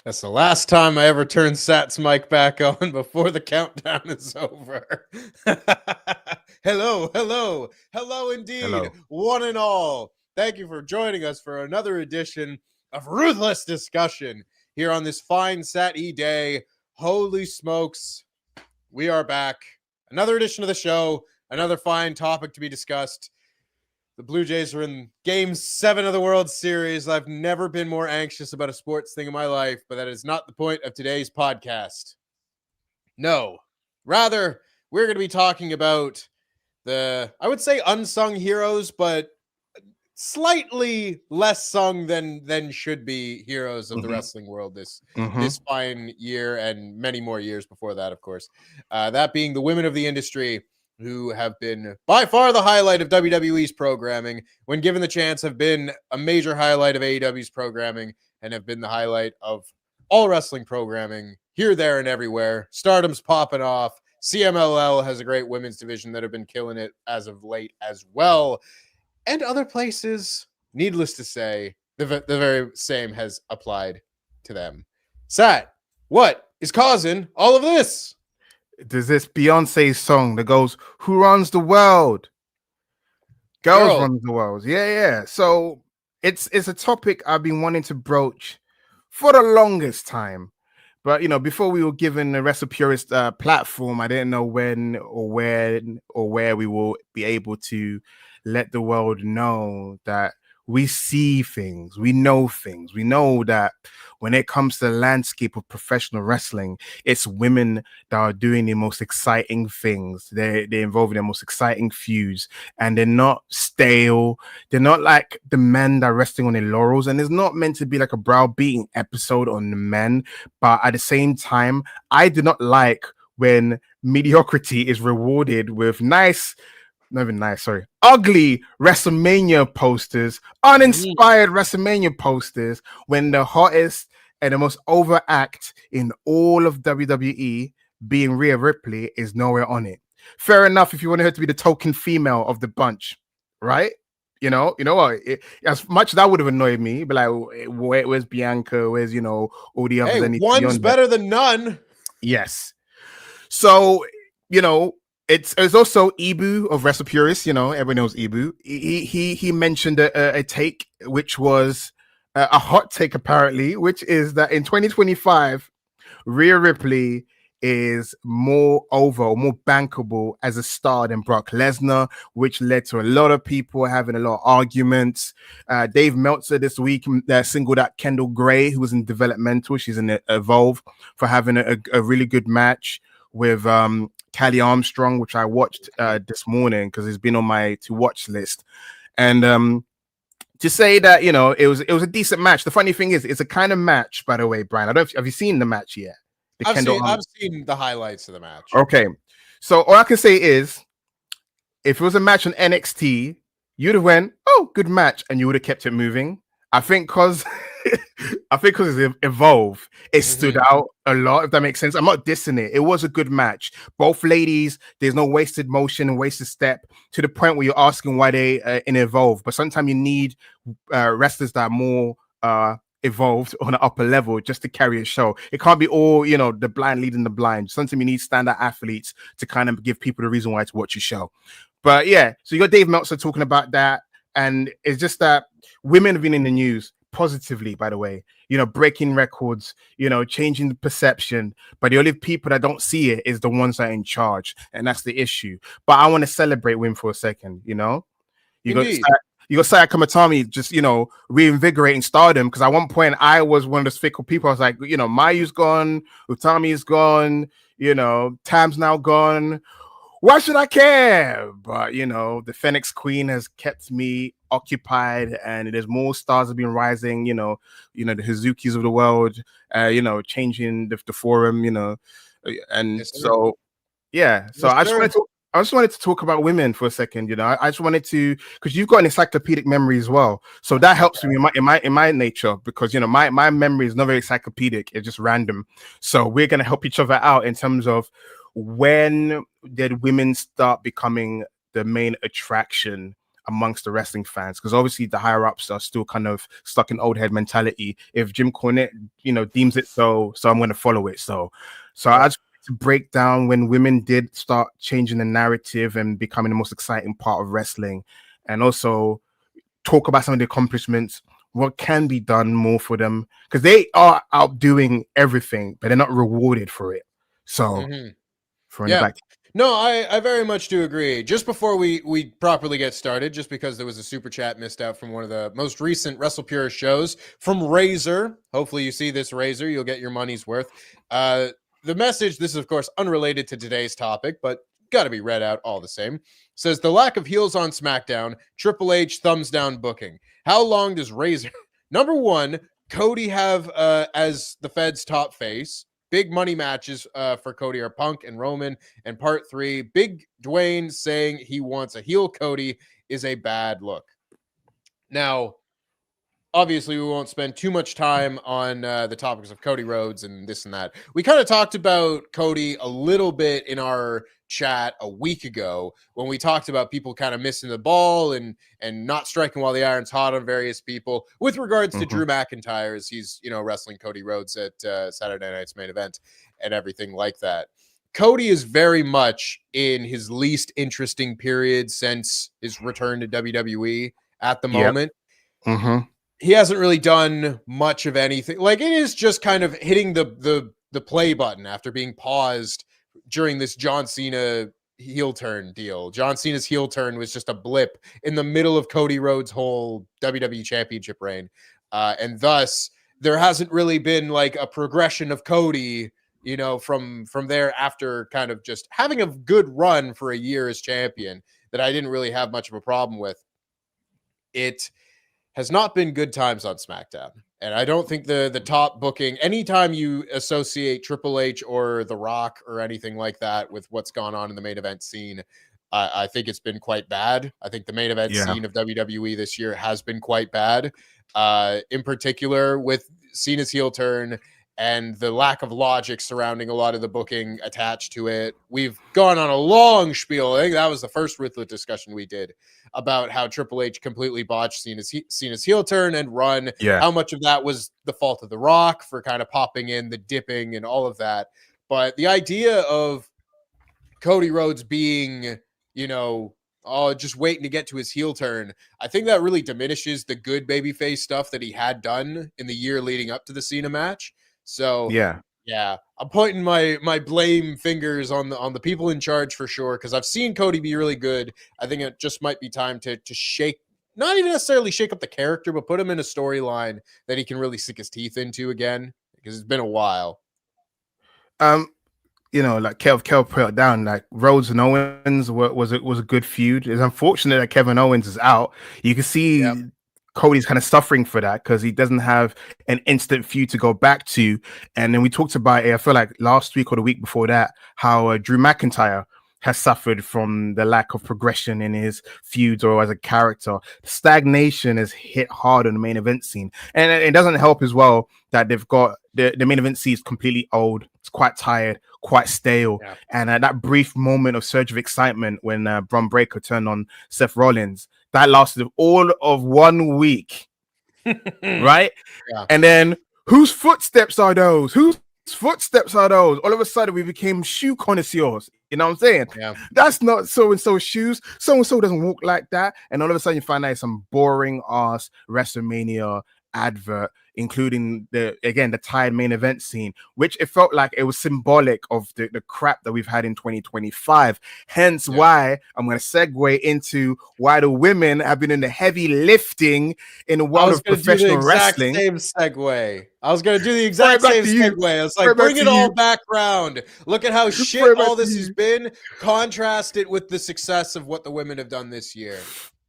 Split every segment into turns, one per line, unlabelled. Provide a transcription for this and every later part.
That's the last time I ever turn Sat's mic back on before the countdown is over. Hello, hello, hello indeed,
Hello.
one and all. Thank you for joining us for another edition of Ruthless Discussion here on this fine Sat-E day. Holy smokes, we are back. Another edition of the show, another fine topic to be discussed. The Blue Jays are in Game 7 of the World Series. I've never been more anxious about a sports thing in my life, but that is not the point of today's podcast. No. Rather, we're going to be talking about I would say unsung heroes, but slightly less sung than should be heroes of the wrestling world this fine year and many more years before that, of course. That being the women of the industry, who have been by far the highlight of WWE's programming, when given the chance, have been a major highlight of AEW's programming, and have been the highlight of all wrestling programming here, there, and everywhere. Stardom's popping off. CMLL has a great women's division that have been killing it as of late as well. And other places, needless to say, the very same has applied to them. Sat, what is causing all of this?
There's this Beyonce song that goes, "Who runs the world? Girls run the world." Yeah. So it's a topic I've been wanting to broach for the longest time. But before we were given the Wrestle Purist platform, I didn't know when or where we will be able to let the world know that we see things, we know things. We know that when it comes to the landscape of professional wrestling, it's women that are doing the most exciting things. They're involved in the most exciting feuds, and they're not stale. They're not like the men that are resting on their laurels, and it's not meant to be like a browbeating episode on the men. But at the same time, I do not like when mediocrity is rewarded with ugly WrestleMania posters, uninspired WrestleMania posters, when the hottest and the most over act in all of WWE, being Rhea Ripley, is nowhere on it. Fair enough if you want her to be the token female of the bunch, right? You know what? As much as that would have annoyed me, but like, where's Bianca? Where's all the others?
Hey, one's better than none.
Yes. So it's also Ibu of Wrestle Purists. Everyone knows Ibu. He mentioned a take, which was a hot take apparently, which is that in 2025, Rhea Ripley is more bankable as a star than Brock Lesnar, which led to a lot of people having a lot of arguments. Dave Meltzer this week singled out Kendall Gray, who was in developmental. She's in Evolve, for having a really good match with Callie Armstrong, which I watched this morning because it's been on my to watch list. And to say that it was a decent match. The funny thing is, it's a kind of match, by the way, Brian. Have you seen the match yet?
I've seen the highlights of the match.
Okay, so all I can say is, if it was a match on NXT, you'd have went, "Oh, good match," and you would have kept it moving. I think because it's Evolve, it stood out a lot, if that makes sense. I'm not dissing it. It was a good match. Both ladies, there's no wasted motion and wasted step, to the point where you're asking why they in Evolve. But sometimes you need wrestlers that are more evolved on an upper level just to carry a show. It can't be all, the blind leading the blind. Sometimes you need standard athletes to kind of give people the reason why to watch your show. But yeah, so you got Dave Meltzer talking about that. And it's just that women have been in the news positively, by the way, breaking records, changing the perception. But the only people that don't see it is the ones that are in charge. And that's the issue. But I want to celebrate women for a second, You got Saya Kamatami just, reinvigorating stardom. Because at one point I was one of those fickle people. I was like, Mayu's gone, Utami's gone, Tam's now gone. Why should I care? But the Phoenix Queen has kept me occupied, and there's more stars have been rising. The Hazukis of the world, changing the forum. And yes, so yeah. So yes, I just wanted to talk about women for a second. I just wanted to, because you've got an encyclopedic memory as well, so that helps me in my nature, because my memory is not very encyclopedic; it's just random. So we're gonna help each other out in terms of, when did women start becoming the main attraction amongst the wrestling fans, because obviously the higher ups are still kind of stuck in old head mentality. If Jim Cornette, deems it so I'm going to follow it. So I just wanted to break down when women did start changing the narrative and becoming the most exciting part of wrestling, and also talk about some of the accomplishments, what can be done more for them, because they are outdoing everything, but they're not rewarded for it. So, throwing it
Yeah.
back.
No, I very much do agree. Just before we properly get started, just because there was a super chat missed out from one of the most recent Wrestle Pure shows from Razor. Hopefully you see this, Razor. You'll get your money's worth. The message, this is of course unrelated to today's topic, but got to be read out all the same, says the lack of heels on SmackDown, Triple H thumbs down booking. How long does Razor... Number one, Cody have as the Fed's top face. Big money matches for Cody are Punk and Roman. And part 3, Big Dwayne saying he wants a heel Cody is a bad look. Now, obviously, we won't spend too much time on the topics of Cody Rhodes and this and that. We kind of talked about Cody a little bit in our chat a week ago when we talked about people kind of missing the ball and not striking while the iron's hot on various people. With regards to Drew McIntyre, as he's wrestling Cody Rhodes at Saturday Night's Main Event and everything like that. Cody is very much in his least interesting period since his return to WWE at the moment. He hasn't really done much of anything. Like, it is just kind of hitting the play button after being paused during this John Cena heel turn deal. John Cena's heel turn was just a blip in the middle of Cody Rhodes' whole WWE Championship reign. And thus, there hasn't really been like a progression of Cody, from there after kind of just having a good run for a year as champion that I didn't really have much of a problem with. It has not been good times on SmackDown. And I don't think the top booking, anytime you associate Triple H or The Rock or anything like that with what's gone on in the main event scene, I think it's been quite bad. I think the main event scene of WWE this year has been quite bad. In particular with Cena's heel turn and the lack of logic surrounding a lot of the booking attached to it. We've gone on a long spiel. I think that was the first Ruthless discussion we did about how Triple H completely botched Cena's heel turn and run. How much of that was the fault of The Rock for kind of popping in the dipping and all of that. But the idea of Cody Rhodes being, just waiting to get to his heel turn, I think that really diminishes the good babyface stuff that he had done in the year leading up to the Cena match. So yeah, I'm pointing my blame fingers on the people in charge for sure, because I've seen Cody be really good. I think it just might be time to shake, not even necessarily shake up the character, but put him in a storyline that he can really sink his teeth into again, because it's been a while.
Like Kev put it down, like Rhodes and Owens was a good feud. It's unfortunate that Kevin Owens is out. You can see Cody's kind of suffering for that because he doesn't have an instant feud to go back to. And then we talked about it, I feel like last week or the week before that, how Drew McIntyre has suffered from the lack of progression in his feuds or as a character. Stagnation has hit hard on the main event scene. And it doesn't help as well that they've got the main event scene is completely old. It's quite tired, quite stale. Yeah. And that brief moment of surge of excitement when Bron Breakker turned on Seth Rollins, that lasted all of 1 week. Right? Yeah. And then whose footsteps are those? Whose footsteps are those? All of a sudden we became shoe connoisseurs. You know what I'm saying? Yeah. That's not so-and-so shoes. So-and-so doesn't walk like that. And all of a sudden you find out some boring ass WrestleMania advert, including the tired main event scene, which it felt like it was symbolic of the crap that we've had in 2025. Hence why I'm going to segue into why the women have been in the heavy lifting in the world of professional wrestling.
Same segue. I was going to do the exact same segue. I was like, bring it all back round. Look at how shit all this has been. Contrast it with the success of what the women have done this year.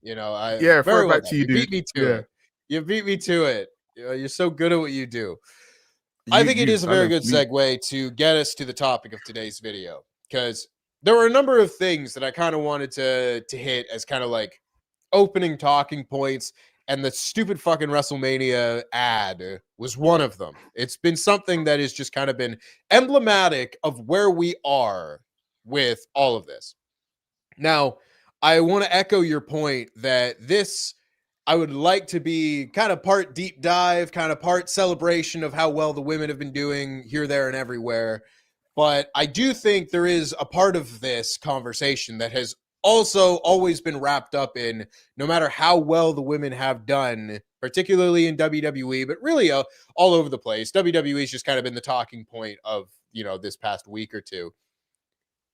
Very well. You beat me to it. You beat me to it. You're so good at what you do. I think it is a very good segue to get us to the topic of today's video, because there were a number of things that I kind of wanted to hit as kind of like opening talking points, and the stupid fucking WrestleMania ad was one of them. It's been something that has just kind of been emblematic of where we are with all of this. Now, I want to echo your point that this, I would like to be kind of part deep dive, kind of part celebration of how well the women have been doing here, there, and everywhere. But I do think there is a part of this conversation that has also always been wrapped up in, no matter how well the women have done, particularly in WWE, but really all over the place. WWE has just kind of been the talking point of, this past week or two.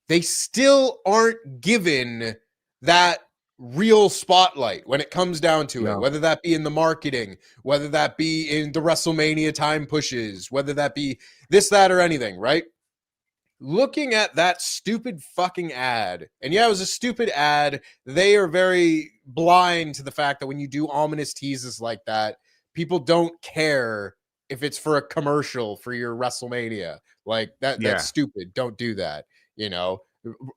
They still aren't given that real spotlight when it comes down to it, whether that be in the marketing, whether that be in the WrestleMania time pushes, whether that be this, that, or anything, right? Looking at that stupid fucking ad, and yeah, it was a stupid ad. They are very blind to the fact that when you do ominous teases like that, people don't care if it's for a commercial for your WrestleMania. Like that's stupid. Don't do that.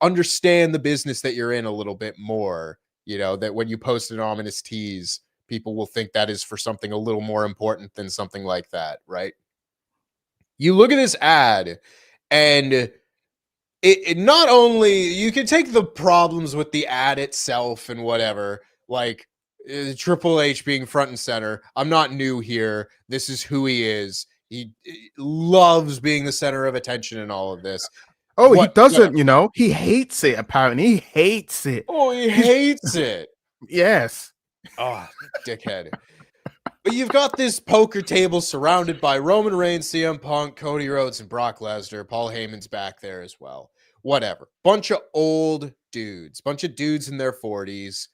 Understand the business that you're in a little bit more. That when you post an ominous tease, people will think that is for something a little more important than something like that, right? You look at this ad, and it not only, you can take the problems with the ad itself and whatever, like Triple H being front and center. I'm not new here. This is who he is. He loves being the center of attention in all of this.
Oh, he doesn't, he hates it, apparently. He hates it.
Oh, he hates it.
Yes.
Oh, dickhead. But you've got this poker table surrounded by Roman Reigns, CM Punk, Cody Rhodes, and Brock Lesnar. Paul Heyman's back there as well. Whatever. Bunch of old dudes. Bunch of dudes in their 40s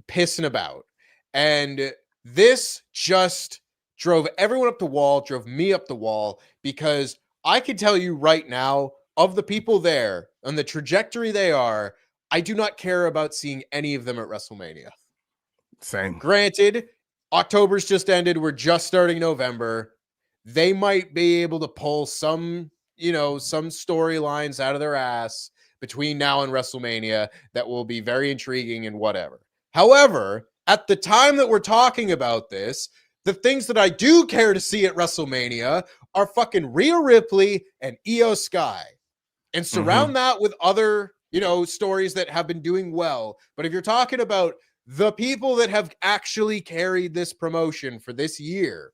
pissing about. And this just drove everyone up the wall, drove me up the wall, because I can tell you right now, of the people there and the trajectory they are, I do not care about seeing any of them at WrestleMania.
Same.
Granted, October's just ended. We're just starting November. They might be able to pull some storylines out of their ass between now and WrestleMania that will be very intriguing and whatever. However, at the time that we're talking about this, the things that I do care to see at WrestleMania are fucking Rhea Ripley and Io Sky. And surround that with other, stories that have been doing well. But if you're talking about the people that have actually carried this promotion for this year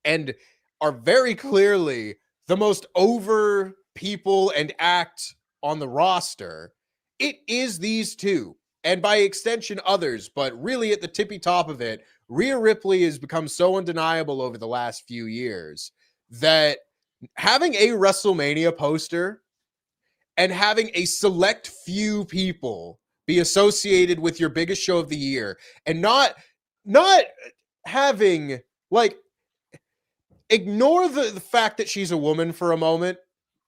and are very clearly the most over people and act on the roster, it is these two. And by extension, others. But really at the tippy top of it, Rhea Ripley has become so undeniable over the last few years that having a WrestleMania poster and having a select few people be associated with your biggest show of the year, and not having, like, ignore the fact that she's a woman for a moment.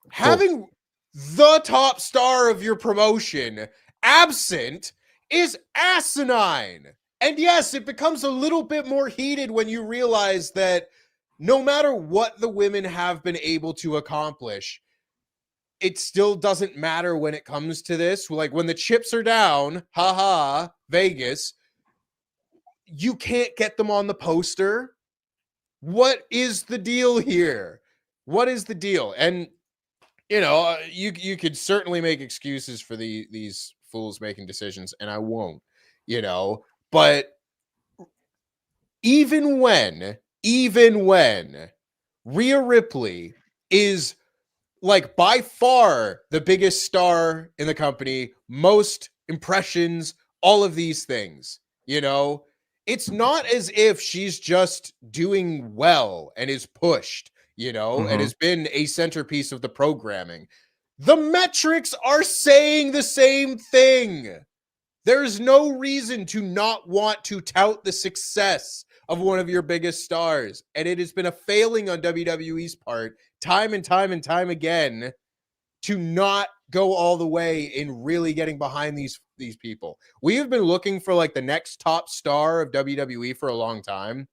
Cool. Having the top star of your promotion absent is asinine. And yes, it becomes a little bit more heated when you realize that no matter what the women have been able to accomplish, it still doesn't matter when it comes to this. Like, when the chips are down, haha, Vegas, you can't get them on the poster. What is the deal here? What is the deal? And, you could certainly make excuses for these fools making decisions, and I won't, but even when Rhea Ripley is, like, by far the biggest star in the company, most impressions, all of these things, it's not as if she's just doing well and is pushed, and has been a centerpiece of the programming. The metrics are saying the same thing. There's no reason to not want to tout the success of one of your biggest stars. And it has been a failing on WWE's part time and time and time again to not go all the way in really getting behind these people. We have been looking for, like, the next top star of WWE for a long time.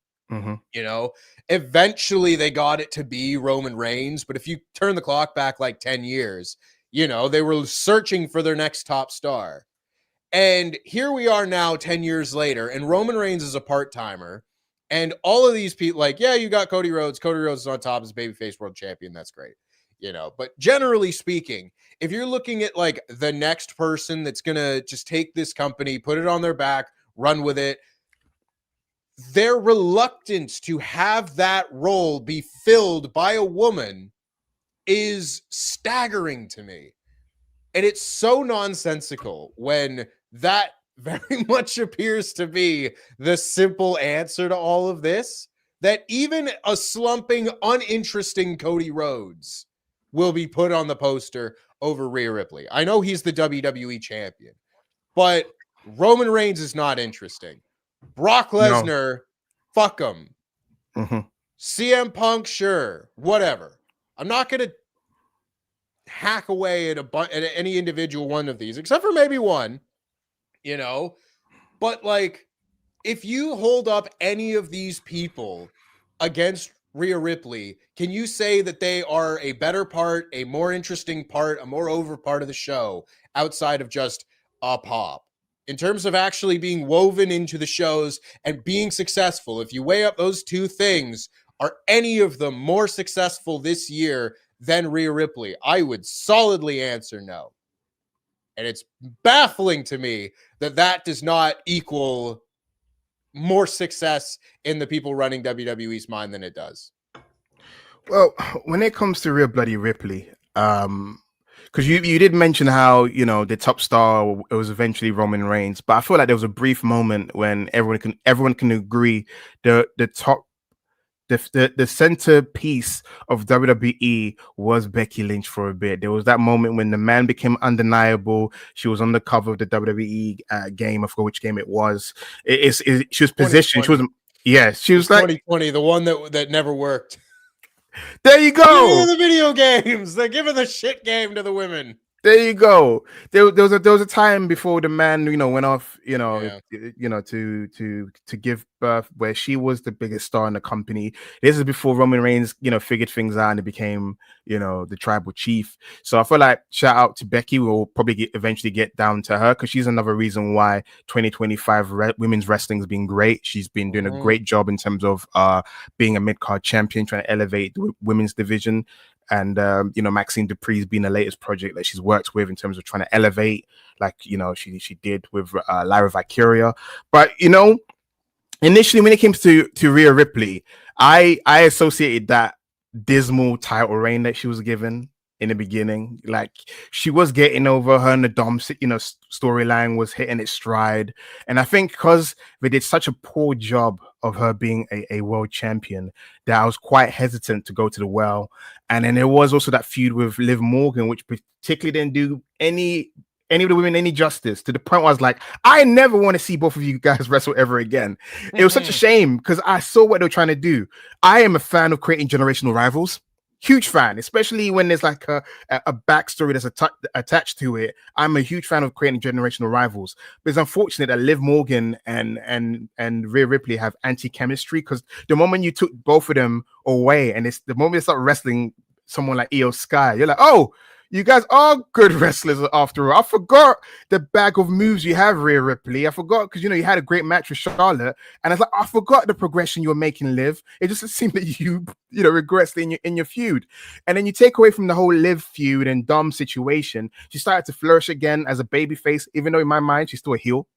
Eventually they got it to be Roman Reigns. But if you turn the clock back like 10 years, they were searching for their next top star. And here we are now 10 years later, and Roman Reigns is a part-timer. And all of these people, like, yeah, you got Cody Rhodes. Cody Rhodes is on top as babyface world champion. That's great. But generally speaking, if you're looking at like the next person that's gonna just take this company, put it on their back, run with it, their reluctance to have that role be filled by a woman is staggering to me. And it's so nonsensical when that very much appears to be the simple answer to all of this, that even a slumping, uninteresting Cody Rhodes will be put on the poster over Rhea Ripley. I know he's the WWE champion, but Roman Reigns is not interesting. Brock Lesnar, fuck him. CM Punk, sure, whatever. I'm not going to hack away at any individual one of these, except for maybe one, But like, if you hold up any of these people against Rhea Ripley, can you say that they are a better part, a more interesting part, a more over part of the show outside of just a pop? In terms of actually being woven into the shows and being successful, if you weigh up those two things, are any of them more successful this year than Rhea Ripley? I would solidly answer no. And it's baffling to me that does not equal more success in the people running WWE's mind than it does.
Well, when it comes to Rhea Bloody Ripley, because you did mention how the top star it was eventually Roman Reigns, but I feel like there was a brief moment when everyone can agree the top. The centerpiece of WWE was Becky Lynch for a bit. There was that moment when the man became undeniable. She was on the cover of the WWE game. I forgot which game it was. She was positioned. She was, she was like
2020, the one that never worked.
There you go.
The video games. They're giving the shit game to the women.
There you go. There was a time before the man, went off, to give birth, where she was the biggest star in the company. This is before Roman Reigns, figured things out and it became, the tribal chief. So I feel like shout out to Becky. We'll probably eventually get down to her because she's another reason why 2025 women's wrestling has been great. She's been doing a great job in terms of being a mid-card champion, trying to elevate the women's division. And, Maxine Dupree's been the latest project that she's worked with in terms of trying to elevate, like, she did with Lyra Valkyria. But, initially when it came to Rhea Ripley, I associated that dismal title reign that she was given in the beginning. Like, she was getting over, her and the Dom, storyline was hitting its stride. And I think because they did such a poor job of her being a world champion that I was quite hesitant to go to the well. And then there was also that feud with Liv Morgan, which particularly didn't do any of the women any justice, to the point where I was like, I never want to see both of you guys wrestle ever again. It was such a shame because I saw what they were trying to do. I am a fan of creating generational rivals. Huge fan, especially when there's like a backstory that's attached to it. I'm a huge fan of creating generational rivals. But it's unfortunate that Liv Morgan and Rhea Ripley have anti-chemistry, because the moment you took both of them away, and it's the moment they start wrestling someone like Io Sky, you're like, oh, you guys are good wrestlers after all. I forgot the bag of moves you have, Rhea Ripley. I forgot because, you had a great match with Charlotte. And it's like, I forgot the progression you were making, Liv. It just seemed that you regressed in your feud. And then you take away from the whole Liv feud and Dom situation. She started to flourish again as a babyface, even though in my mind, she's still a heel.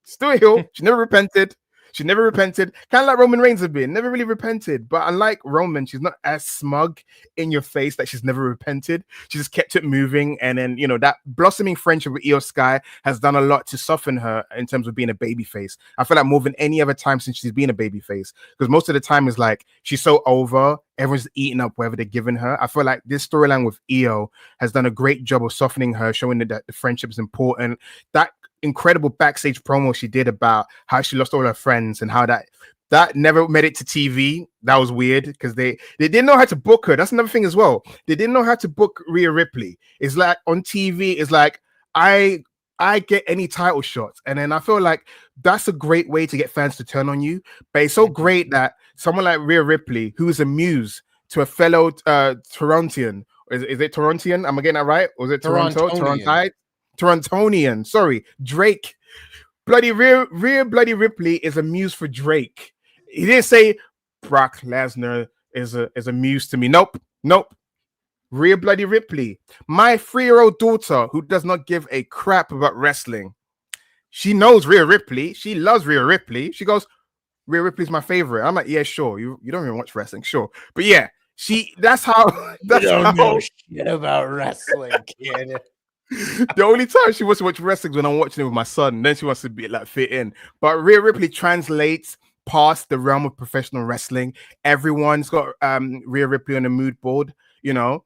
Still a heel. She never repented. She never repented. Kind of like Roman Reigns have been. Never really repented. But unlike Roman, she's not as smug in your face that she's never repented. She just kept it moving. And then, that blossoming friendship with Io Sky has done a lot to soften her in terms of being a babyface. I feel like more than any other time since she's been a babyface. Because most of the time is like, she's so over. Everyone's eating up whatever they're giving her. I feel like this storyline with Io has done a great job of softening her, showing that the friendship is important. That incredible backstage promo she did about how she lost all her friends and how that never made it to TV. That was weird because they didn't know how to book her. That's another thing as well. They didn't know how to book Rhea Ripley. It's like on TV, it's like I get any title shots. And then I feel like that's a great way to get fans to turn on you. But it's so great that someone like Rhea Ripley, who is a muse to a fellow Torontian, is it Torontian? Am I getting that right? Or is it Toronto? Torontonian, sorry, Drake. Bloody Rhea Bloody Ripley is a muse for Drake. He didn't say Brock Lesnar is a muse to me. Nope. Rhea Bloody Ripley. My 3-year-old daughter, who does not give a crap about wrestling, she knows Rhea Ripley. She loves Rhea Ripley. She goes, Rhea Ripley's my favorite. I'm like, yeah, sure. You don't even watch wrestling, sure. But yeah, that's how
You
that's
don't know
how
shit about wrestling, kid.
the only time she wants to watch wrestling is when I'm watching it with my son. And then she wants to be like fit in. But Rhea Ripley translates past the realm of professional wrestling. Everyone's got Rhea Ripley on the mood board, you know.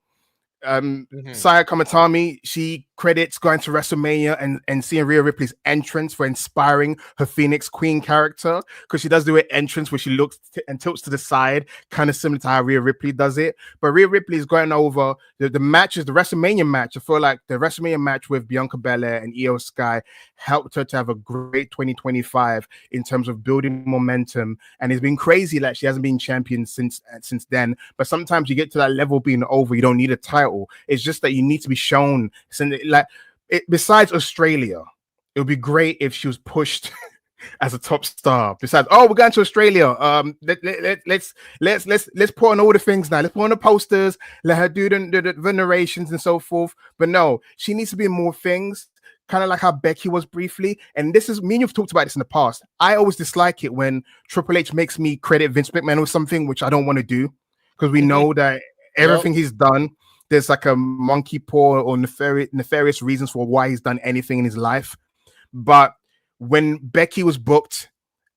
Saya Kamatami, she credits going to WrestleMania and seeing Rhea Ripley's entrance for inspiring her Phoenix Queen character, because she does do an entrance where she looks and tilts to the side, kind of similar to how Rhea Ripley does it. But Rhea Ripley is going over the matches, the WrestleMania match. I feel like the WrestleMania match with Bianca Belair and Io Sky helped her to have a great 2025 in terms of building momentum. And it's been crazy that she hasn't been champion since then. But sometimes you get to that level being over, you don't need a title. It's just that you need to be shown. Besides Australia, it would be great if she was pushed as a top star. Besides, we're going to Australia. Let's put on all the things now. Let's put on the posters. Let her do the narrations and so forth. But no, she needs to be in more things. Kind of like how Becky was briefly. And this is, me and you've talked about this in the past. I always dislike it when Triple H makes me credit Vince McMahon with something, which I don't want to do, because we know that everything he's done, there's like a monkey paw or nefarious reasons for why he's done anything in his life. But when Becky was booked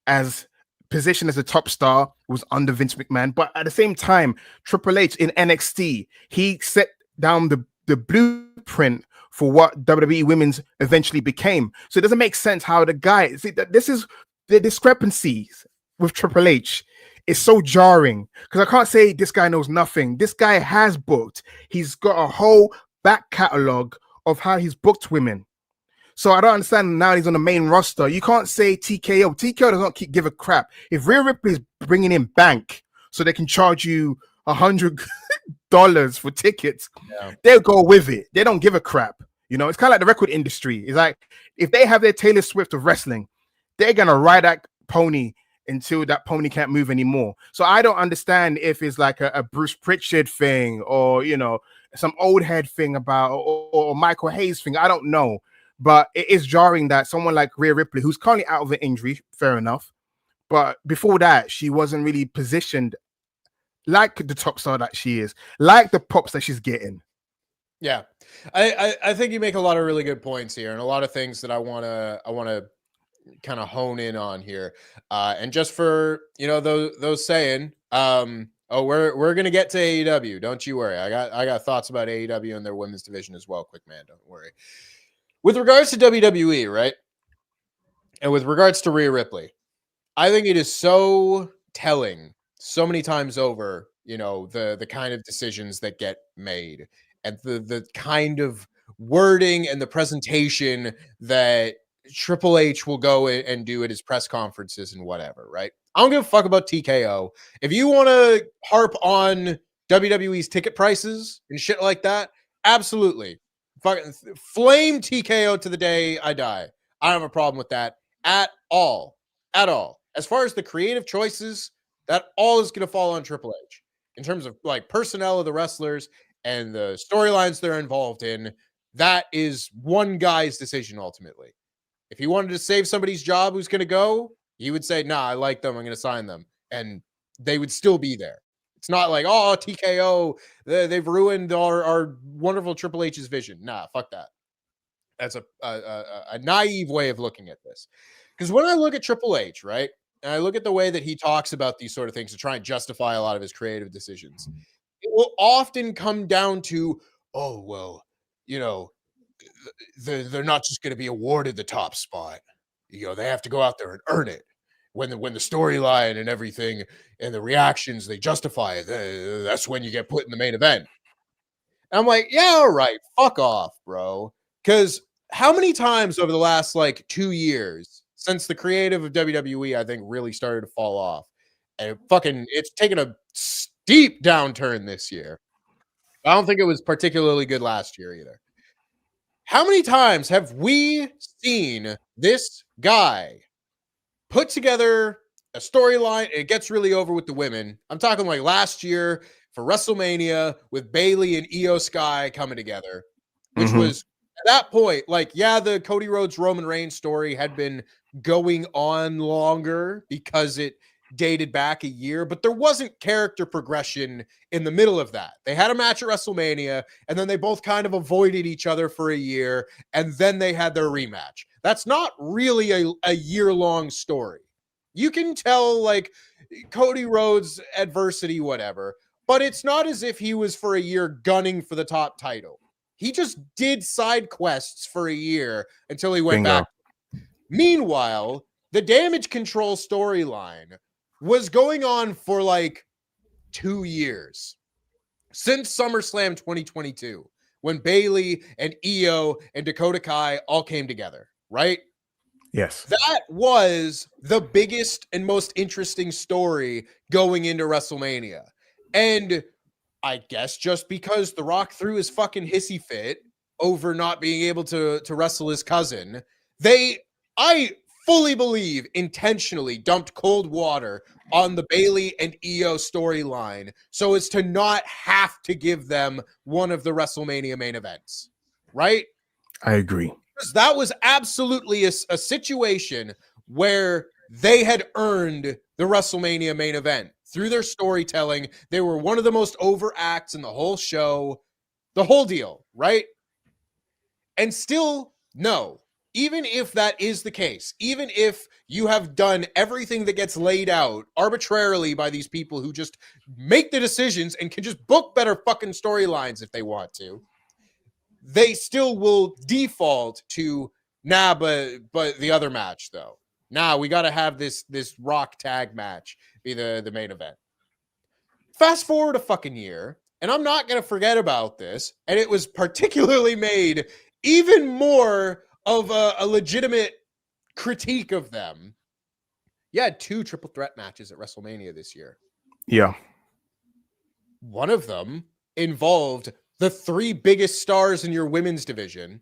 as positioned as a top star, it was under Vince McMahon. But at the same time, Triple H in NXT, he set down the blueprint for what WWE Women's eventually became. So it doesn't make sense how the guy, this is the discrepancies with Triple H. It's so jarring because I can't say this guy knows nothing. This guy has booked. He's got a whole back catalog of how he's booked women. So I don't understand now he's on the main roster. You can't say TKO. TKO does not give a crap. If Rhea Ripley is bringing in bank so they can charge you $100 for tickets, they'll go with it. They don't give a crap. You know, it's kind of like the record industry. It's like if they have their Taylor Swift of wrestling, they're going to ride that pony until that pony can't move anymore. So I don't understand if it's like a Bruce Pritchard thing or, you know, some old head thing about or Michael Hayes thing. I don't know. But it is jarring that someone like Rhea Ripley, who's currently out of an injury, fair enough. But before that, she wasn't really positioned like the top star that she is, like the pops that she's getting.
Yeah. I think you make a lot of really good points here and a lot of things that I want to kind of hone in on here, and just for those saying, we're gonna get to AEW. Don't you worry. I got thoughts about AEW and their women's division as well. Quick man, don't worry. With regards to WWE, right, and with regards to Rhea Ripley, I think it is so telling, so many times over. The kind of decisions that get made and the kind of wording and the presentation that Triple H will go and do at his press conferences and whatever, right? I don't give a fuck about TKO. If you want to harp on WWE's ticket prices and shit like that, absolutely. Fucking flame TKO to the day I die. I don't have a problem with that at all. At all. As far as the creative choices, that all is going to fall on Triple H in terms of like personnel of the wrestlers and the storylines they're involved in. That is one guy's decision ultimately. If he wanted to save somebody's job who's going to go, he would say, nah, I like them. I'm going to sign them. And they would still be there. It's not like, oh, TKO, they've ruined our wonderful Triple H's vision. Nah, fuck that. That's a naive way of looking at this. Because when I look at Triple H, right, and I look at the way that he talks about these sort of things to try and justify a lot of his creative decisions, it will often come down to, oh, well, they're not just going to be awarded the top spot. They have to go out there and earn it. When the storyline and everything and the reactions, they justify it, that's when you get put in the main event. And I'm like, yeah, all right, fuck off, bro. Because how many times over the last like 2 years since the creative of WWE, I think, really started to fall off, and it's taken a steep downturn this year. I don't think it was particularly good last year either. How many times have we seen this guy put together a storyline? It gets really over with the women. I'm talking like last year for WrestleMania with Bayley and Io Sky coming together, which was at that point, like, yeah, the Cody Rhodes Roman Reigns story had been going on longer because it dated back a year, but there wasn't character progression in the middle of that. They had a match at WrestleMania, and then they both kind of avoided each other for a year, and then they had their rematch. That's not really a year-long story. You can tell, like, Cody Rhodes adversity, whatever, but it's not as if he was for a year gunning for the top title. He just did side quests for a year until he went back. Meanwhile, the Damage Control storyline was going on for like 2 years since SummerSlam 2022, when Bayley and Io and Dakota Kai all came together, right?
Yes.
That was the biggest and most interesting story going into WrestleMania. And I guess just because The Rock threw his fucking hissy fit over not being able to wrestle his cousin, I fully believe intentionally dumped cold water on the Bayley and Io storyline so as to not have to give them one of the WrestleMania main events, right?
I agree.
Because that was absolutely a situation where they had earned the WrestleMania main event through their storytelling. They were one of the most over acts in the whole show, the whole deal, right? And still, no. Even if that is the case, even if you have done everything that gets laid out arbitrarily by these people who just make the decisions and can just book better fucking storylines if they want to, they still will default to, but the other match though. We got to have this Rock tag match be the main event. Fast forward a fucking year, and I'm not going to forget about this, and it was particularly made even more of a legitimate critique of them. You had 2 triple threat matches at WrestleMania this year.
Yeah.
One of them involved the 3 biggest stars in your women's division,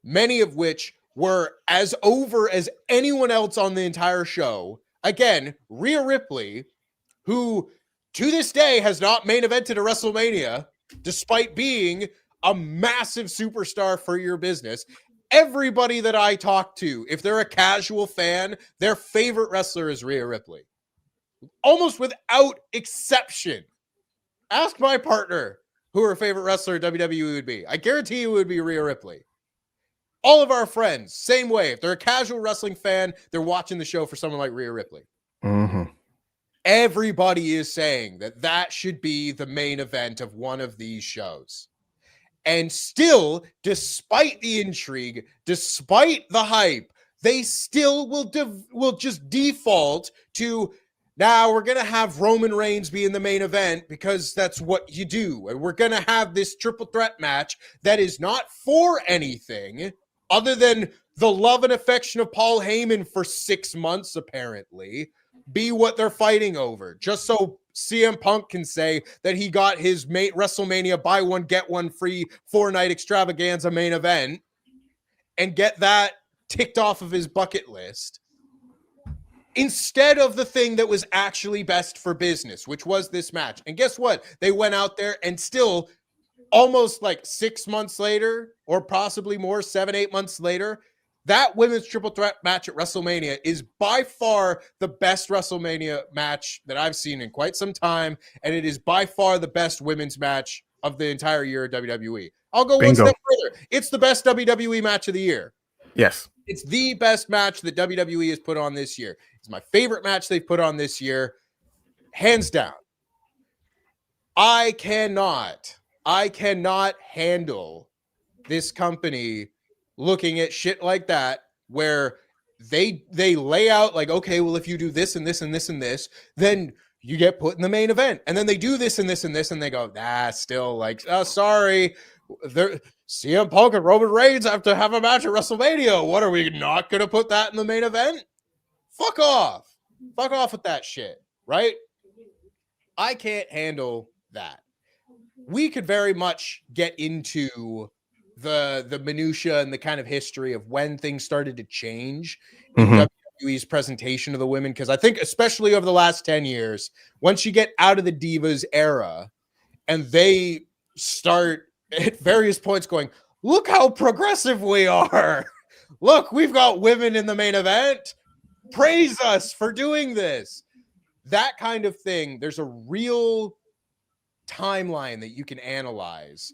many of which were as over as anyone else on the entire show. Again, Rhea Ripley, who to this day has not main evented a WrestleMania, despite being a massive superstar for your business. Everybody that I talk to, if they're a casual fan, their favorite wrestler is Rhea Ripley. Almost without exception. Ask my partner who her favorite wrestler at WWE would be. I guarantee you it would be Rhea Ripley. All of our friends, same way. If they're a casual wrestling fan, they're watching the show for someone like Rhea Ripley. Everybody is saying that should be the main event of one of these shows. And still, despite the intrigue, despite the hype, they still will just default to, now we're going to have Roman Reigns be in the main event because that's what you do. And we're going to have this triple threat match that is not for anything other than the love and affection of Paul Heyman for 6 months, apparently, be what they're fighting over. Just so CM Punk can say that he got his WrestleMania buy one, get one free 4-night extravaganza main event and get that ticked off of his bucket list instead of the thing that was actually best for business, which was this match. And guess what? They went out there and still almost like 6 months later, or possibly more, 7-8 months later, that women's triple threat match at WrestleMania is by far the best WrestleMania match that I've seen in quite some time. And it is by far the best women's match of the entire year of WWE. I'll go one step further. It's the best WWE match of the year.
Yes.
It's the best match that WWE has put on this year. It's my favorite match they've put on this year. Hands down. I cannot handle this company looking at shit like that where they lay out like, okay, well, if you do this and this and this and this, then you get put in the main event. And then they do this and this and this, and they go, still like, oh, sorry. CM Punk and Roman Reigns have to have a match at WrestleMania. What, are we not going to put that in the main event? Fuck off. Fuck off with that shit, right? I can't handle that. We could very much get into the minutia and the kind of history of when things started to change in WWE's presentation of the women, because I think especially over the last 10 years, once you get out of the Divas era and they start at various points going, look how progressive we are. Look, we've got women in the main event. Praise us for doing this. That kind of thing. There's a real timeline that you can analyze,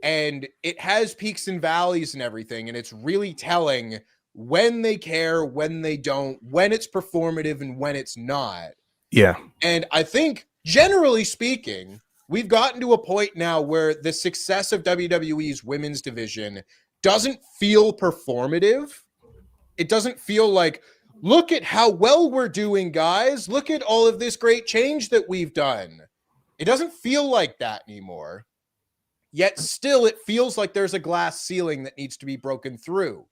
and it has peaks and valleys and everything, and it's really telling when they care, when they don't, when it's performative and when it's not.
Yeah.
And I think, generally speaking, we've gotten to a point now where the success of WWE's women's division doesn't feel performative. It doesn't feel like, look at how well we're doing, guys. Look at all of this great change that we've done. It doesn't feel like that anymore. Yet still, it feels like there's a glass ceiling that needs to be broken through.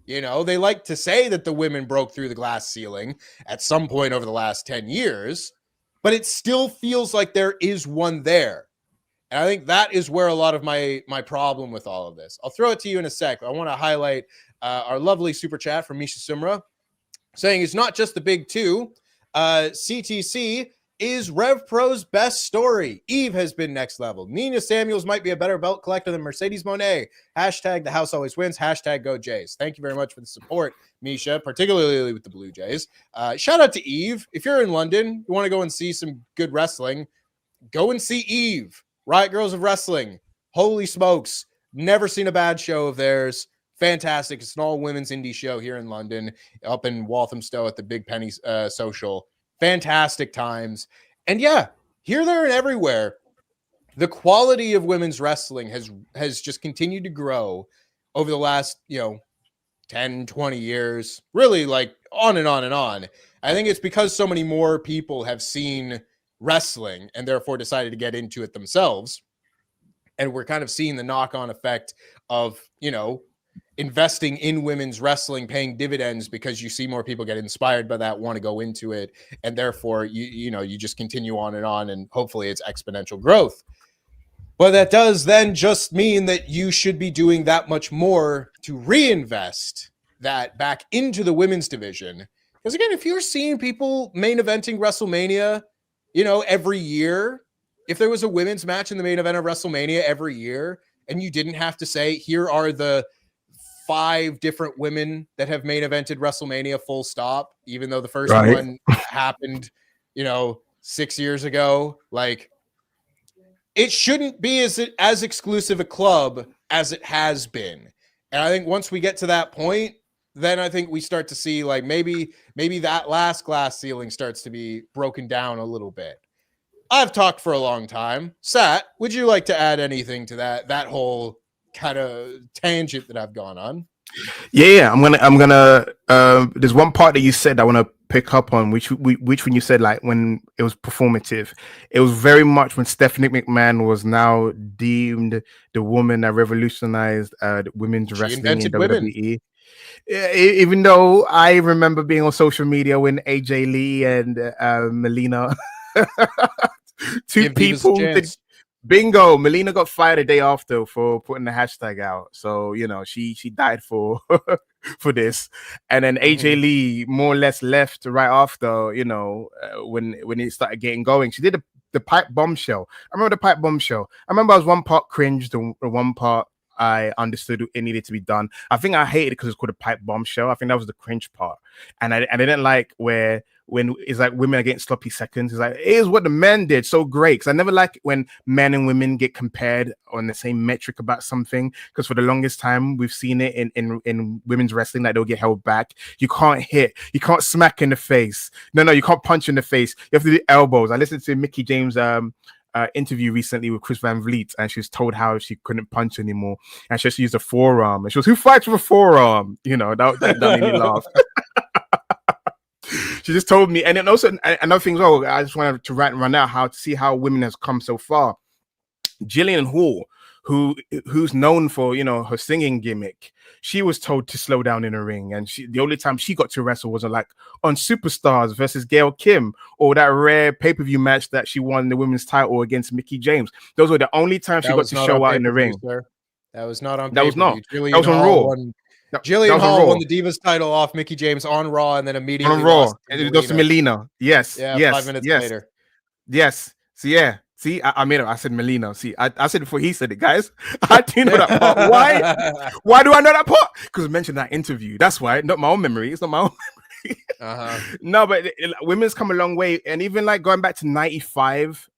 You know, they like to say that the women broke through the glass ceiling at some point over the last 10 years, but it still feels like there is one there. And I think that is where a lot of my problem with all of this. I'll throw it to you in a sec. I want to highlight our lovely super chat from Misha Sumra saying it's not just the big two. CTC is Rev Pro's best story. Eve has been next level. Nina Samuels might be a better belt collector than Mercedes Moné. Hashtag the house always wins. Hashtag go Jays. Thank you very much for the support, Misha, particularly with the Blue Jays. Shout out to Eve. If you're in London, you want to go and see some good wrestling, go and see Eve. Riot Girls of Wrestling. Holy smokes. Never seen a bad show of theirs. Fantastic. It's an all women's indie show here in London, up in Walthamstow at the Big Penny Social. Fantastic times. And yeah, here, there, and everywhere, the quality of women's wrestling has just continued to grow over the last, 10, 20 years, really, like on and on and on. I think it's because so many more people have seen wrestling and therefore decided to get into it themselves. And we're kind of seeing the knock-on effect of, investing in women's wrestling paying dividends, because you see more people get inspired by that, want to go into it, and therefore you just continue on, and hopefully it's exponential growth. But that does then just mean that you should be doing that much more to reinvest that back into the women's division. Because again, if you're seeing people main eventing WrestleMania, every year, if there was a women's match in the main event of WrestleMania every year, and you didn't have to say, here are the 5 different women that have main evented WrestleMania full stop, even though the first one happened, 6 years ago, like, it shouldn't be as exclusive a club as it has been. And I think once we get to that point, then I think we start to see, like, maybe that last glass ceiling starts to be broken down a little bit. I've talked for a long time. Sat, would you like to add anything to that whole kind of tangent that I've gone on?
Yeah. I'm gonna. There's one part that you said I want to pick up on, which when you said, like, when it was performative, it was very much when Stephanie McMahon was now deemed the woman that revolutionized women's wrestling in WWE. Even though I remember being on social media when AJ Lee and Melina, two people did. Bingo! Melina got fired a day after for putting the hashtag out. So, she died for for this. And then AJ Lee more or less left right after, when it started getting going. She did the pipe bombshell. I remember the pipe bombshell. I remember I was one part cringed, the one part I understood it needed to be done. I think I hated it because it's called a pipe bombshell. I think that was the cringe part. And I didn't like when it's like women are getting sloppy seconds. It's like, here's what the men did so great. Because I never like when men and women get compared on the same metric about something. Because for the longest time, we've seen it in women's wrestling that they'll get held back. You can't hit. You can't smack in the face. No, you can't punch in the face. You have to do elbows. I listened to Mickey James' interview recently with Chris Van Vliet, and she was told how she couldn't punch anymore. And she just used a forearm. And she was, who fights with a forearm? That made me laugh. She just told me, and then also another thing as well, I just wanted to run out how to see how women has come so far. Jillian Hall, who's known for her singing gimmick, she was told to slow down in the ring, and the only time she got to wrestle was on Superstars versus Gail Kim, or that rare pay-per-view match that she won the women's title against Mickey James. Those were the only times she got to show out in the ring.
Sir. That was not on.
That was not.
Jillian
that was on
Hall
Raw.
Jillian Hall won the Divas title off Mickey James on Raw, and then immediately
on Raw, and it goes to Melina. Yes,
yeah,
yes,
5 minutes
yes.
later.
Yes. So yeah, See, I made it. I said Melina. See, I said it before he said it, guys. I do know that part. Why? Why do I know that part? Because I mentioned that interview. That's why. Not my own memory. It's not my own memory. No, but women's come a long way, and even like going back to '95,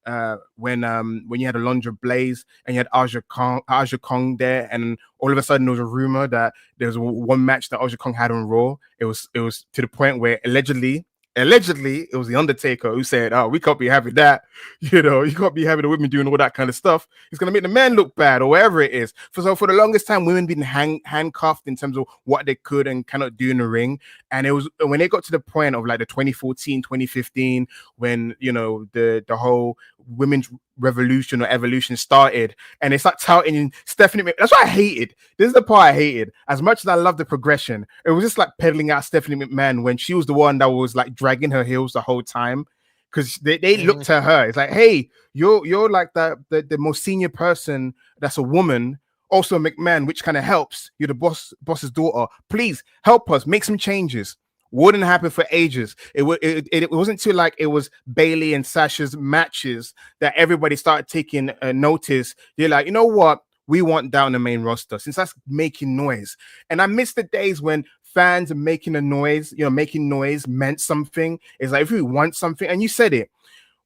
when you had Alondra Blaze and you had Aja Kong there, and all of a sudden there was a rumor that there was one match that Aja Kong had on Raw. It was to the point where allegedly it was the Undertaker who said, "Oh, we can't be having that. You know, you can't be having the women doing all that kind of stuff. It's gonna make the men look bad, or whatever it is." For the longest time, women been handcuffed in terms of what they could and cannot do in the ring. And it was when it got to the point of like the 2014, 2015, when the whole women's revolution or evolution started, and they start touting Stephanie. That's what I hated. This is the part I hated. As much as I love the progression, it was just like peddling out Stephanie McMahon when she was the one that was like dragging her heels the whole time, because they looked at her. It's like, hey, you're like the most senior person that's a woman, also McMahon, which kind of helps. You're the boss's daughter. Please help us make some changes. Wouldn't happen for ages. It wasn't until like it was Bailey and Sasha's matches that everybody started taking notice. They're like, you know what? We want down the main roster, since that's making noise. And I miss the days when fans are making a noise, making noise meant something. It's like, if we want something, and you said it,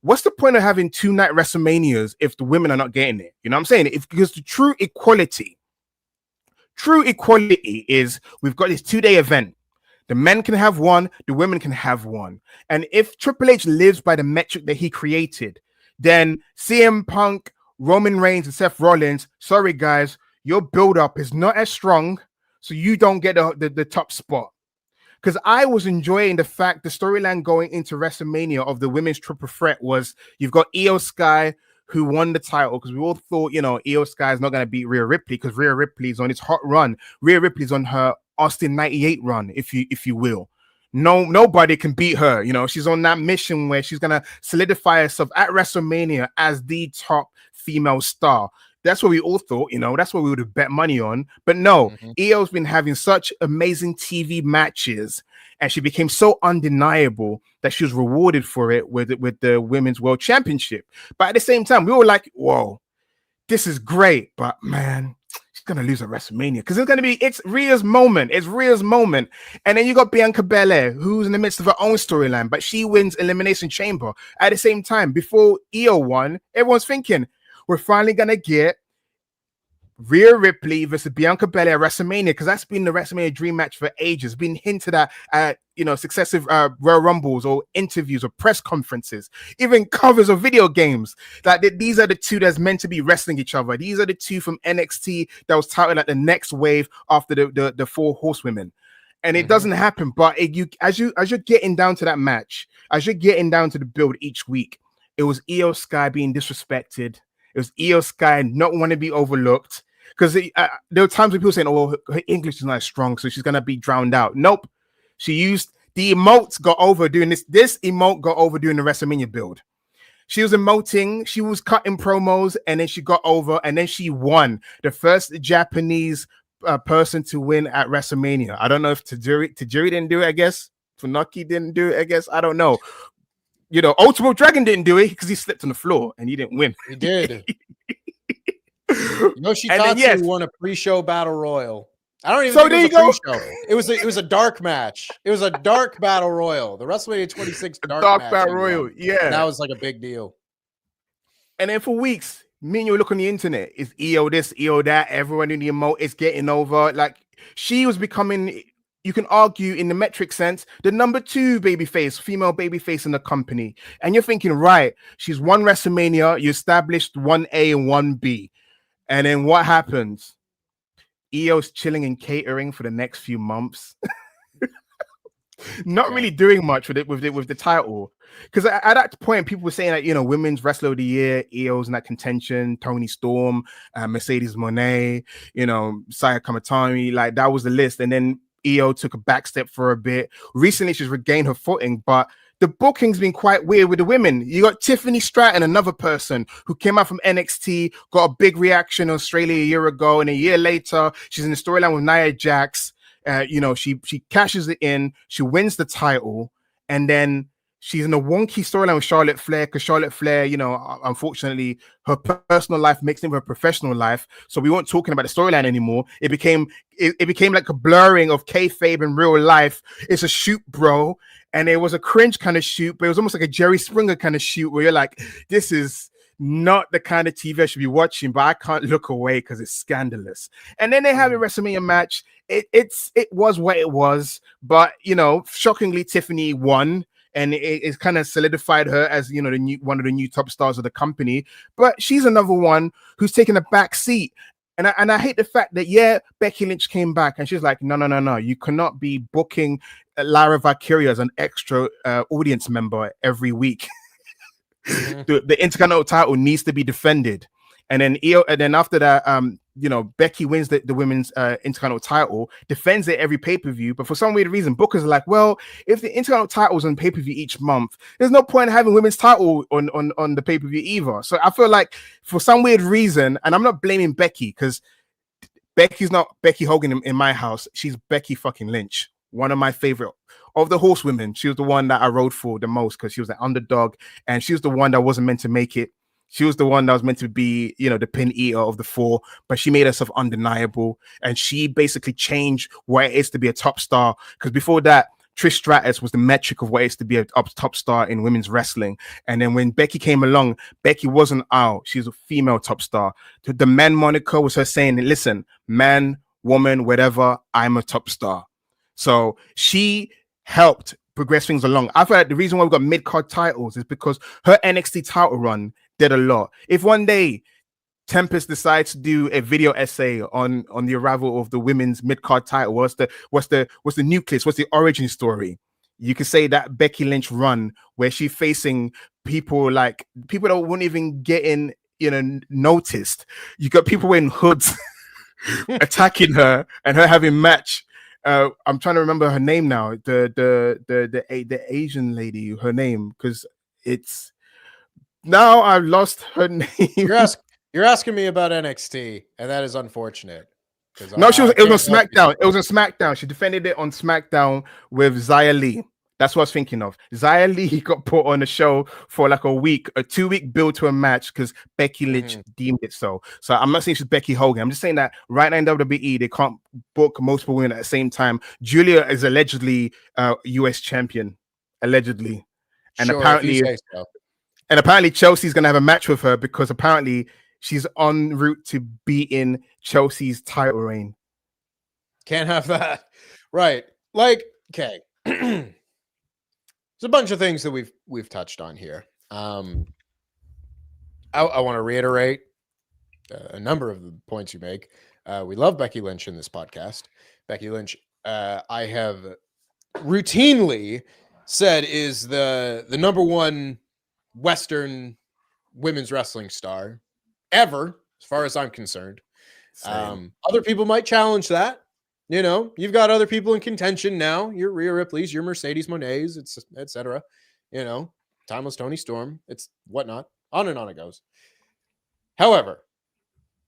what's the point of having 2-night WrestleManias if the women are not getting it? You know what I'm saying? Because the true equality is we've got this 2-day event. The men can have one, the women can have one. And if Triple H lives by the metric that he created, then CM Punk, Roman Reigns, and Seth Rollins, sorry guys, your build-up is not as strong, so you don't get the top spot. Because I was enjoying the fact the storyline going into WrestleMania of the women's triple threat was you've got Io Sky, who won the title, because we all thought, Io Sky is not going to beat Rhea Ripley because Rhea Ripley's on its hot run. Rhea Ripley's on her Austin 98 run, if you will. Nobody can beat her. She's on that mission where she's gonna solidify herself at WrestleMania as the top female star. That's what we all thought, that's what we would have bet money on. But no, Io's been having such amazing TV matches, and she became so undeniable that she was rewarded for it with the Women's World Championship. But at the same time, we were like, whoa, this is great, but man, she's gonna lose at WrestleMania because it's Rhea's moment. It's Rhea's moment. And then you got Bianca Belair, who's in the midst of her own storyline, but she wins Elimination Chamber. At the same time, before Io won, everyone's thinking, we're finally gonna get Rhea Ripley versus Bianca Belair at WrestleMania, because that's been the WrestleMania dream match for ages. Been hinted at successive Royal Rumbles or interviews or press conferences, even covers of video games. These are the two that's meant to be wrestling each other. These are the two from NXT that was touted like the next wave after the 4 horsewomen. And it doesn't happen. But as you're getting down to that match, as you're getting down to the build each week, it was Io Sky being disrespected. It was Io Sky not want to be overlooked, because there were times when people saying, "Oh, her English is not as strong, so she's gonna be drowned out." Nope, she used the emotes. Got over doing this. This emote got over doing the WrestleMania build. She was emoting, she was cutting promos, and then she got over, and then she won, the first Japanese person to win at WrestleMania. I don't know if Tajiri didn't do it. I guess Funaki didn't do it. I guess I don't know. Ultimate Dragon didn't do it because he slipped on the floor and he didn't win.
He did. Yoshitatsu won a pre-show battle royal. I don't even think it was a pre-show. It was a dark match. It was a dark battle royal. The WrestleMania 26 dark match
battle royal. Yeah,
that was like a big deal.
And then for weeks, me and you look on the internet. It's Io this, Io that. Everyone in the emote is getting over. Like, she was becoming, you can argue in the metric sense, the number 2 babyface, female babyface in the company. And you're thinking, right, she's won WrestleMania, you established 1A and 1B. And then what happens? Io's chilling and catering for the next few months. Not really doing much with the title. Because at that point, people were saying that, Women's Wrestler of the Year, Io's in that contention, Toni Storm, Mercedes Moné, Saya Kamatani, like that was the list. And then Io took a back step for a bit. Recently, she's regained her footing, but the booking's been quite weird with the women. You got Tiffany Stratton, another person who came out from NXT, got a big reaction in Australia a year ago, and a year later, she's in the storyline with Nia Jax. She cashes it in, she wins the title, and then she's in a wonky storyline with Charlotte Flair because Charlotte Flair, unfortunately, her personal life mixed in with her professional life. So we weren't talking about the storyline anymore. It became like a blurring of kayfabe and real life. It's a shoot, bro, and it was a cringe kind of shoot, but it was almost like a Jerry Springer kind of shoot where you're like, this is not the kind of TV I should be watching, but I can't look away because it's scandalous. And then they have a WrestleMania match. It was what it was, but shockingly, Tiffany won. And it kind of solidified her as one of the new top stars of the company. But she's another one who's taken a back seat. And I hate the fact that Becky Lynch came back and she's like, no, you cannot be booking Lara Valkyria as an extra audience member every week. The Intercontinental title needs to be defended. And then after that, Becky wins the women's Intercontinental title, defends it every pay-per-view. But for some weird reason, bookers are like, well, if the Intercontinental title is on pay-per-view each month, there's no point in having women's title on the pay-per-view either. So I feel like for some weird reason, and I'm not blaming Becky because Becky's not Becky Hogan in my house. She's Becky fucking Lynch. One of my favorite of the horsewomen. She was the one that I rode for the most because she was an underdog and she was the one that wasn't meant to make it. She was the one that was meant to be, the pin eater of the four, but she made herself undeniable. And she basically changed what it is to be a top star. Because before that, Trish Stratus was the metric of what it is to be a top star in women's wrestling. And then when Becky came along, Becky wasn't out. She was a female top star. The man moniker was her saying, listen, man, woman, whatever, I'm a top star. So she helped progress things along. I feel like the reason why we've got mid-card titles is because her NXT title run did a lot. If one day Tempest decides to do a video essay on the arrival of the women's mid-card title, what's the nucleus, what's the origin story? You could say that Becky Lynch run where she's facing people that wouldn't even get in, noticed. You got people wearing hoods attacking her and her having match. I'm trying to remember her name now. The Asian lady, her name, because it's now I've lost her name.
You're asking me about NXT, and that is unfortunate.
No, it was on SmackDown. It was on SmackDown. She defended it on SmackDown with Xia Li. That's what I was thinking of. Xia Li got put on a show for like a 2-week build to a match because Becky Lynch deemed it so. So I'm not saying she's Becky Hogan. I'm just saying that right now in WWE, they can't book multiple women at the same time. Julia is allegedly US champion. Allegedly. And
sure,
apparently Chelsea's going to have a match with her because apparently she's en route to beating Chelsea's title reign.
Can't have that. Right. Like, okay. There's a bunch of things that we've touched on here. I want to reiterate a number of the points you make. We love Becky Lynch in this podcast. Becky Lynch, I have routinely said is the number one Western women's wrestling star ever, as far as I'm concerned. Other people might challenge that. You've got other people in contention now. Your Rhea Ripley's, your Mercedes Monets, etc. Timeless Toni Storm. It's whatnot. On and on it goes. However,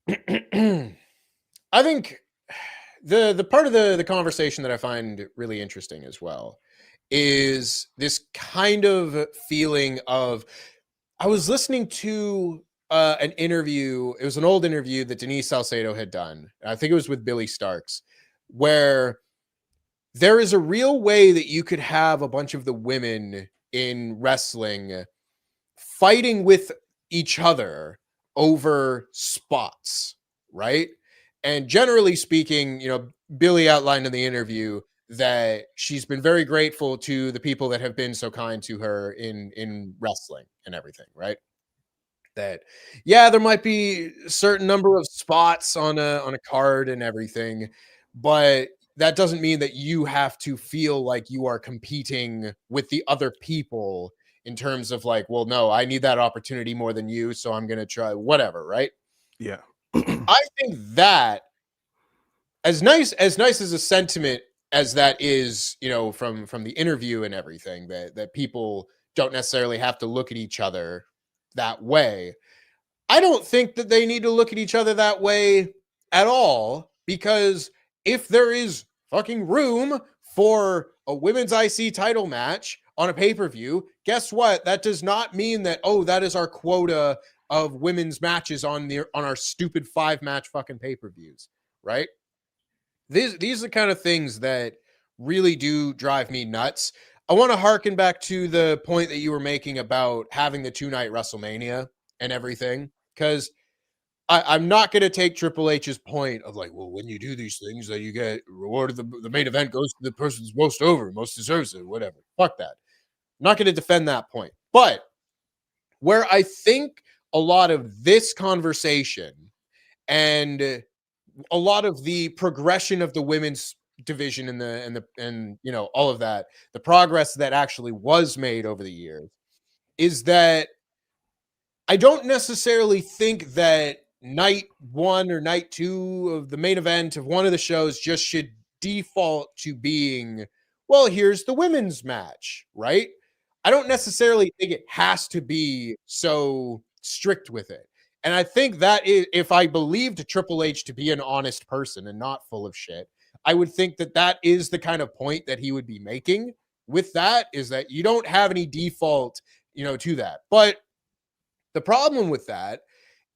I think the part of the conversation that I find really interesting as well is this kind of feeling of, I was listening to an interview. It was an old interview that Denise Salcedo had done. I think it was with Billy Starks, where there is a real way that you could have a bunch of the women in wrestling fighting with each other over spots, right? And generally speaking, Billy outlined in the interview that she's been very grateful to the people that have been so kind to her in wrestling and everything, right? That, there might be a certain number of spots on a card and everything, but that doesn't mean that you have to feel like you are competing with the other people in terms of like, well, no, I need that opportunity more than you, so I'm going to try whatever, right?
Yeah.
I think that as nice as a sentiment as that is, from the interview and everything, that people don't necessarily have to look at each other that way. I don't think that they need to look at each other that way at all, because if there is fucking room for a women's IC title match on a pay-per-view, guess what? That does not mean that, oh, that is our quota of women's matches on our stupid 5-match fucking pay-per-views, right? These are the kind of things that really do drive me nuts. I want to harken back to the point that you were making about having the 2-night WrestleMania and everything, because I'm not going to take Triple H's point of like, well, when you do these things, that you get rewarded. The main event goes to the person who's most over, most deserves it, whatever. Fuck that. I'm not going to defend that point. But where I think a lot of this conversation and a lot of the progression of the women's division and you know, all of that, the progress that actually was made over the years, is that I don't necessarily think that night 1 or night 2 of the main event of one of the shows just should default to being, well, here's the women's match, right? I don't necessarily think it has to be so strict with it. And I think that if I believed Triple H to be an honest person and not full of shit, I would think that that is the kind of point that he would be making with that, is that you don't have any default, you know, to that. But the problem with that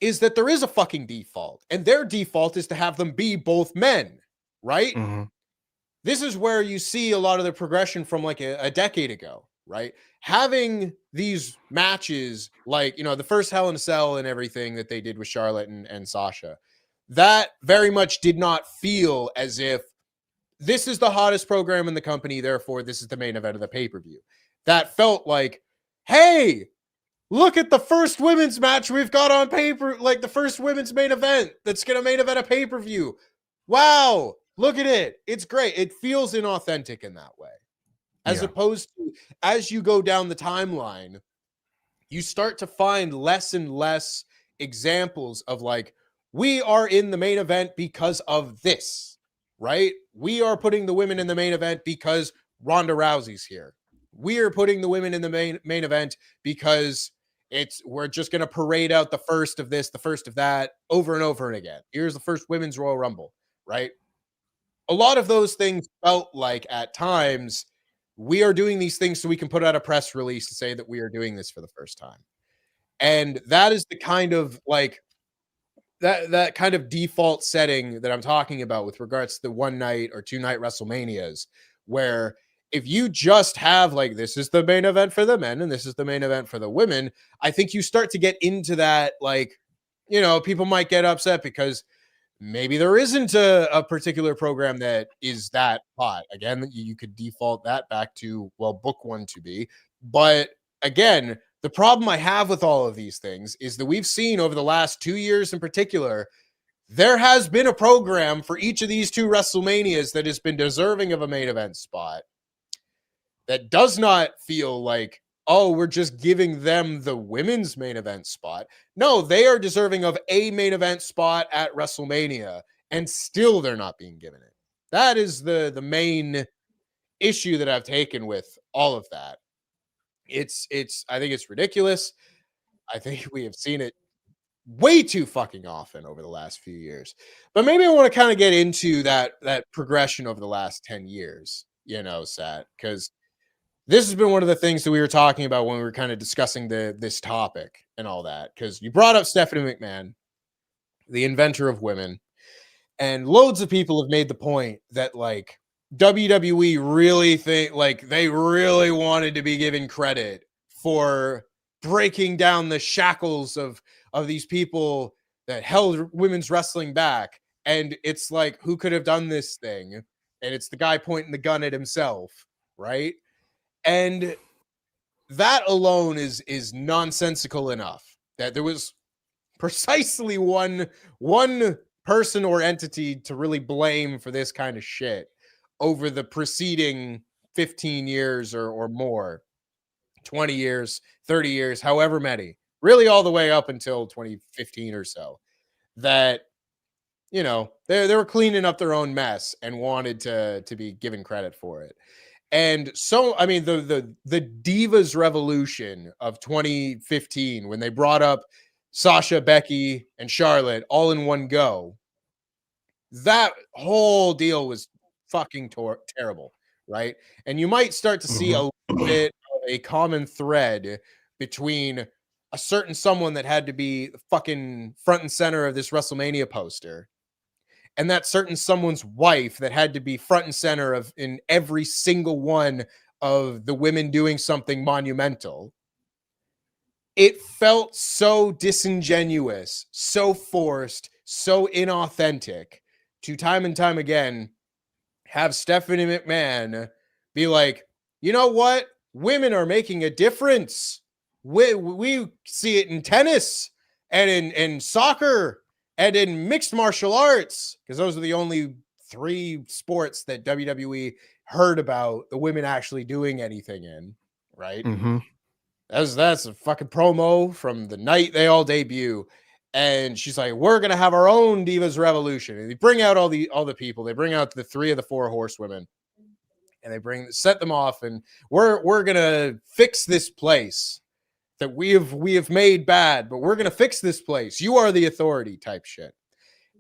is that there is a fucking default, and their default is to have them be both men, right?
Mm-hmm.
This is where you see a lot of the progression from like a decade ago, right? Having these matches, like, you know, the first Hell in a Cell and everything that they did with Charlotte and Sasha, that very much did not feel as if this is the hottest program in the company, therefore this is the main event of the pay-per-view. That felt like, hey, look at the first women's match we've got on paper, like the first women's main event that's going to main event a pay-per-view. Wow, look at it. It's great. It feels inauthentic in that way. As opposed to, as you go down the timeline, you start to find less and less examples of like, we are in the main event because of this, right? We are putting the women in the main event because Ronda Rousey's here. We are putting the women in the main event because we're just going to parade out the first of this, the first of that, over and over and again. Here's the first women's Royal Rumble, right? A lot of those things felt like at times, we are doing these things so we can put out a press release to say that we are doing this for the first time. And that is the kind of like that kind of default setting that I'm talking about with regards to the 1-night or 2-night WrestleManias, where if you just have like, this is the main event for the men and this is the main event for the women, I think you start to get into that, like, you know, people might get upset because maybe there isn't a particular program that is that hot. Again, you could default that back to, well, book one to be. But again, the problem I have with all of these things is that we've seen over the last 2 years in particular, there has been a program for each of these 2 WrestleManias that has been deserving of a main event spot that does not feel like, oh, we're just giving them the women's main event spot. No, they are deserving of a main event spot at WrestleMania, and still they're not being given it. That is the main issue that I've taken with all of that. I think it's ridiculous. I think we have seen it way too fucking often over the last few years. But maybe I want to kind of get into that progression over the last 10 years, you know, Sat, because this has been one of the things that we were talking about when we were kind of discussing this topic and all that, because you brought up Stephanie McMahon, the inventor of women, and loads of people have made the point that like WWE really think like they really wanted to be given credit for breaking down the shackles of these people that held women's wrestling back. And it's like, who could have done this thing? And it's the guy pointing the gun at himself, right? And that alone is nonsensical enough that there was precisely one person or entity to really blame for this kind of shit over the preceding 15 years or more, 20 years, 30 years, however many, really all the way up until 2015 or so, that, you know, they were cleaning up their own mess and wanted to be given credit for it. And so, I mean, the Divas Revolution of 2015, when they brought up Sasha, Becky, and Charlotte all in one go, that whole deal was fucking terrible, right? And you might start to see a little bit a common thread between a certain someone that had to be fucking front and center of this WrestleMania poster, and that certain someone's wife that had to be front and center of in every single one of the women doing something monumental. It felt so disingenuous, so forced, so inauthentic to time and time again have Stephanie McMahon be like, you know what? Women are making a difference. We see it in tennis and in soccer and in mixed martial arts, because those are the only 3 sports that WWE heard about the women actually doing anything in, right?
Mm-hmm.
That's a fucking promo from the night they all debut. And she's like, we're gonna have our own Divas Revolution. And they bring out all the people. They bring out the 3 of the 4 horsewomen, and they set them off, and we're gonna fix this place that we have made bad, but we're gonna fix this place. You are the authority type shit.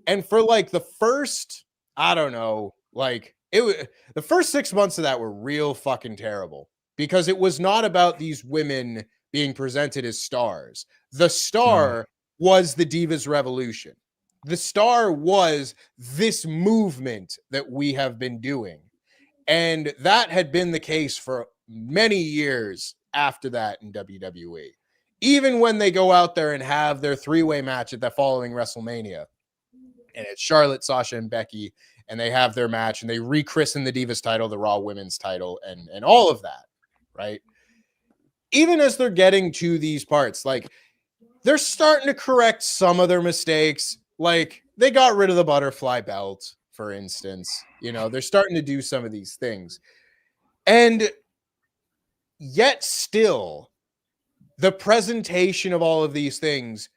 And for like the first, I don't know, like the first 6 months of that were real fucking terrible, because it was not about these women being presented as stars. The star was the Divas Revolution. The star was this movement that we have been doing. And that had been the case for many years after that in WWE. Even when they go out there and have their 3-way match at the following WrestleMania, and it's Charlotte, Sasha, and Becky, and they have their match, and they rechristen the Divas title, the Raw Women's title, and all of that, right? Even as they're getting to these parts, like, they're starting to correct some of their mistakes. Like, they got rid of the butterfly belt, for instance. You know, they're starting to do some of these things. And yet still, the presentation of all of these things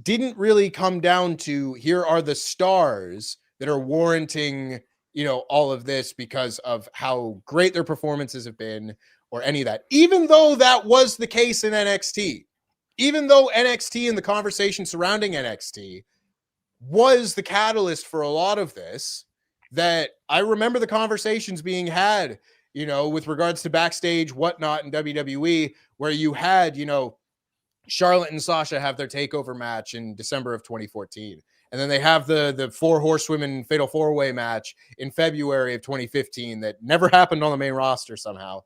didn't really come down to, here are the stars that are warranting, you know, all of this because of how great their performances have been, or any of that. Even though that was the case in NXT, even though NXT and the conversation surrounding NXT was the catalyst for a lot of this, that I remember the conversations being had, you know, with regards to backstage whatnot in WWE, where you had, you know, Charlotte and Sasha have their takeover match in December of 2014. And then they have the 4 horsewomen fatal 4-way match in February of 2015 that never happened on the main roster somehow.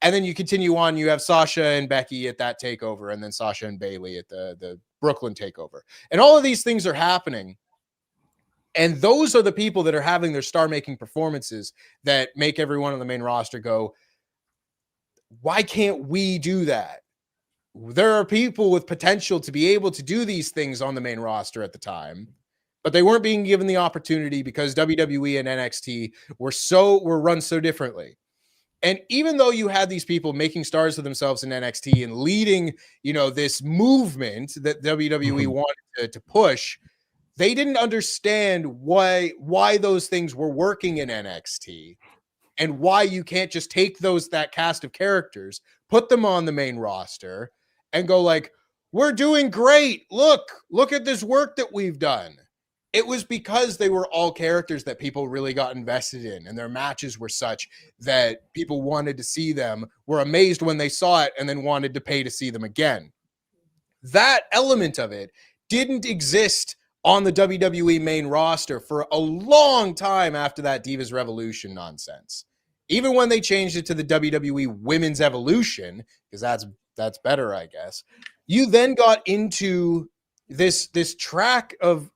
And then you continue on, you have Sasha and Becky at that takeover, and then Sasha and Bayley at the Brooklyn takeover. And all of these things are happening. And those are the people that are having their star-making performances that make everyone on the main roster go, why can't we do that? There are people with potential to be able to do these things on the main roster at the time, but they weren't being given the opportunity because WWE and NXT were run so differently. And even though you had these people making stars of themselves in NXT and leading, you know, this movement that WWE wanted to push, they didn't understand why those things were working in NXT, and why you can't just take that cast of characters, put them on the main roster, and go like, we're doing great. Look at this work that we've done. It was because they were all characters that people really got invested in, and their matches were such that people wanted to see them, were amazed when they saw it, and then wanted to pay to see them again. That element of it didn't exist on the WWE main roster for a long time after that Divas Revolution nonsense. Even when they changed it to the WWE Women's Evolution, because that's better, I guess. You then got into this track of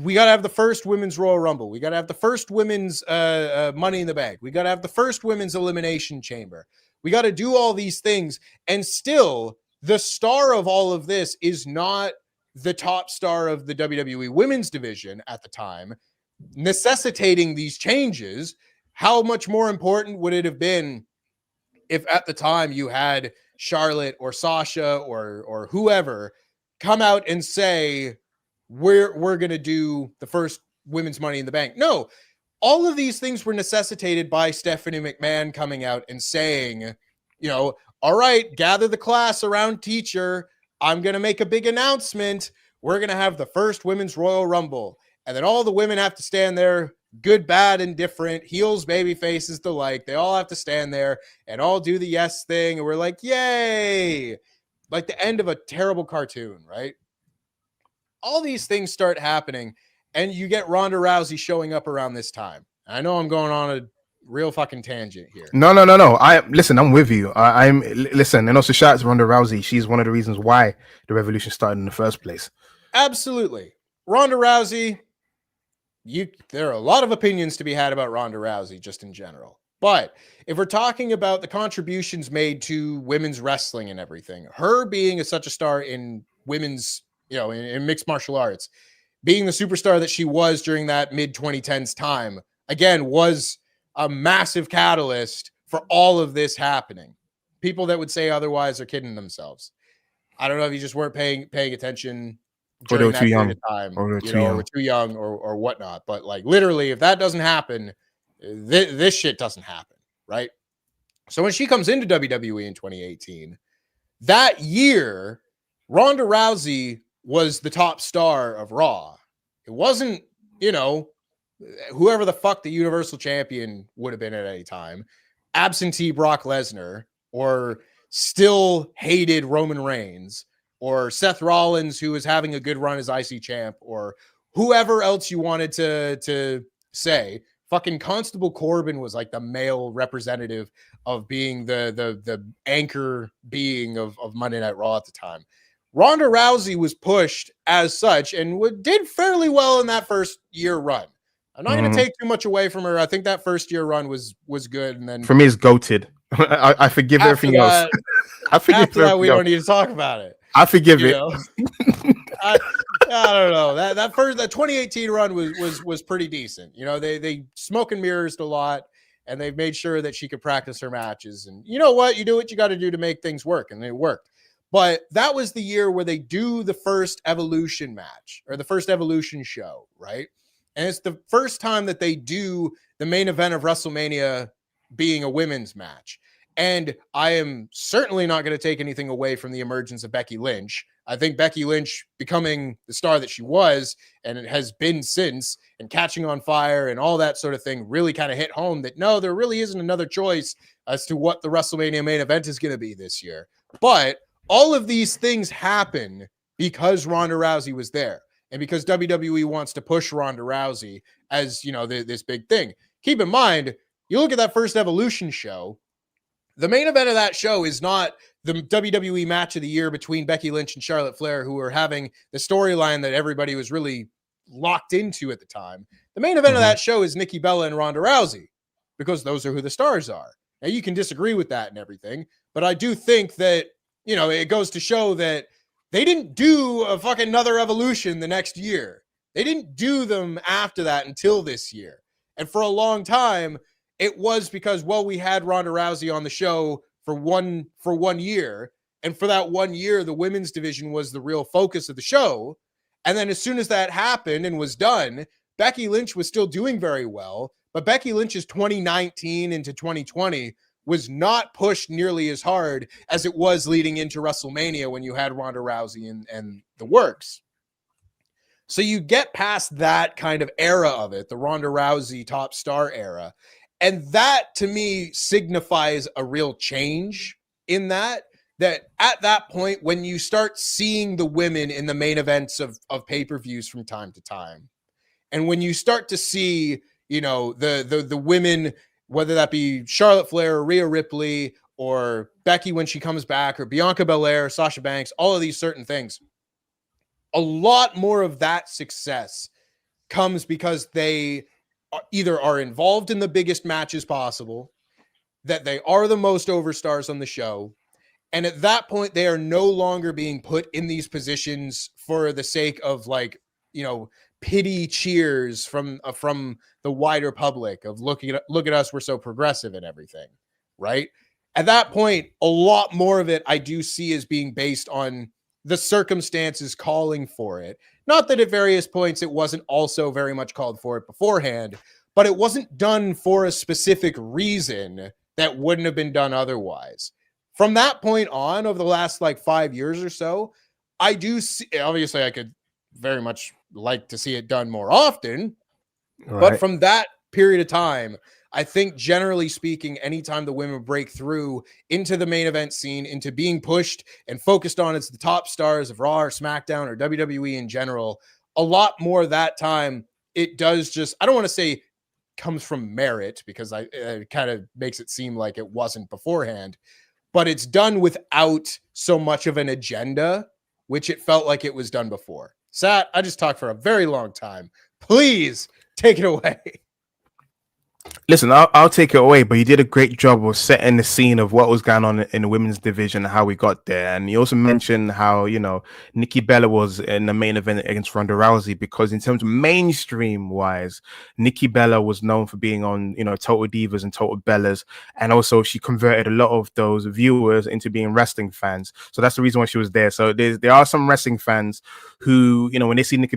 we got to have the first women's Royal Rumble. We got to have the first women's Money in the Bank. We got to have the first women's Elimination Chamber. We got to do all these things. And still, the star of all of this is not the top star of the WWE women's division at the time, necessitating these changes. How much more important would it have been if at the time you had Charlotte or Sasha or whoever come out and say, we're going to do the first women's Money in the Bank? No, all of these things were necessitated by Stephanie McMahon coming out and saying, you know, all right, gather the class around teacher. I'm going to make a big announcement. We're going to have the first women's Royal Rumble. And then all the women have to stand there good, bad, and different, heels, baby faces, the like. They all have to stand there and all do the yes thing. And we're like, yay. Like the end of a terrible cartoon, right? All these things start happening, and you get Ronda Rousey showing up around this time. I know I'm going on a real fucking tangent here.
No. I'm with you. Listen, and also shout out to Ronda Rousey. She's one of the reasons why the revolution started in the first place.
Absolutely. Ronda Rousey, there are a lot of opinions to be had about Ronda Rousey just in general. But if we're talking about the contributions made to women's wrestling and everything, her being such a star in women's, in mixed martial arts, being the superstar that she was during that mid 2010s time, again, was a massive catalyst for all of this happening. People that would say otherwise are kidding themselves. I don't know if you just weren't paying attention during that period of time, or were too young or whatnot. But like literally, if that doesn't happen, this shit doesn't happen, right? So when she comes into WWE in 2018, that year, Ronda Rousey was the top star of Raw. It wasn't, whoever the fuck the Universal Champion would have been at any time, absentee Brock Lesnar, or still hated Roman Reigns, or Seth Rollins, who was having a good run as IC champ, or whoever else you wanted to say. Fucking Constable Corbin was like the male representative of being the anchor being of Monday Night Raw at the time. Ronda Rousey was pushed as such and did fairly well in that first year run. I'm not going to take too much away from her. I think that first year run was good. And then
for me, it's goated. I forgive everything else.
I forgive after that, we don't need to talk about it.
I forgive it.
I don't know. That 2018 run was pretty decent. They smoke and mirrors a lot, and they've made sure that she could practice her matches. And you know what? You do what you got to do to make things work, and it worked. But that was the year where they do the first Evolution match, or the first Evolution show, right? And it's the first time that they do the main event of WrestleMania being a women's match. And I am certainly not going to take anything away from the emergence of Becky Lynch. I think Becky Lynch becoming the star that she was, and it has been since, and catching on fire and all that sort of thing really kind of hit home that no, there really isn't another choice as to what the WrestleMania main event is going to be this year. But all of these things happen because Ronda Rousey was there, and because WWE wants to push Ronda Rousey as, this big thing. Keep in mind, you look at that first Evolution show, the main event of that show is not the WWE match of the year between Becky Lynch and Charlotte Flair, who were having the storyline that everybody was really locked into at the time. The main event of that show is Nikki Bella and Ronda Rousey, because those are who the stars are. Now, you can disagree with that and everything, but I do think that, it goes to show that they didn't do a fucking another Evolution the next year. They didn't do them after that until this year. And for a long time, it was because, we had Ronda Rousey on the show for one year. And for that 1 year, the women's division was the real focus of the show. And then as soon as that happened and was done, Becky Lynch was still doing very well. But Becky Lynch's 2019 into 2020 was not pushed nearly as hard as it was leading into WrestleMania when you had Ronda Rousey and the works. So you get past that kind of era of it, the Ronda Rousey top star era. And that, to me, signifies a real change in that at that point, when you start seeing the women in the main events of pay-per-views from time to time, and when you start to see, the women, whether that be Charlotte Flair or Rhea Ripley or Becky when she comes back, or Bianca Belair, Sasha Banks, all of these certain things, a lot more of that success comes because they either are involved in the biggest matches possible, that they are the most overstars on the show, and at that point they are no longer being put in these positions for the sake of pity cheers from the wider public of look at us, we're so progressive and everything, right? At that point, a lot more of it I do see as being based on the circumstances calling for it. Not that at various points it wasn't also very much called for it beforehand, but it wasn't done for a specific reason that wouldn't have been done otherwise. From that point on, over the last 5 years or so, I do see, obviously I could very much like to see it done more often, But
Right.
from that period of time, I think generally speaking, anytime the women break through into the main event scene, into being pushed and focused on as the top stars of Raw or SmackDown or WWE in general, a lot more that time, it does just, I don't want to say comes from merit because it kind of makes it seem like it wasn't beforehand, but it's done without so much of an agenda, which it felt like it was done before. Sat, I just talked for a very long time. Please take it away.
Listen, I'll take it away, but you did a great job of setting the scene of what was going on in the women's division and how we got there. And you also mentioned how, Nikki Bella was in the main event against Ronda Rousey, because in terms of mainstream wise, Nikki Bella was known for being on, Total Divas and Total Bellas. And also she converted a lot of those viewers into being wrestling fans. So that's the reason why she was there. So there are some wrestling fans who, when they see Nikki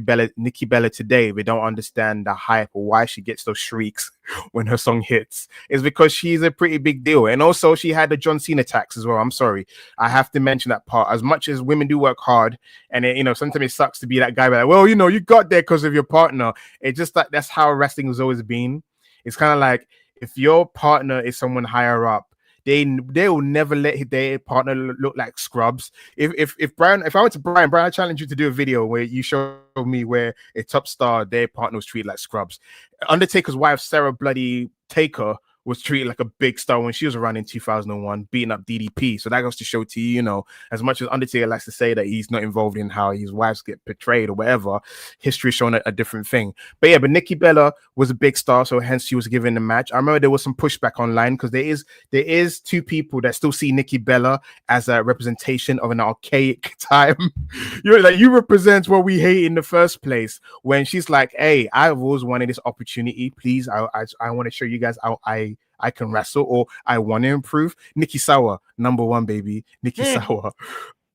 Bella today, they don't understand the hype or why she gets those shrieks when her song hits. Is because she's a pretty big deal. And also she had the John Cena tax as well. I'm sorry, I have to mention that part. As much as women do work hard, and sometimes it sucks to be that guy like, well, you got there because of your partner. It's just like that's how wrestling has always been. It's kind of like if your partner is someone higher up, they will never let their partner look like scrubs. If I went to Brian, I challenge you to do a video where you show me where a top star, their partner was treated like scrubs. Undertaker's wife, Sarah Bloody Taker, was treated like a big star when she was around in 2001, beating up DDP. So that goes to show to you, as much as Undertaker likes to say that he's not involved in how his wives get portrayed or whatever, history has shown a different thing. But Nikki Bella was a big star, so hence she was given the match. I remember there was some pushback online because there is two people that still see Nikki Bella as a representation of an archaic time. You represent what we hate in the first place. When she's like, hey, I've always wanted this opportunity. Please, I want to show you guys how I can wrestle, or I want to improve. Nikki Sauer, number one, baby. Nikki Sauer.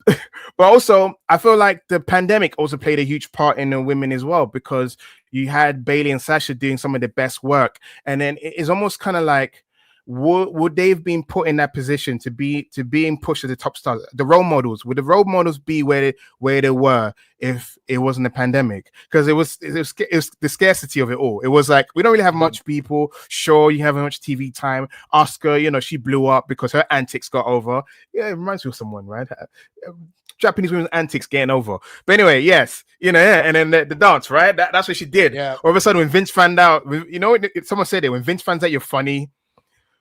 But also, I feel like the pandemic also played a huge part in the women as well, because you had Bayley and Sasha doing some of the best work. And then it's almost kind of like, would they have been put in that position to being pushed to the top stars? The role models, would the role models be where they were if it wasn't a pandemic? Because it was the scarcity of it all. It was like, we don't really have much people. Sure, you have much TV time. Asuka, she blew up because her antics got over. Yeah, it reminds me of someone, right? Japanese women's antics getting over. But anyway, yes, and then the dance, right? That's what she did.
Yeah.
All of a sudden, when Vince found out, someone said it, when Vince finds out you're funny,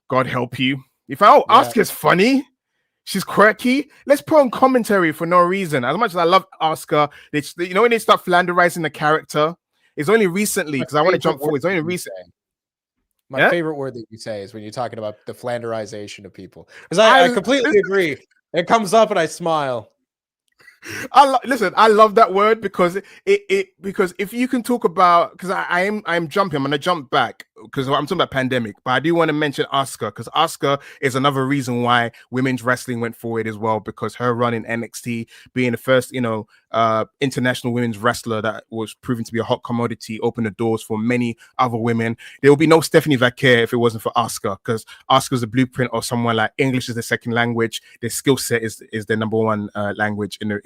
God help you. If Asuka's funny, she's quirky, let's put on commentary for no reason. As much as I love Asuka, when they start flanderizing the character, it's only recently, because I want to jump forward. It's only recent.
My favorite word that you say is when you're talking about the flanderization of people. Because I completely agree. It comes up and I smile.
Listen, I love that word because because if you can talk about, because I'm jumping, I'm gonna jump back because I'm talking about pandemic, but I do want to mention Asuka, because Asuka is another reason why women's wrestling went forward as well, because her run in NXT, being the first international women's wrestler that was proven to be a hot commodity, opened the doors for many other women. There will be no Stephanie Vaquer if it wasn't for Asuka, because Asuka's a blueprint of someone like English is the second language, their skill set is their number one language in the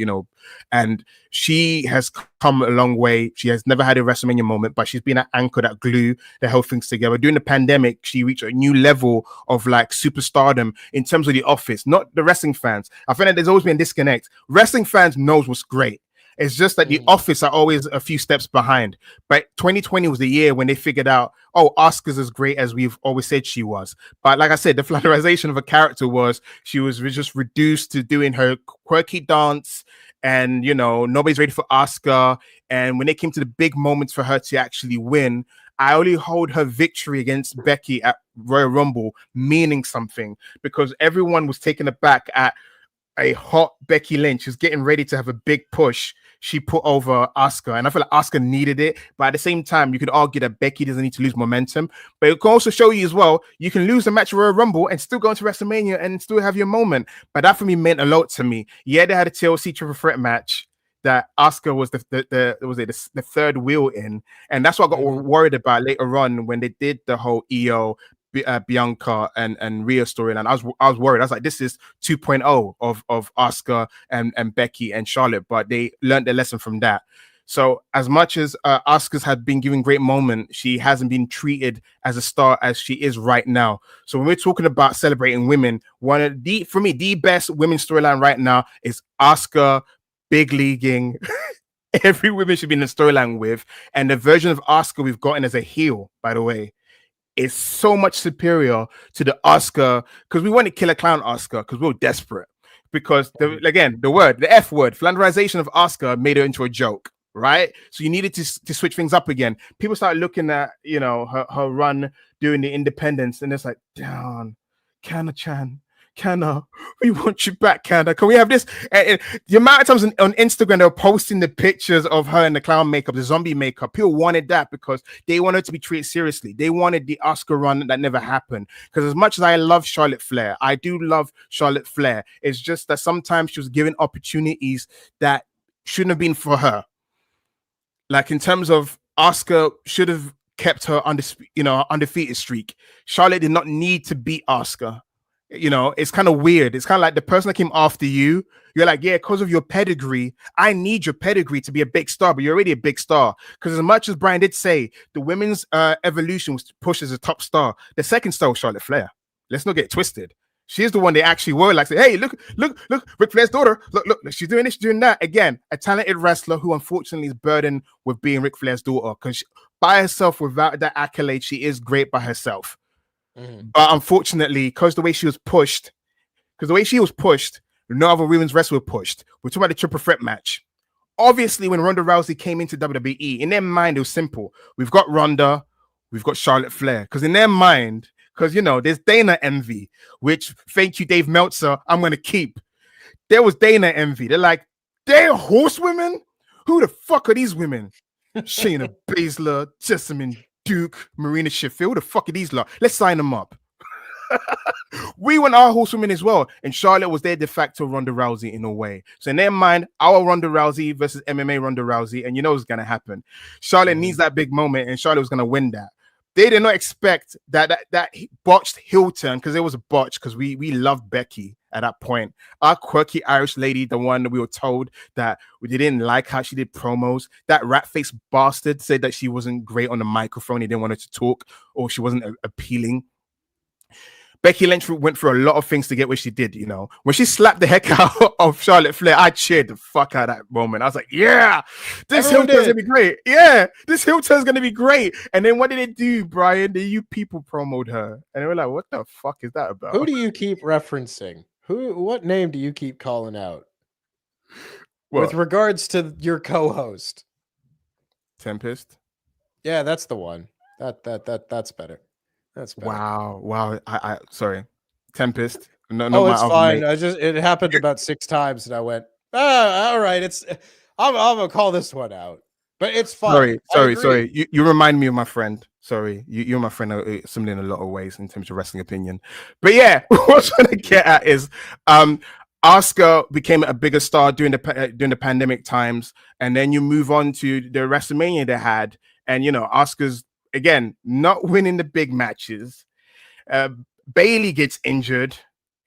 and she has come a long way. She has never had a WrestleMania moment, but she's been an anchor, that glue that held things together. During the pandemic, she reached a new level of like superstardom in terms of the office, not the wrestling fans. I find that there's always been a disconnect. Wrestling fans knows what's great. It's just that the office are always a few steps behind. But 2020 was the year when they figured out, Asuka's as great as we've always said she was. But like I said, the flanderization of a character was she was just reduced to doing her quirky dance, and nobody's ready for Asuka. And when it came to the big moments for her to actually win, I only hold her victory against Becky at Royal Rumble meaning something, because everyone was taken aback at a hot Becky Lynch who's getting ready to have a big push. She put over Asuka, and I feel like Asuka needed it. But at the same time, you could argue that Becky doesn't need to lose momentum. But it can also show you as well, you can lose a match at Royal Rumble and still go into WrestleMania and still have your moment. But that for me meant a lot to me. Yeah, they had a TLC triple threat match that Asuka was the third wheel in, and that's what I got worried about later on when they did the whole Bianca and Rhea storyline. I was worried. I was like, this is 2.0 of Asuka and Becky and Charlotte, but they learned their lesson from that. So as much as Asuka's had been given great moments, she hasn't been treated as a star as she is right now. So when we're talking about celebrating women, one of the, for me, the best women's storyline right now is Asuka big leaguing. Every woman should be in the storyline with, and the version of Asuka we've gotten as a heel, by the way, is so much superior to the Oscar, because we wanted Killer Clown Oscar because we were desperate. Because the F word, flanderization of Oscar made it into a joke, right? So you needed to switch things up again. People started looking at, you know, her run during the independence, and it's like, down, Kana-chan, Kana, we want you back, Kana. Can we have this? And the amount of times on Instagram they were posting the pictures of her in the clown makeup, the zombie makeup. People wanted that because they wanted to be treated seriously. They wanted the Oscar run that never happened. Because as much as I love Charlotte Flair, I do love Charlotte Flair. It's just that sometimes she was given opportunities that shouldn't have been for her. Like in terms of Oscar should have kept her undefeated streak. Charlotte did not need to beat Oscar. You know, it's kind of weird. It's kind of like the person that came after you. You're like, yeah, because of your pedigree, I need your pedigree to be a big star, but you're already a big star. Because as much as Brian did say, the women's evolution was pushed as a top star. The second star was Charlotte Flair. Let's not get it twisted. She's the one they actually were like, say, hey, look, Ric Flair's daughter. Look, she's doing this, she's doing that. Again, a talented wrestler who unfortunately is burdened with being Ric Flair's daughter. Because by herself, without that accolade, she is great by herself. But unfortunately, because the way she was pushed, no other women's wrestler was pushed. We're talking about the triple threat match. Obviously, when Ronda Rousey came into WWE, in their mind, it was simple. We've got Ronda, we've got Charlotte Flair. Because in their mind, because, you know, there's Dana envy, which, thank you, Dave Meltzer, I'm going to keep. There was Dana envy. They're like, they're horsewomen? Who the fuck are these women? Shayna Baszler, Jessamine Duke, Marina Sheffield. Who the fuck are these lot? Let's sign them up. We want our horsewomen as well. And Charlotte was their de facto Ronda Rousey in a way. So in their mind, our Ronda Rousey versus MMA Ronda Rousey, and you know what's going to happen. Charlotte needs that big moment, and Charlotte was going to win that. They did not expect that botched heel turn, because it was a botch, because we loved Becky at that point. Our quirky Irish lady, the one that we were told that we didn't like how she did promos. That rat-faced bastard said that she wasn't great on the microphone. He didn't want her to talk, or she wasn't appealing. Becky Lynch went through a lot of things to get where she did, you know. When she slapped the heck out of Charlotte Flair, I cheered the fuck out of that moment. I was like, yeah, this heel turn's going to be great. Yeah, this heel turn's going to be great. And then what did it do, Brian? The You People promoted her. And they were like, what the fuck is that about?
Who do you keep referencing? What name do you keep calling out? What? With regards to your co-host?
Tempest?
Yeah, that's the one. That's better. That's better.
Wow. I sorry. Tempest. No,
it's fine. It happened about 6 times, and I went, all right. I'm gonna call this one out, but it's fine.
Sorry. You remind me of my friend. Sorry, you're my friend, similar in a lot of ways in terms of wrestling opinion. But yeah, what I'm trying to get at is, Asuka became a bigger star during the pandemic times, and then you move on to the WrestleMania they had, and you know, Asuka's again not winning the big matches. Bailey gets injured.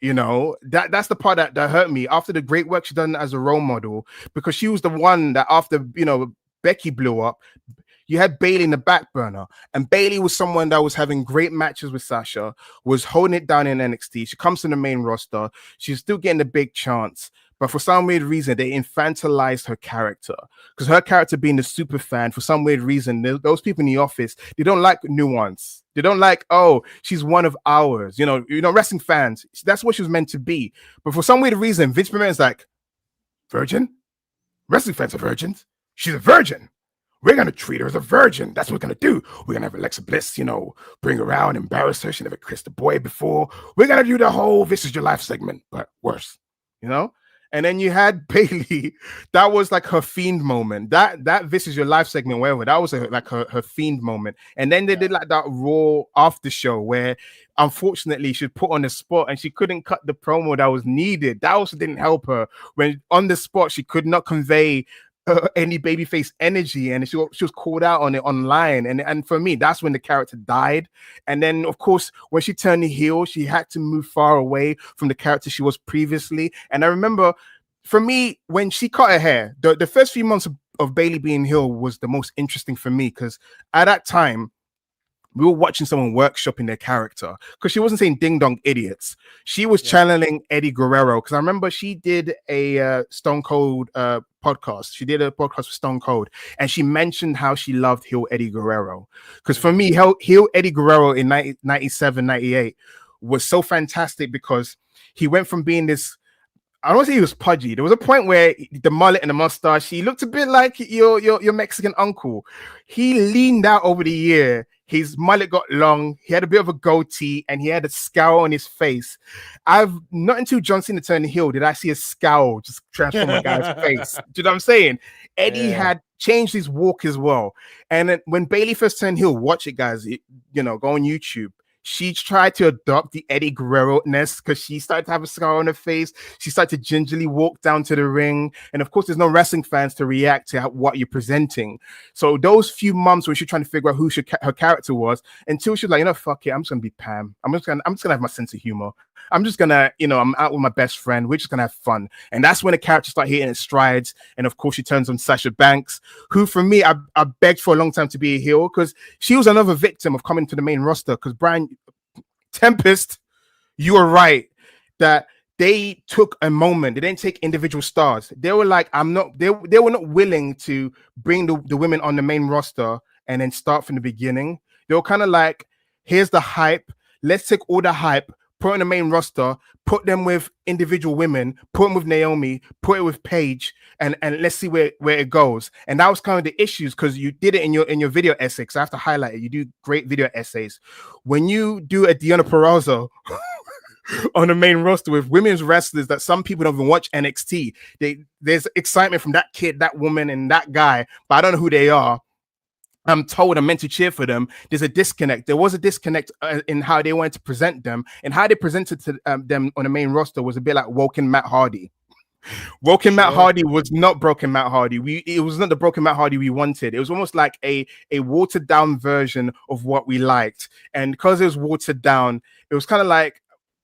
You know, that's the part that hurt me after the great work she done as a role model, because she was the one that after, you know, Becky blew up, you had Bailey in the back burner, and Bailey was someone that was having great matches with Sasha, was holding it down in NXT. She comes to the main roster. She's still getting the big chance, but for some weird reason, they infantilized her character, because her character being the super fan, for some weird reason, those people in the office, they don't like nuance. They don't like, oh, she's one of ours. You know, wrestling fans, that's what she was meant to be. But for some weird reason, Vince McMahon's like, virgin? Wrestling fans are virgins? She's a virgin. We're going to treat her as a virgin. That's what we're going to do. We're going to have Alexa Bliss, you know, bring her out and embarrass her. She never kissed a boy before. We're going to do the whole This Is Your Life segment, but worse, you know? And then you had Bailey. That was like her Fiend moment. That This Is Your Life segment, whatever, that was like her Fiend moment. And then they did like that Raw after show where unfortunately she put on the spot and she couldn't cut the promo that was needed. That also didn't help her. When on the spot, she could not convey any babyface energy, and she was called out on it online, and for me, that's when the character died. And then of course, when she turned the heel, she had to move far away from the character she was previously. And I remember for me, when she cut her hair, the first few months of Bailey being heel was the most interesting for me because at that time we were watching someone workshopping their character because she wasn't saying ding dong idiots. She was channeling Eddie Guerrero because I remember she did a Stone Cold podcast. She did a podcast with Stone Cold and she mentioned how she loved heel Eddie Guerrero. Because for me, heel Eddie Guerrero in 97, 98 was so fantastic because he went from being this, I don't want to say he was pudgy. There was a point where the mullet and the mustache, he looked a bit like your Mexican uncle. He leaned out over the year. His mullet got long. He had a bit of a goatee and he had a scowl on his face. I've not until John Cena turned heel did I see a scowl just transform a guy's face. Do you know what I'm saying? Eddie had changed his walk as well. And then when Bailey first turned heel, watch it, guys. Go on YouTube. She tried to adopt the Eddie Guerrero-ness because she started to have a scar on her face. She started to gingerly walk down to the ring. And of course, there's no wrestling fans to react to what you're presenting. So those few months when she's trying to figure out who her character was, until she was like, fuck it, I'm just going to be Pam. I'm just gonna have my sense of humor. I'm just going to, I'm out with my best friend. We're just going to have fun. And that's when the character started hitting its strides. And of course, she turns on Sasha Banks, who for me, I begged for a long time to be a heel because she was another victim of coming to the main roster because Brian Tempest, you are right that they took a moment. They didn't take individual stars. They were like, they were not willing to bring the women on the main roster and then start from the beginning. They were kind of like, here's the hype. Let's take all the hype, put on the main roster, put them with individual women, put them with Naomi, put it with Paige, and let's see where it goes. And that was kind of the issues because you did it in your video essay. So I have to highlight it. You do great video essays. When you do a Deonna Purrazzo on the main roster with women's wrestlers that some people don't even watch NXT, there's excitement from that kid, that woman, and that guy, but I don't know who they are. I'm told I'm meant to cheer for them. There's a disconnect. There was a disconnect in how they wanted to present them, and how they presented to them on the main roster was a bit like Woken Matt Hardy. Matt Hardy was not broken Matt Hardy. It was not the broken Matt Hardy we wanted. It was almost like a watered down version of what we liked, and because it was watered down, it was kind of like,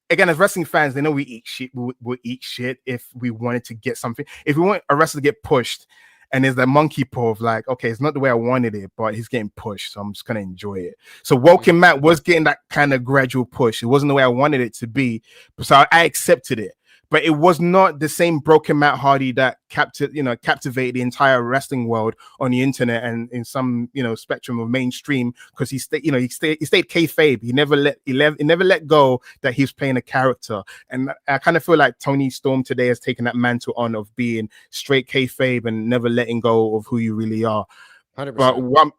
again, as wrestling fans, they know we eat shit. We'll eat shit if we wanted to get something. If we want a wrestler to get pushed. And there's that monkey paw of like, okay, it's not the way I wanted it, but he's getting pushed, so I'm just gonna enjoy it. So Woken Matt was getting that kind of gradual push. It wasn't the way I wanted it to be, so I accepted it. But it was not the same broken Matt Hardy that captivated the entire wrestling world on the internet and in some spectrum of mainstream because he stayed kayfabe. He never let go that he was playing a character. And I kind of feel like Tony Storm today has taken that mantle on of being straight kayfabe and never letting go of who you really are.
100%.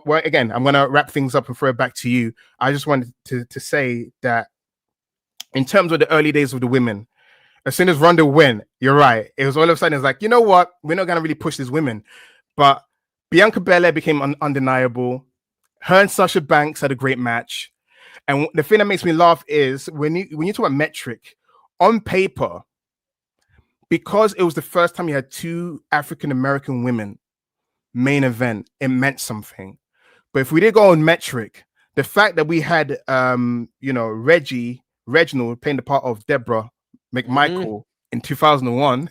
But again, I'm gonna wrap things up and throw it back to you. I just wanted to say that in terms of the early days of the women, as soon as Ronda went, you're right. It was all of a sudden, it's like, you know what? We're not going to really push these women. But Bianca Belair became undeniable. Her and Sasha Banks had a great match. And the thing that makes me laugh is when you talk about metric, on paper, because it was the first time you had two African-American women main event, it meant something. But if we did go on metric, the fact that we had, Reginald playing the part of Deborah McMichael in 2001,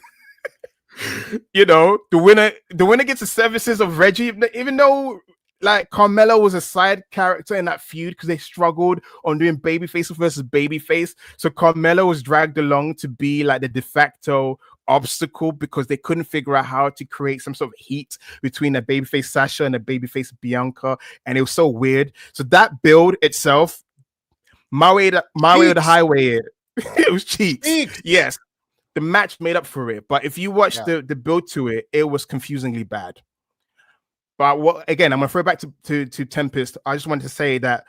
the winner gets the services of Reggie, even though like Carmella was a side character in that feud because they struggled on doing babyface versus babyface. So Carmella was dragged along to be like the de facto obstacle because they couldn't figure out how to create some sort of heat between a babyface Sasha and a babyface Bianca, and it was so weird. So that build itself, my way to the highway. It was cheeks. Yes, the match made up for it. But if you watch the build to it, it was confusingly bad. But again, I'm gonna throw it back to Tempest. I just wanted to say that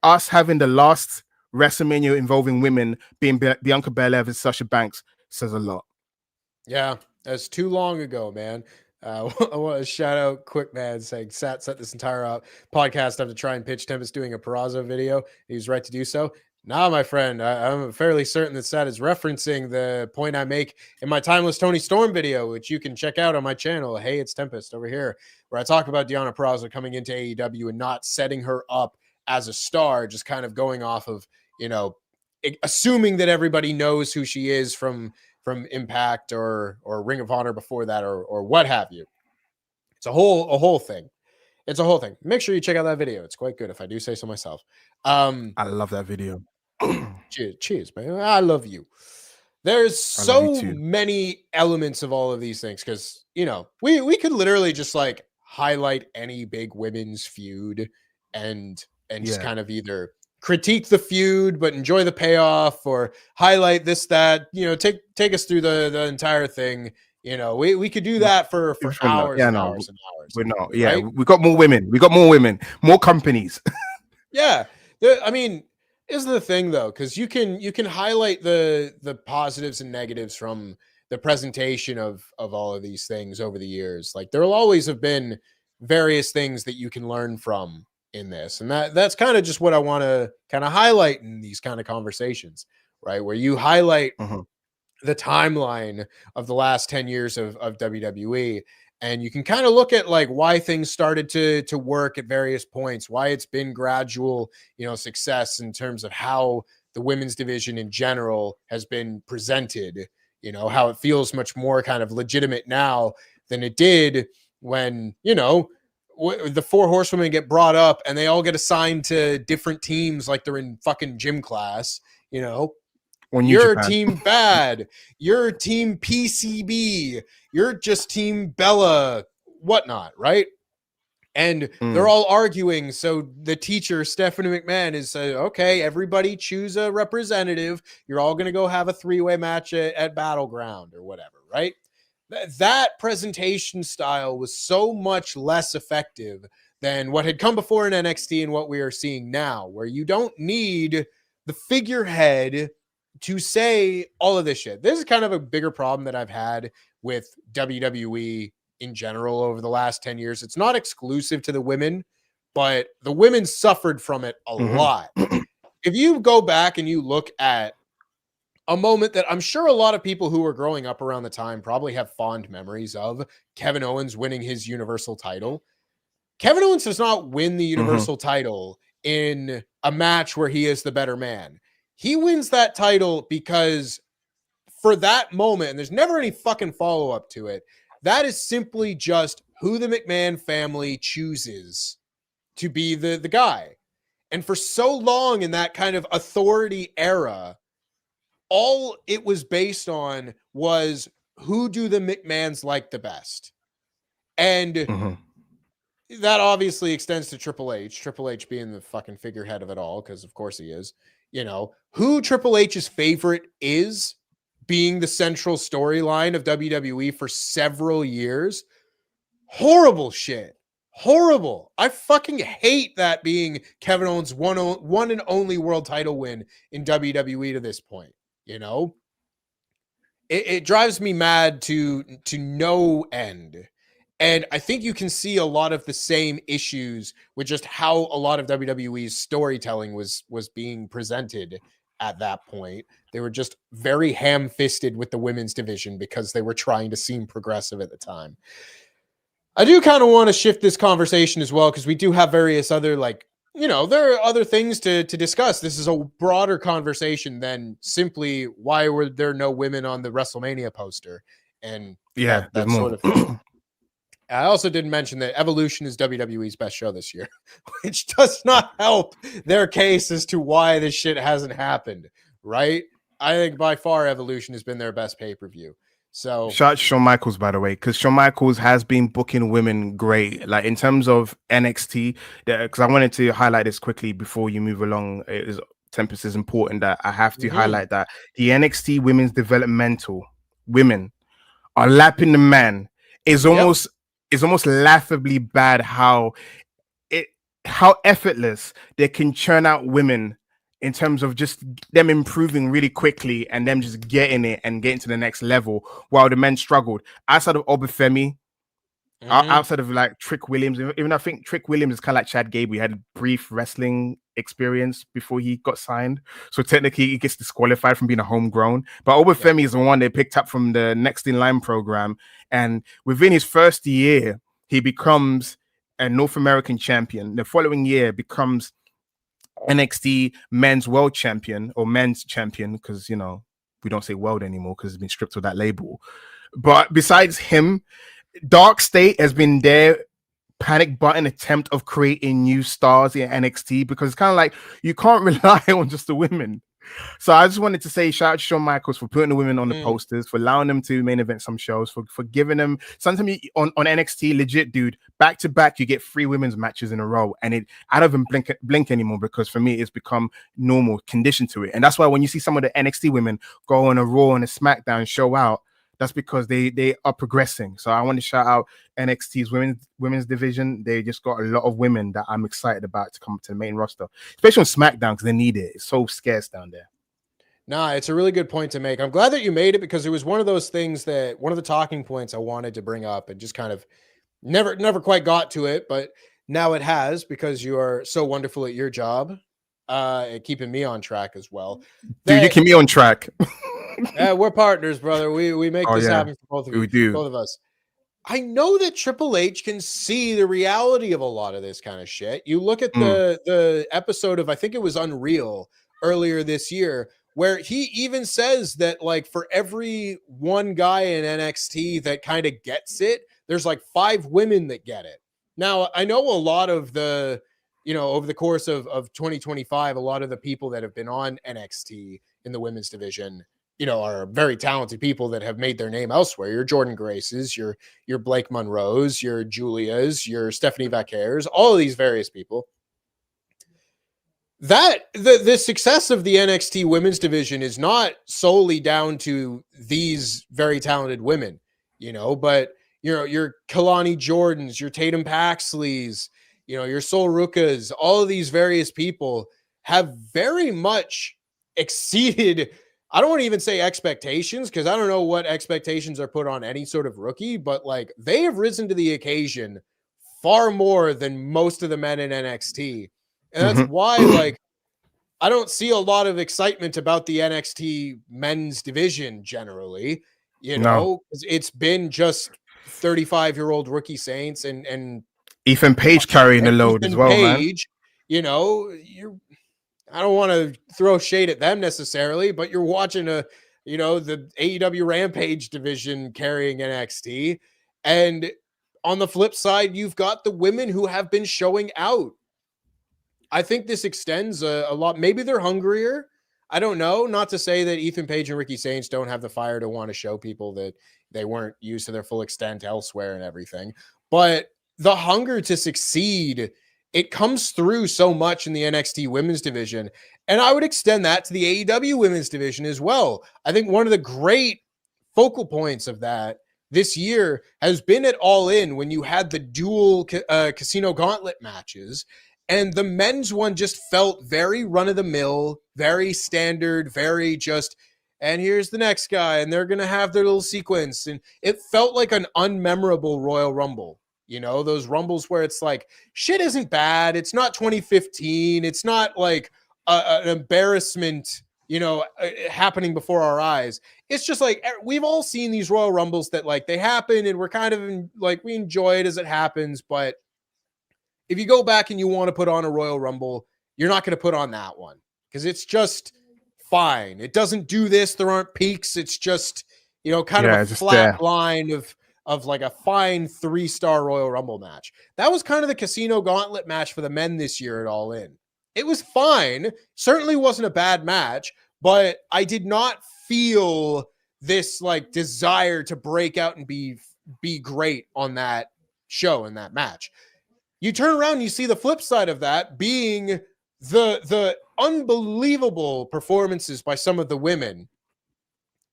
us having the last WrestleMania involving women being Bianca Belair and Sasha Banks says a lot.
Yeah, that's too long ago, man. I want to shout out Quick Man saying set this entire podcast up to try and pitch Tempest doing a Peraza video. He was right to do so. Nah, my friend, I'm fairly certain that Sat is referencing the point I make in my Timeless Tony Storm video, which you can check out on my channel. Hey, it's Tempest over here, where I talk about Deonna Purrazzo coming into AEW and not setting her up as a star, just kind of going off of, assuming that everybody knows who she is from from Impact or Ring of Honor before that, or what have you. It's a whole thing. It's a whole thing. Make sure you check out that video. It's quite good, if I do say so myself.
I love that video.
Cheers, man. I love you. There's
I love you
so
too.
many elements of all of these things because, you know, we could literally just like highlight any big women's feud and just
Yeah.
kind of either critique the feud but enjoy the payoff, or highlight this, that, you know, take us through the entire thing. You know, we could do that for
If we're not,
hours
yeah,
and
no,
hours and hours,
we're not. Yeah,
right?
we got more women. We got more women, more companies.
Yeah. I mean, is the thing though, because you can highlight the positives and negatives from the presentation of all of these things over the years. Like there will always have been various things that you can learn from in this. And that's kind of just what I want to kind of highlight in these kind of conversations, right? Where you highlight
Mhm.
the timeline of the last 10 years of WWE, and you can kind of look at like why things started to work at various points, why it's been gradual, you know, success in terms of how the women's division in general has been presented, you know, how it feels much more kind of legitimate now than it did when, you know, the four horsewomen get brought up and they all get assigned to different teams like they're in fucking gym class, you know.
Or New
You're
Japan.
team bad. You're team PCB. You're just team Bella, whatnot, right? And they're
Mm.
all arguing. So the teacher, Stephanie McMahon, is okay, everybody choose a representative. You're all going to go have a 3-way match at Battleground or whatever, right? That presentation style was so much less effective than what had come before in NXT and what we are seeing now, where you don't need the figurehead to say all of this shit. This is kind of a bigger problem that I've had with WWE in general over the last 10 years. It's not exclusive to the women, but the women suffered from it a lot.
Mhm.
If you go back and you look at a moment that I'm sure a lot of people who were growing up around the time probably have fond memories of, Kevin Owens winning his Universal title. Kevin Owens does not win the
Mhm.
Universal title in a match where he is the better man. He wins that title because for that moment, and there's never any fucking follow up to it, that is simply just who the McMahon family chooses to be the guy. And for so long in that kind of authority era, all it was based on was who do the McMahons like the best. And
Mhm.
that obviously extends to Triple H. Triple H being the fucking figurehead of it all, because of course he is. You know, who Triple H's favorite is being the central storyline of WWE for several years. Horrible shit. Horrible. I fucking hate that being Kevin Owens' one and only world title win in WWE to this point. You know, it drives me mad to no end. And I think you can see a lot of the same issues with just how a lot of WWE's storytelling was being presented at that point. They were just very ham-fisted with the women's division because they were trying to seem progressive at the time. I do kind of want to shift this conversation as well because we do have various other, like, you know, there are other things to discuss. This is a broader conversation than simply why were there no women on the WrestleMania poster and
Yeah, there's
that
more.
sort of thing. I also didn't mention that Evolution is WWE's best show this year, which does not help their case as to why this shit hasn't happened, right? I think by far Evolution has been their best pay-per-view. So,
Shout out to Shawn Michaels, by the way, because Shawn Michaels has been booking women great. Like in terms of NXT, because I wanted to highlight this quickly before you move along. It is Tempest is important that I have to highlight that the NXT women's developmental women are lapping the man. Is
yep.
almost laughably bad it how effortless they can churn out women in terms of just them improving really quickly and them just getting it and getting to the next level while the men struggled. Outside of Obafemi, outside of like Trick Williams, even I think Trick Williams is kind of like Chad Gable. He had a brief wrestling experience before he got signed. So technically he gets disqualified from being a homegrown. But Obafemi is the one they picked up from the Next in Line program. And within his first year, he becomes a North American champion. The following year becomes NXT men's world champion or men's champion because, you know, we don't say world anymore because it's been stripped of that label. But besides him, Dark State has been their panic button attempt of creating new stars in NXT, because it's kind of like you can't rely on just the women. So I just wanted to say shout out to Shawn Michaels for putting the women on the posters, for allowing them to main event some shows, for giving them sometimes on NXT, legit, dude, back to back, you get 3 women's matches in a row, and I don't even blink anymore, because for me it's become normal, conditioned to it. And that's why when you see some of the NXT women go on a Raw and a SmackDown show out, that's because they are progressing. So I want to shout out NXT's women's division. They just got a lot of women that I'm excited about to come to the main roster, especially on SmackDown, because they need it. It's so scarce down there.
Nah, it's a really good point to make. I'm glad that you made it, because it was one of those things that one of the talking points I wanted to bring up and just kind of never quite got to it, but now it has, because you are so wonderful at your job, and keeping me on track as well.
Dude, you keep me on track.
We're partners, brother. We make this happen for both of you.
We do.
Both of us. I know that Triple H can see the reality of a lot of this kind of shit. You look at the episode of, I think it was Unreal earlier this year, where he even says that, like, for every one guy in NXT that kind of gets it, there's like 5 women that get it. Now, I know a lot of the, over the course of 2025, a lot of the people that have been on NXT in the women's division, are very talented people that have made their name elsewhere. Your Jordan Graces, your Blake Monroes, your Julias, your Stephanie Vaquers, all of these various people. That the success of the NXT women's division is not solely down to these very talented women, but your Kalani Jordans, your Tatum Paxleys, your Sol Rukas, all of these various people have very much exceeded, I don't want to even say expectations, because I don't know what expectations are put on any sort of rookie, but like, they have risen to the occasion far more than most of the men in NXT. And that's why, like, I don't see a lot of excitement about the NXT men's division generally, because it's been just 35-year-old rookie Saints and
Ethan Page carrying the load as well, Page,
man. I don't want to throw shade at them necessarily, but you're watching the AEW Rampage division carrying NXT. And on the flip side, you've got the women who have been showing out. I think this extends a lot. Maybe they're hungrier. I don't know. Not to say that Ethan Page and Ricky Saints don't have the fire to want to show people that they weren't used to their full extent elsewhere and everything. But the hunger to succeed, it comes through so much in the NXT women's division. And I would extend that to the AEW women's division as well. I think one of the great focal points of that this year has been at All In, when you had the dual casino gauntlet matches. And the men's one just felt very run-of-the-mill, very standard, very just, and here's the next guy, and they're going to have their little sequence. And it felt like an unmemorable Royal Rumble. Those Rumbles where it's like, shit isn't bad. It's not 2015. It's not like an embarrassment, happening before our eyes. It's just like, we've all seen these Royal Rumbles that, like, they happen and we're kind of like, we enjoy it as it happens. But if you go back and you want to put on a Royal Rumble, you're not going to put on that one, because it's just fine. It doesn't do this. There aren't peaks. It's just, kind of a flat line of like a fine 3-star Royal Rumble match. That was kind of the casino gauntlet match for the men this year at All In. It was fine. Certainly wasn't a bad match, but I did not feel this like desire to break out and be great on that show in that match. You turn around and you see the flip side of that being the unbelievable performances by some of the women.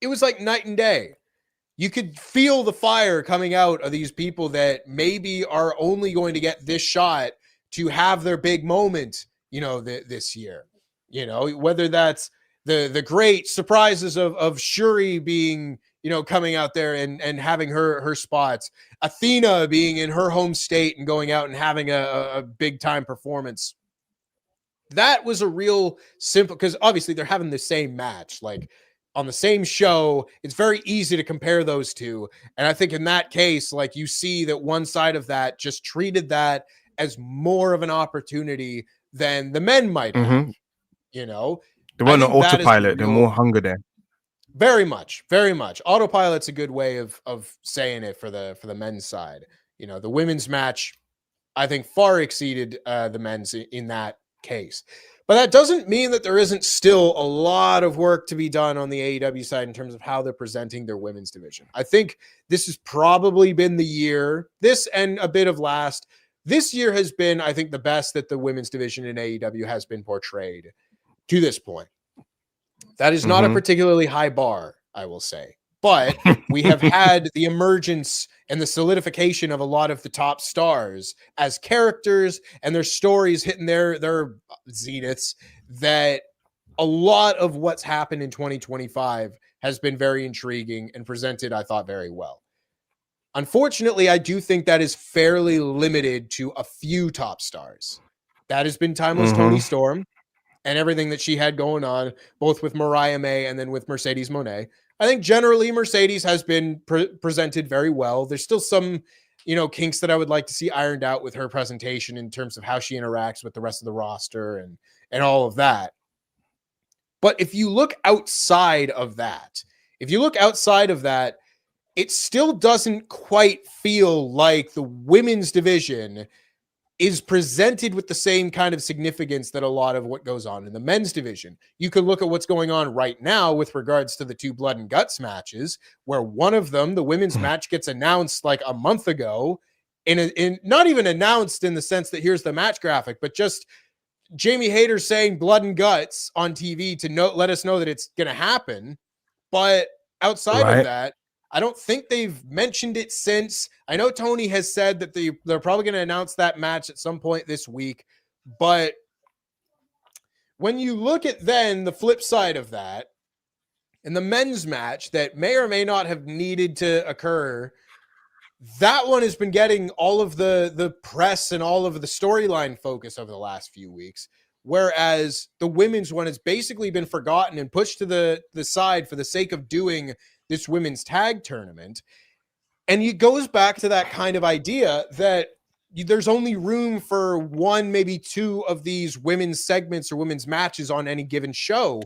It was like night and day. You could feel the fire coming out of these people that maybe are only going to get this shot to have their big moment, this year. Whether that's the great surprises of Shuri being, coming out there and having her spots, Athena being in her home state and going out and having a big time performance. That was a real simple, because obviously they're having the same match, like on the same show. It's very easy to compare those two. And I think in that case, like, you see that one side of that just treated that as more of an opportunity than the men might have,
They weren't on autopilot. There's more hunger there.
Very much, very much. Autopilot's a good way of saying it for the men's side. You know, the women's match, I think, far exceeded the men's in that case. But that doesn't mean that there isn't still a lot of work to be done on the AEW side in terms of how they're presenting their women's division. I think this has probably been the year, this and a bit of last. This year has been, I think, the best that the women's division in AEW has been portrayed to this point. That is not a particularly high bar, I will say. But we have had the emergence and the solidification of a lot of the top stars as characters and their stories hitting their zeniths, that a lot of what's happened in 2025 has been very intriguing and presented, I thought, very well. Unfortunately, I do think that is fairly limited to a few top stars. That has been Timeless Toni Storm and everything that she had going on, both with Mariah May and then with Mercedes Moné. I think generally Mercedes has been presented very well. There's still some, kinks that I would like to see ironed out with her presentation in terms of how she interacts with the rest of the roster and all of that. But if you look outside of that, it still doesn't quite feel like the women's division is presented with the same kind of significance that a lot of what goes on in the men's division. You can look at what's going on right now with regards to the 2 blood and guts matches, where one of them, the women's match, gets announced like a month ago, in not even announced in the sense that here's the match graphic, but just Jamie Hayter saying blood and guts on TV to let us know that it's going to happen. But outside of that, I don't think they've mentioned it since. I know Tony has said that they're probably going to announce that match at some point this week. But when you look at then the flip side of that, in the men's match that may or may not have needed to occur, that one has been getting all of the press and all of the storyline focus over the last few weeks. Whereas the women's one has basically been forgotten and pushed to the side for the sake of doing this women's tag tournament. And it goes back to that kind of idea that there's only room for 1, maybe 2 of these women's segments or women's matches on any given show,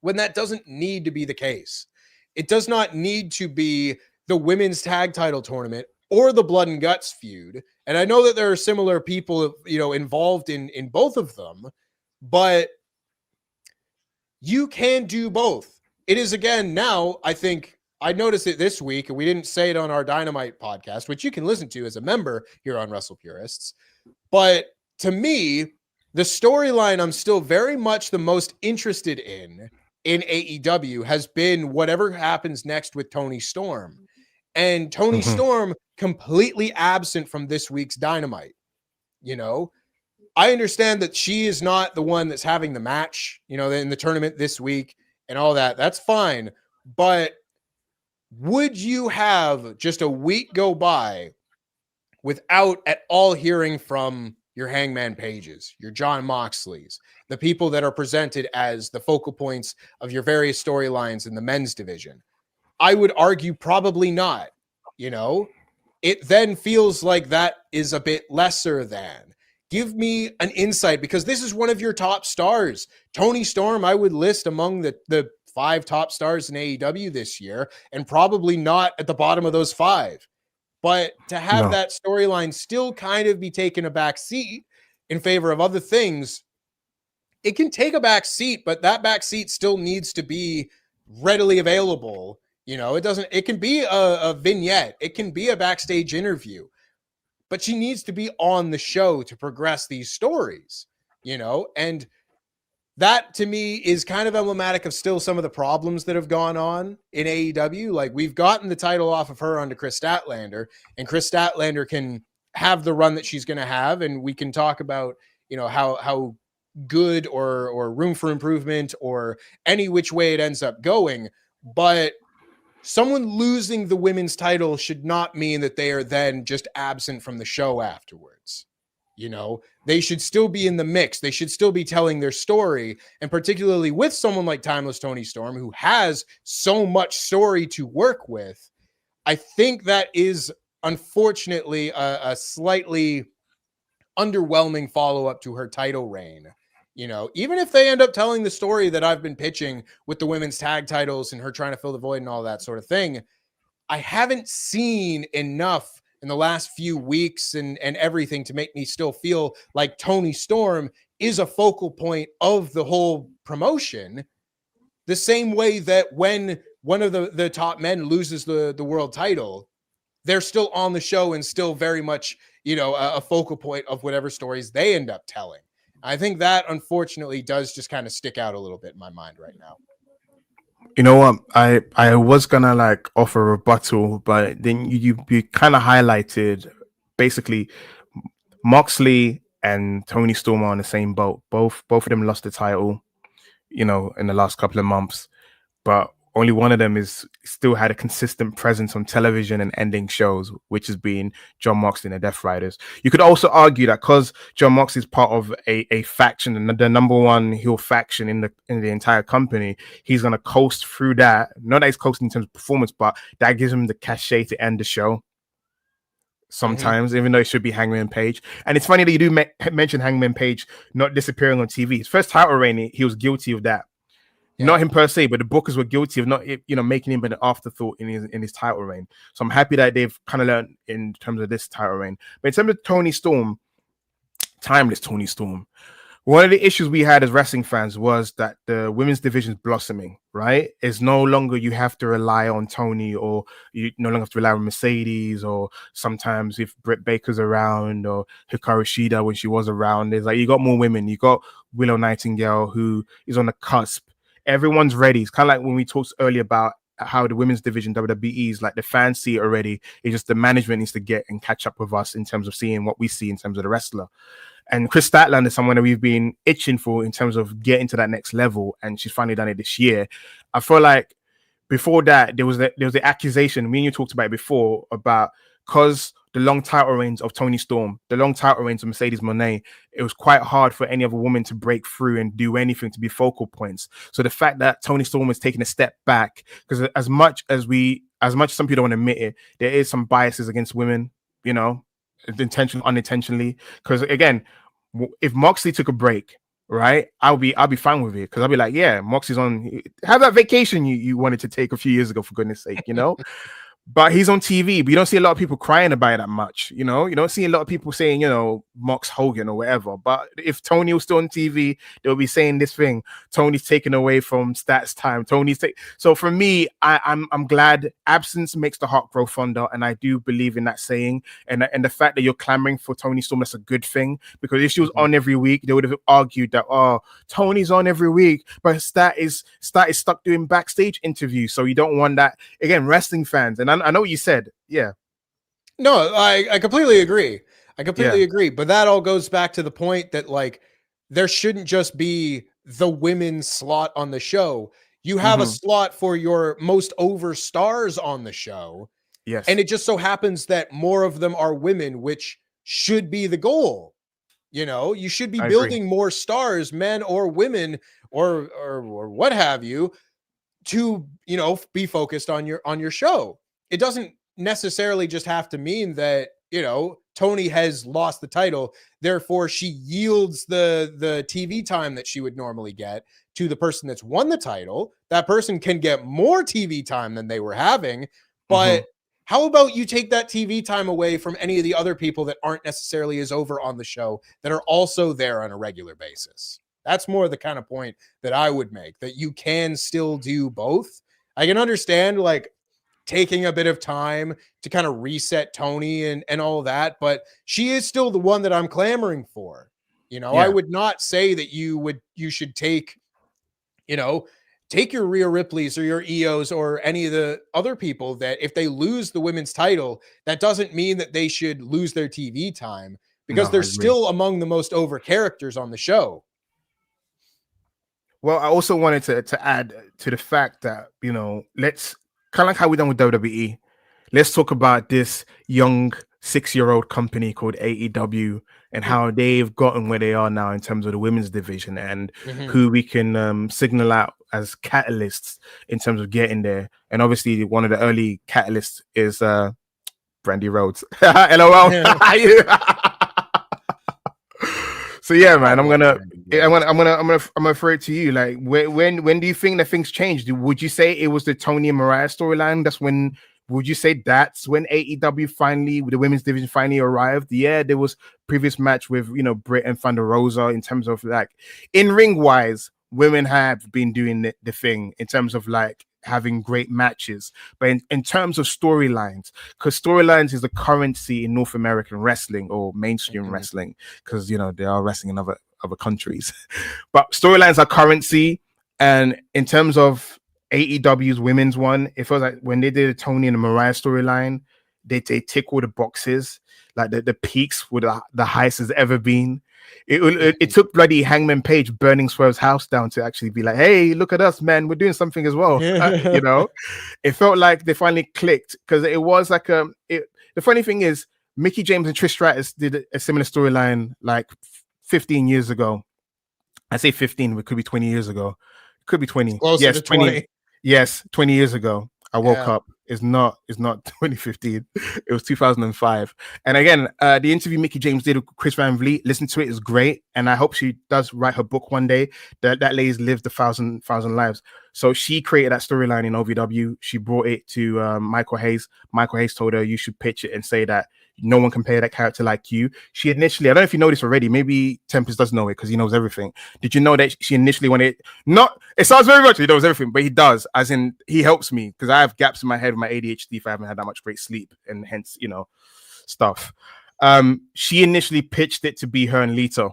when that doesn't need to be the case. It does not need to be the women's tag title tournament or the blood and guts feud. And I know that there are similar people, involved in both of them, but you can do both. It is, again, now, I think I noticed it this week, and we didn't say it on our Dynamite podcast, which you can listen to as a member here on Wrestle Purists. But to me, the storyline I'm still very much the most interested in AEW has been whatever happens next with Toni Storm. And Toni Storm completely absent from this week's Dynamite. I understand that she is not the one that's having the match, in the tournament this week and all that. That's fine. But would you have just a week go by without at all hearing from your Hangman Pages, your John Moxleys, the people that are presented as the focal points of your various storylines in the men's division? I would argue probably not. It then feels like that is a bit lesser than. Give me an insight, because this is one of your top stars. Toni Storm, I would list among the 5 top stars in AEW this year, and probably not at the bottom of those 5. But to have that storyline still kind of be taken a back seat in favor of other things, it can take a back seat, but that back seat still needs to be readily available. It can be a vignette. It can be a backstage interview. But she needs to be on the show to progress these stories, and that to me is kind of emblematic of still some of the problems that have gone on in AEW. Like, we've gotten the title off of her onto Chris Statlander, and Chris Statlander can have the run that she's going to have. And we can talk about, how good or room for improvement or any which way it ends up going. But someone losing the women's title should not mean that they are then just absent from the show afterwards. They should still be in the mix. They should still be telling their story. And particularly with someone like Timeless Toni Storm, who has so much story to work with, I think that is unfortunately a slightly underwhelming follow-up to her title reign You know, even if they end up telling the story that I've been pitching with the women's tag titles and her trying to fill the void and all that sort of thing, I haven't seen enough in the last few weeks and everything to make me still feel like Toni Storm is a focal point of the whole promotion. The same way that when one of the top men loses the world title, they're still on the show and still very much, you know, a focal point of whatever stories they end up telling. I think that unfortunately does just kind of stick out a little bit in my mind right now.
You know what? I was gonna like offer a rebuttal, but then you kind of highlighted basically Moxley and Tony Storm are on the same boat. Both of them lost the title, you know, in the last couple of months, but only one of them is still had a consistent presence on television and ending shows, which has been Jon Moxley and the Death Riders. You could also argue that because Jon Moxley is part of a faction and the number one heel faction in the entire company, he's gonna coast through that. Not that he's coasting in terms of performance, but that gives him the cachet to end the show. Sometimes, even though it should be Hangman Page. And it's funny that you do mention Hangman Page not disappearing on TV. His first title reign, he was guilty of that. Yeah. Not him per se, but the bookers were guilty of not, you know, making him an afterthought in his title reign. So I'm happy that they've kind of learned in terms of this title reign. But in terms of Toni Storm, timeless Toni Storm. One of the issues we had as wrestling fans was that the women's division is blossoming, right? It's no longer you have to rely on Toni, or you no longer have to rely on Mercedes, or sometimes if Britt Baker's around, or Hikaru Shida when she was around. It's like you got more women. You got Willow Nightingale, who is on the cusp. Everyone's ready. It's kind of like when we talked earlier about how the women's division WWE is like the fans see it already. It's just the management needs to get and catch up with us in terms of seeing what we see in terms of the wrestler. And Chris Statlander is someone that we've been itching for in terms of getting to that next level, and she's finally done it this year. I feel like before that there was the accusation. Me and you talked about it before about because the long title reigns of Toni Storm, the long title reigns of Mercedes Moné, it was quite hard for any other woman to break through and do anything to be focal points. So the fact that Toni Storm is taking a step back, because as much as some people don't want to admit it, there is some biases against women, you know, intentionally, unintentionally. Because again, if Moxley took a break, right, I'll be fine with it, because I'll be like, yeah, Moxley's on, have that vacation you wanted to take a few years ago, for goodness sake, you know. But he's on TV, but you don't see a lot of people crying about it that much, you know. You don't see a lot of people saying, you know, Mox Hogan or whatever. But if Tony was still on TV, they'll be saying this thing: Tony's taken away from Stats time. So for me, I'm glad absence makes the heart grow fonder, and I do believe in that saying. And the fact that you're clamoring for Toni Storm, that's a good thing, because if she was on every week, they would have argued that, oh, Tony's on every week, but Stat is stuck doing backstage interviews. So you don't want that. Again, wrestling fans, and I know what you said. Yeah.
No, I completely agree. Agree. But that all goes back to the point that, like, there shouldn't just be the women's slot on the show. You have a slot for your most over stars on the show.
Yes.
And it just so happens that more of them are women, which should be the goal. You know, you should be building more stars, men or women, or what have you, to, you know, be focused on your show. It doesn't necessarily just have to mean that, you know, Toni has lost the title, therefore she yields the TV time that she would normally get to the person that's won the title. That person can get more TV time than they were having, but how about you take that TV time away from any of the other people that aren't necessarily as over on the show, that are also there on a regular basis? That's more the kind of point that I would make, that you can still do both. I can understand, like, taking a bit of time to kind of reset Toni and all that, but she is still the one that I'm clamoring for. You know, I would not say that you should take, you know, take your Rhea Ripleys or your EOs or any of the other people that if they lose the women's title, that doesn't mean that they should lose their TV time, because they're still among the most over characters on the show.
Well, I also wanted to add to the fact that, you know, let's kind of like how we done with WWE. Let's talk about this young 6-year-old company called AEW and how they've gotten where they are now in terms of the women's division, and who we can signal out as catalysts in terms of getting there. And obviously, one of the early catalysts is Brandy Rhodes. LOL. So yeah, man, I'm gonna I'm gonna throw it to you. Like, when do you think that things changed? Would you say it was the Tony and Mariah storyline? That's when. Would you say that's when AEW finally, the women's division finally arrived? Yeah, there was previous match with Britt and Thunder Rosa in terms of like in ring wise, women have been doing the thing in terms of like having great matches, but in terms of storylines, because storylines is the currency in North American wrestling or mainstream wrestling, because they are wrestling in other countries. But storylines are currency. And in terms of AEW's women's one, it feels like when they did the Tony and the Mariah storyline, they tick all the boxes. Like the peaks were the highest has ever been. It took bloody Hangman Page burning Swerve's house down to actually be like, hey, look at us, man, we're doing something as well. It felt like they finally clicked, because it was like the funny thing is Mickie James and Trish Stratus did a similar storyline like 15 years ago. I say 15, it could be 20 years ago. It could be 20.
Closer to 20.
Yes, 20 years ago. I woke up. It's not 2015. It was 2005. And again, the interview Mickie James did with Chris Van Vliet, listen to it, is great. And I hope she does write her book one day. That lady's lived 1,000 lives. So she created that storyline in OVW. She brought it to Michael Hayes. Michael Hayes told her, you should pitch it and say that no one can play that character like you. She initially, I don't know if you know this already, maybe Tempest does know it because he knows everything. Did you know that she initially wanted, it sounds very much he knows everything, but he does, as in he helps me because I have gaps in my head with my ADHD if I haven't had that much great sleep and hence, stuff. She initially pitched it to be her and Lita.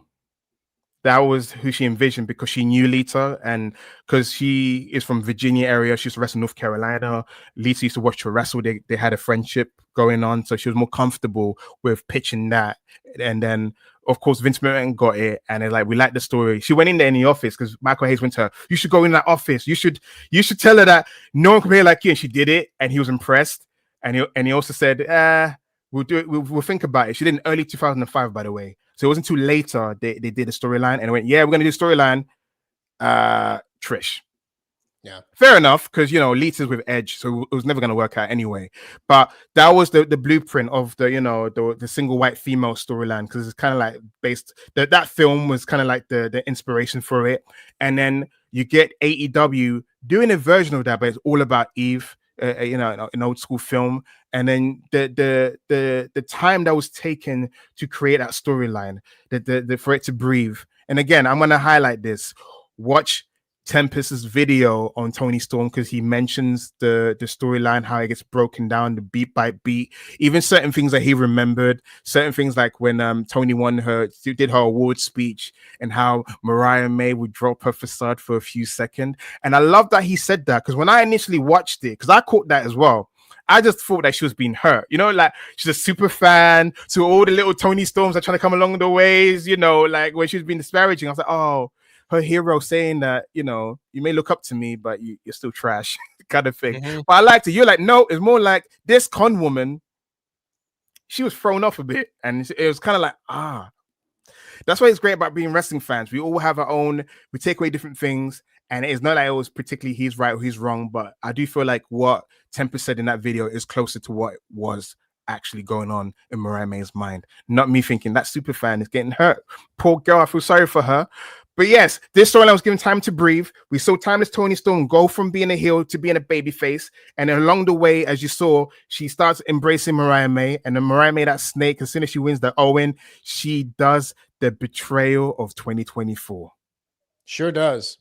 That was who she envisioned because she knew Lita, and because she is from Virginia area, she used to wrestle North Carolina. Lita used to watch her wrestle. They had a friendship going on, so she was more comfortable with pitching that. And then, of course, Vince McMahon got it, and they're like, we like the story. She went in there in the office because Michael Hayes went to her, you should go in that office. You should tell her that no one can play like you. And she did it, and he was impressed. And he also said, we'll do it. We'll think about it. She did in early 2005, by the way. So it wasn't too later they did a storyline, and they went, yeah, we're gonna do storyline. Trish.
Yeah,
fair enough, because Lita's with Edge, so it was never gonna work out anyway. But that was the blueprint of the single white female storyline, because it's kind of like based that film was kind of like the inspiration for it. And then you get AEW doing a version of that, but it's all about Eve. An old school film, and then the time that was taken to create that storyline, for it to breathe. And again, I'm gonna highlight this. Watch Tempest's video on Tony Storm, because he mentions the storyline, how it gets broken down, the beat by beat, even certain things that he remembered, certain things like when Tony did her award speech, and how Mariah May would drop her facade for a few seconds. And I love that he said that, because when I initially watched it, because I caught that as well, I just thought that she was being hurt, like she's a super fan, so all the little Tony Storms are trying to come along the ways, like when she was being disparaging, I was like, oh, her hero saying that, you may look up to me, but you're still trash, kind of thing. Mm-hmm. But I liked it. You're like, no, it's more like this con woman, she was thrown off a bit. And it was kind of like, that's why it's great about being wrestling fans. We all have our own, we take away different things. And it's not like it was particularly he's right or he's wrong, but I do feel like what Tempest said in that video is closer to what was actually going on in Mariah May's mind. Not me thinking that super fan is getting hurt. Poor girl, I feel sorry for her. But yes, this storyline was given time to breathe. We saw timeless Tony Storm go from being a heel to being a babyface. And along the way, as you saw, she starts embracing Mariah May. And then Mariah May, that snake, as soon as she wins the Owen, she does the betrayal of 2024.
Sure does.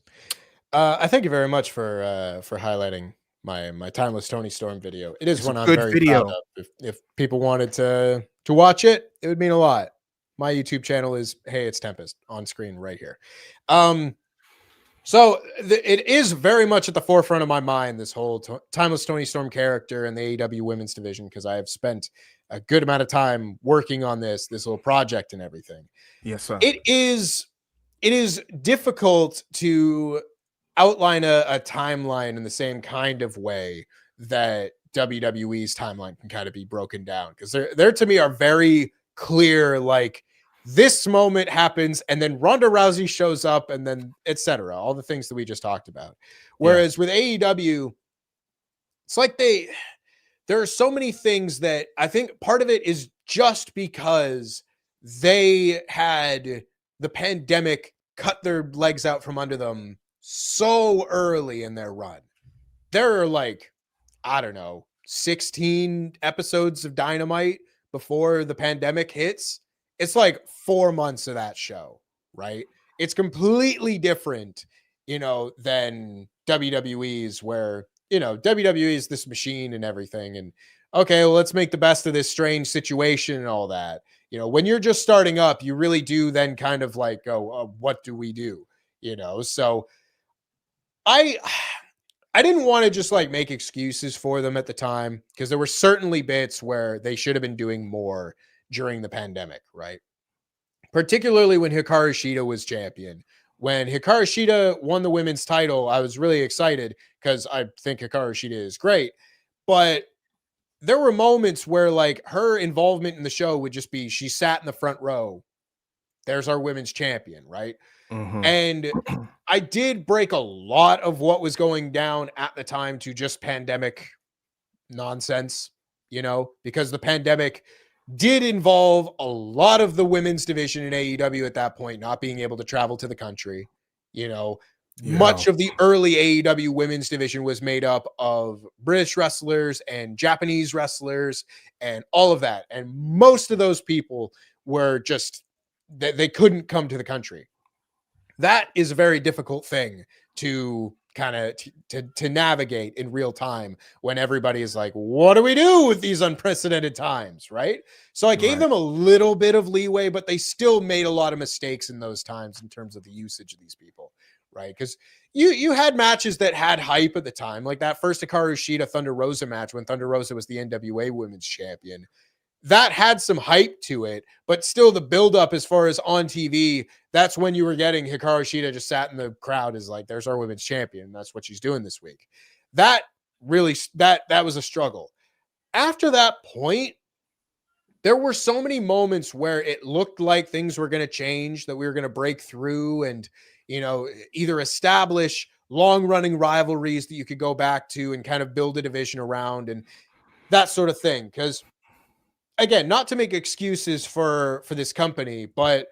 I thank you very much for highlighting my timeless Tony Storm video. It is one I'm very proud of. If people wanted to watch it, it would mean a lot. My YouTube channel is Hey It's Tempest on screen right here. So it is very much at the forefront of my mind, this whole timeless Tony Storm character and the AEW women's division, because I have spent a good amount of time working on this little project and everything.
Yes, sir.
It is difficult to outline a timeline in the same kind of way that WWE's timeline can kind of be broken down, because they're to me are very clear, like this moment happens and then Ronda Rousey shows up and then etc. All the things that we just talked about. Whereas with AEW, it's like there are so many things that I think part of it is just because they had the pandemic cut their legs out from under them so early in their run. There are like, I don't know, 16 episodes of Dynamite before the pandemic hits. It's like 4 months of that show, right? It's completely different, than WWE's, where, WWE is this machine and everything. And okay, well, let's make the best of this strange situation and all that. When you're just starting up, you really do then kind of like go, what do we do? So I I didn't want to just like make excuses for them at the time, because there were certainly bits where they should have been doing more during the pandemic, right? Particularly when Hikaru Shida was champion. When Hikaru Shida won the women's title, I was really excited because I think Hikaru Shida is great. But there were moments where like her involvement in the show would just be, she sat in the front row. There's our women's champion, right?
Mm-hmm.
And I did break a lot of what was going down at the time to just pandemic nonsense, because the pandemic did involve a lot of the women's division in AEW at that point not being able to travel to the country. Much of the early AEW women's division was made up of British wrestlers and Japanese wrestlers and all of that. And most of those people were just, they couldn't come to the country. That is a very difficult thing to kind of to navigate in real time when everybody is like, what do we do with these unprecedented times, right? So I gave them a little bit of leeway, but they still made a lot of mistakes in those times in terms of the usage of these people, right? Because you had matches that had hype at the time, like that first Hikaru Shida Thunder Rosa match when Thunder Rosa was the NWA Women's Champion. That had some hype to it, but still the buildup as far as on TV, that's when you were getting Hikaru Shida just sat in the crowd as like, there's our women's champion. That's what she's doing this week. That really, that was a struggle. After that point, there were so many moments where it looked like things were going to change, that we were going to break through and, either establish long running rivalries that you could go back to and kind of build a division around and that sort of thing. Because again, not to make excuses for this company, but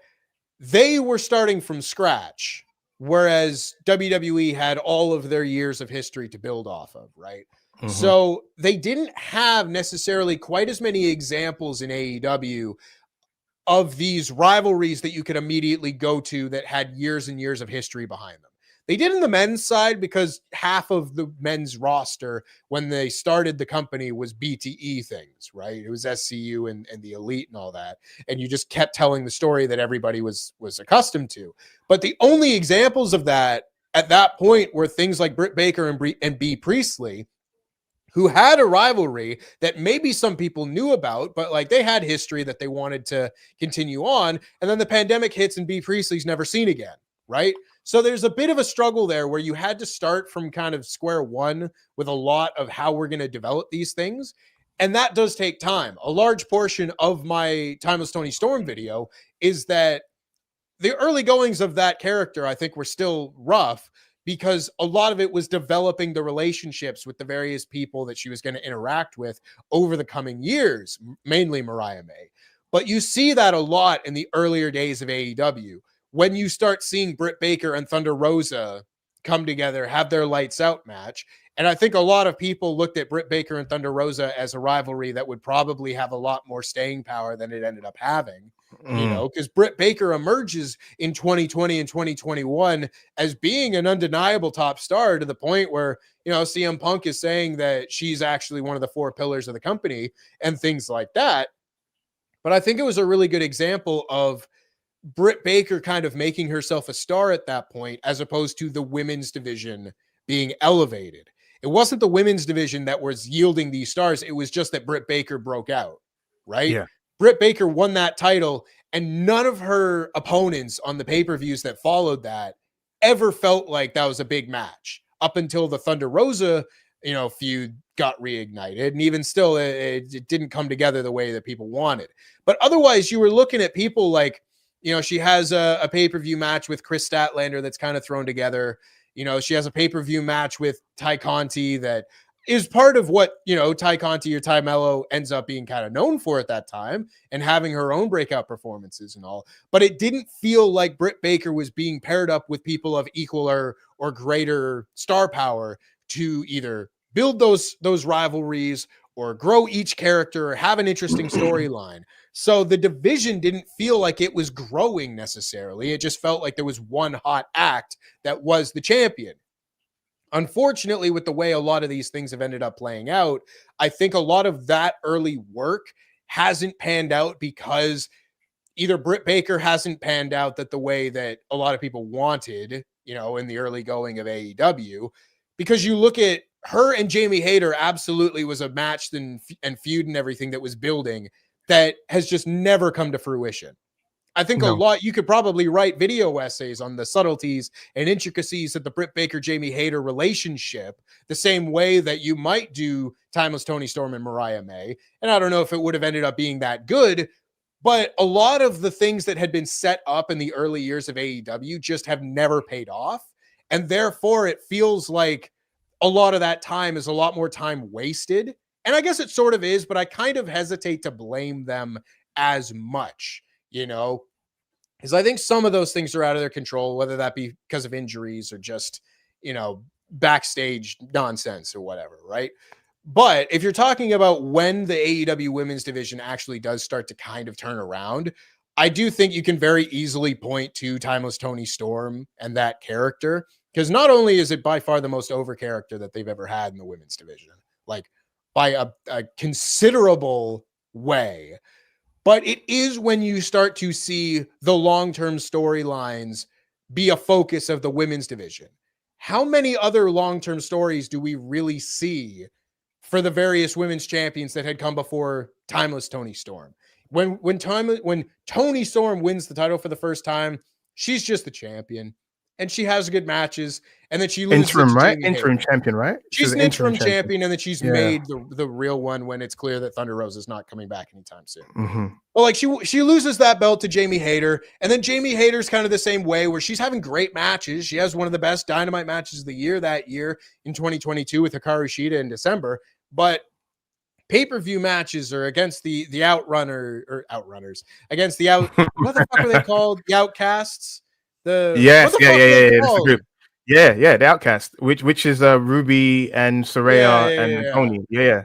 they were starting from scratch, whereas WWE had all of their years of history to build off of, right? Mm-hmm. So they didn't have necessarily quite as many examples in AEW of these rivalries that you could immediately go to that had years and years of history behind them. They did in the men's side because half of the men's roster when they started the company was BTE things, right? It was SCU and the Elite and all that. And you just kept telling the story that everybody was accustomed to. But the only examples of that at that point were things like Britt Baker and B. Priestley, who had a rivalry that maybe some people knew about, but like they had history that they wanted to continue on. And then the pandemic hits and B. Priestley's never seen again, right? So there's a bit of a struggle there where you had to start from kind of square one with a lot of how we're going to develop these things. And that does take time. A large portion of my Timeless Tony Storm video is that the early goings of that character, I think, were still rough because a lot of it was developing the relationships with the various people that she was going to interact with over the coming years, mainly Mariah May. But you see that a lot in the earlier days of AEW. When you start seeing Britt Baker and Thunder Rosa come together, have their lights out match. And I think a lot of people looked at Britt Baker and Thunder Rosa as a rivalry that would probably have a lot more staying power than it ended up having, because Britt Baker emerges in 2020 and 2021 as being an undeniable top star to the point where, CM Punk is saying that she's actually one of the 4 pillars of the company and things like that. But I think it was a really good example of Britt Baker kind of making herself a star at that point, as opposed to the women's division being elevated. It wasn't the women's division that was yielding these stars. It was just that Britt Baker broke out, right?
Yeah.
Britt Baker won that title, and none of her opponents on the pay-per-views that followed that ever felt like that was a big match up until the Thunder Rosa, feud got reignited. And even still, it didn't come together the way that people wanted. But otherwise, you were looking at people like, she has a pay-per-view match with Chris Statlander that's kind of thrown together. She has a pay-per-view match with Ty Conti that, is part of what, Ty Conti or Ty Mello ends up being kind of known for at that time and having her own breakout performances and all. But it didn't feel like Britt Baker was being paired up with people of equal or greater star power to either build those rivalries or grow each character or have an interesting storyline. So the division didn't feel like it was growing necessarily. It just felt like there was one hot act that was the champion. Unfortunately, with the way a lot of these things have ended up playing out, I think a lot of that early work hasn't panned out because either Britt Baker hasn't panned out that the way that a lot of people wanted, in the early going of AEW, because you look at her and Jamie Hayter absolutely was a match and feud and everything that was building that has just never come to fruition. I think you could probably write video essays on the subtleties and intricacies of the Britt Baker Jamie Hayter relationship, the same way that you might do Timeless Toni Storm and Mariah May. And I don't know if it would have ended up being that good, but a lot of the things that had been set up in the early years of AEW just have never paid off. And therefore, it feels like a lot of that time is a lot more time wasted. And I guess it sort of is, but I kind of hesitate to blame them as much, because I think some of those things are out of their control, whether that be because of injuries or just, backstage nonsense or whatever, right? But if you're talking about when the AEW women's division actually does start to kind of turn around, I do think you can very easily point to Timeless Toni Storm and that character, because not only is it by far the most over character that they've ever had in the women's division, like by a considerable way, but it is when you start to see the long-term storylines be a focus of the women's division. How many other long-term stories do we really see for the various women's champions that had come before Timeless Toni Storm? When Toni Storm wins the title for the first time, she's just the champion, and she has good matches, and then she loses
interim, right?
Jamie
Interim
Hayter.
champion, right?
She's an interim champion, and then she's made the real one when it's clear that Thunder Rosa is not coming back anytime soon.
Mm-hmm.
But like she loses that belt to Jamie Hayter, and then Jamie Hayter's kind of the same way, where she's having great matches. She has one of the best Dynamite matches of the year that year in 2022 with Hikaru Shida in December. But pay-per-view matches are against the outrunners, against the what the fuck are they called? The Outcasts.
The group. Yeah, the Outcast, which is Ruby and Saraya and Tony. Yeah.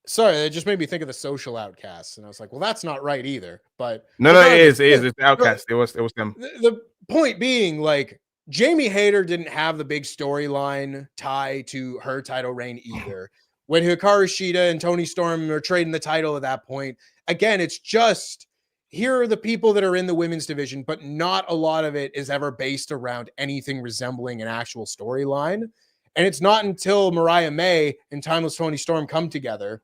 Sorry, it just made me think of the Social Outcasts, and I was like, well, that's not right either. But
no, it is. It's the Outcast. It was them.
The point being, like, Jamie Hayter didn't have the big storyline tie to her title reign either. When Hikaru Shida and Toni Storm are trading the title at that point, again, it's just, here are the people that are in the women's division, but not a lot of it is ever based around anything resembling an actual storyline. And it's not until Mariah May and Timeless Toni Storm come together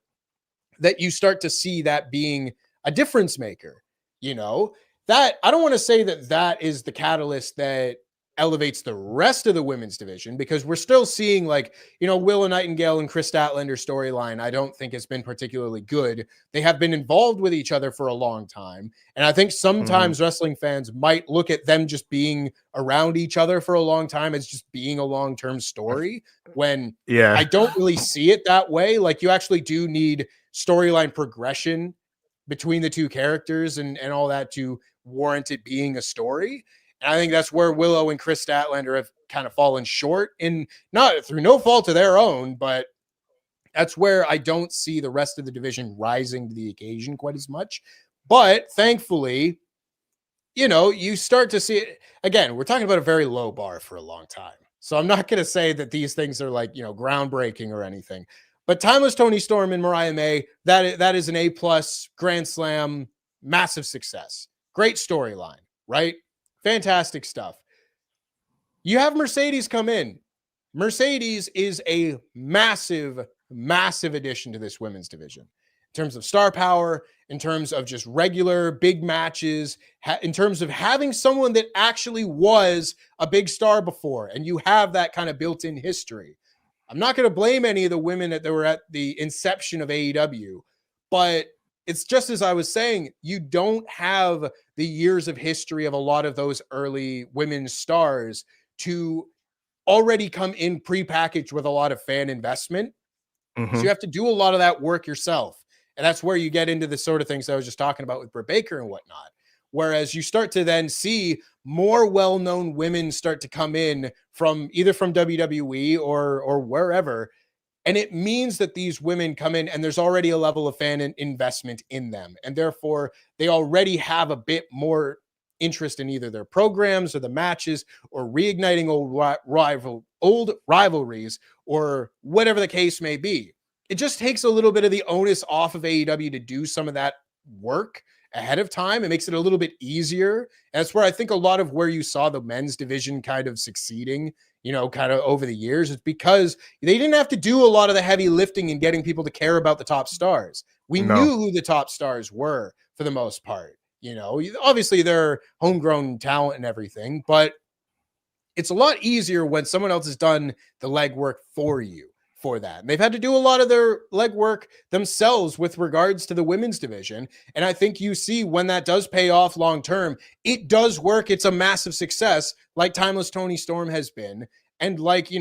that you start to see that being a difference maker. That I don't want to say that is the catalyst that elevates the rest of the women's division, because we're still seeing, like, Willow Nightingale and Chris Statlander storyline, I don't think has been particularly good. They have been involved with each other for a long time. And I think sometimes wrestling fans might look at them just being around each other for a long time as just being a long-term story, when I don't really see it that way. Like, you actually do need storyline progression between the two characters and all that to warrant it being a story. And I think that's where Willow and Chris Statlander have kind of fallen short, in not through no fault of their own, but that's where I don't see the rest of the division rising to the occasion quite as much. But thankfully, you start to see it. Again, we're talking about a very low bar for a long time. So I'm not going to say that these things are like, groundbreaking or anything. But Timeless Toni Storm and Mariah May, that is an A+ Grand Slam, massive success. Great storyline, right? Fantastic stuff. You have Mercedes come in. Mercedes is a massive, massive addition to this women's division in terms of star power, in terms of just regular big matches, in terms of having someone that actually was a big star before, and you have that kind of built-in history. I'm not going to blame any of the women that were at the inception of AEW, but it's just as I was saying, you don't have the years of history of a lot of those early women's stars to already come in prepackaged with a lot of fan investment So you have to do a lot of that work yourself. And that's where you get into the sort of things I was just talking about with Britt Baker and whatnot. Whereas you start to then see more well-known women start to come in from either from WWE or wherever. And it means that these women come in and there's already a level of fan investment in them. And therefore, they already have a bit more interest in either their programs or the matches or reigniting old rivalries or whatever the case may be. It just takes a little bit of the onus off of AEW to do some of that work ahead of time. It makes it a little bit easier. And that's where I think a lot of where you saw the men's division kind of succeeding, kind of over the years, is because they didn't have to do a lot of the heavy lifting and getting people to care about the top stars. We knew who the top stars were for the most part. Obviously they're homegrown talent and everything, but it's a lot easier when someone else has done the legwork for you for that. And they've had to do a lot of their legwork themselves with regards to the women's division. And I think you see when that does pay off long term, it does work. It's a massive success, like Timeless Toni Storm has been. And like,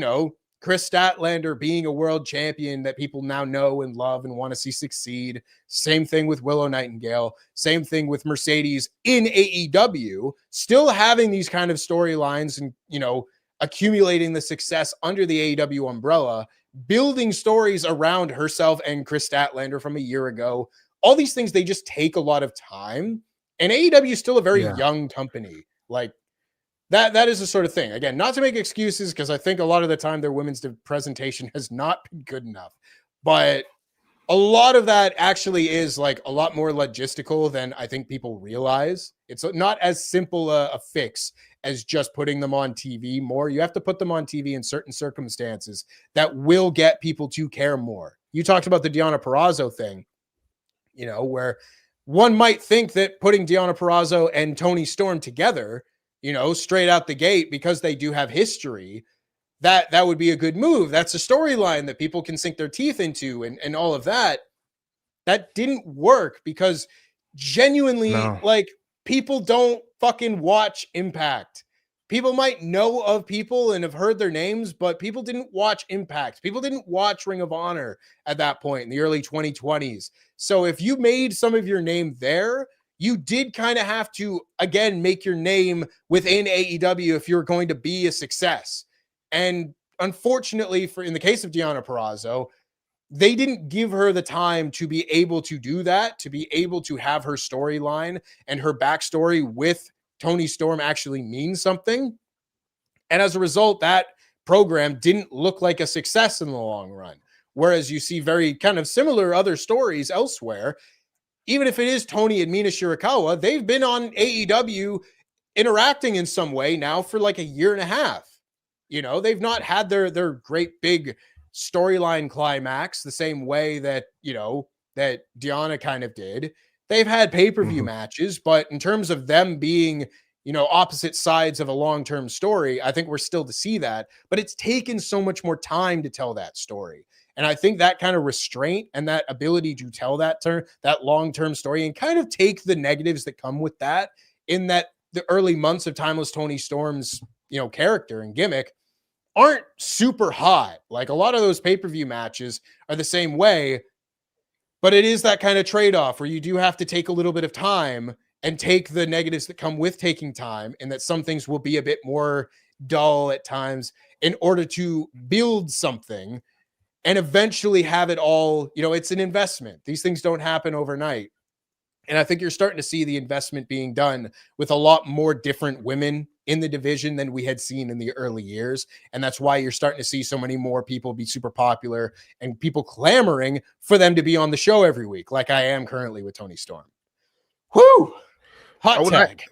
Chris Statlander being a world champion that people now know and love and want to see succeed. Same thing with Willow Nightingale. Same thing with Mercedes in AEW, still having these kind of storylines and, accumulating the success under the AEW umbrella, building stories around herself and Chris Statlander from a year ago. All these things, they just take a lot of time. And AEW is still a very young company. Like, that is the sort of thing. Again, not to make excuses, because I think a lot of the time their women's presentation has not been good enough. But a lot of that actually is like a lot more logistical than I think people realize. It's not as simple a fix as just putting them on TV more. You have to put them on TV in certain circumstances that will get people to care more. You talked about the Deonna Purrazzo thing, where one might think that putting Deonna Purrazzo and Toni Storm together, straight out the gate, because they do have history, that would be a good move. That's a storyline that people can sink their teeth into and all of that. That didn't work because genuinely, like, people don't fucking watch Impact. People might know of people and have heard their names, but people didn't watch Impact. People didn't watch Ring of Honor at that point in the early 2020s. So if you made some of your name there, you did kind of have to, again, make your name within AEW if you're going to be a success. And unfortunately, in the case of Deonna Purrazzo, they didn't give her the time to be able to do that, to be able to have her storyline and her backstory with Toni Storm actually mean something. And as a result, that program didn't look like a success in the long run. Whereas you see very kind of similar other stories elsewhere. Even if it is Tony and Mina Shirakawa, they've been on AEW interacting in some way now for like a year and a half. They've not had their great big storyline climax the same way that, that Deonna kind of did. They've had pay-per-view matches, but in terms of them being, opposite sides of a long-term story, I think we're still to see that. But it's taken so much more time to tell that story. And I think that kind of restraint and that ability to tell that long-term story and kind of take the negatives that come with that, in that the early months of Timeless Toni Storm's, character and gimmick aren't super hot. Like, a lot of those pay-per-view matches are the same way, but it is that kind of trade-off where you do have to take a little bit of time and take the negatives that come with taking time, and that some things will be a bit more dull at times in order to build something and eventually have it all, it's an investment. These things don't happen overnight. And I think you're starting to see the investment being done with a lot more different women in the division than we had seen in the early years. And that's why you're starting to see so many more people be super popular and people clamoring for them to be on the show every week, like I am currently with Toni Storm. Whoo! Hot tag.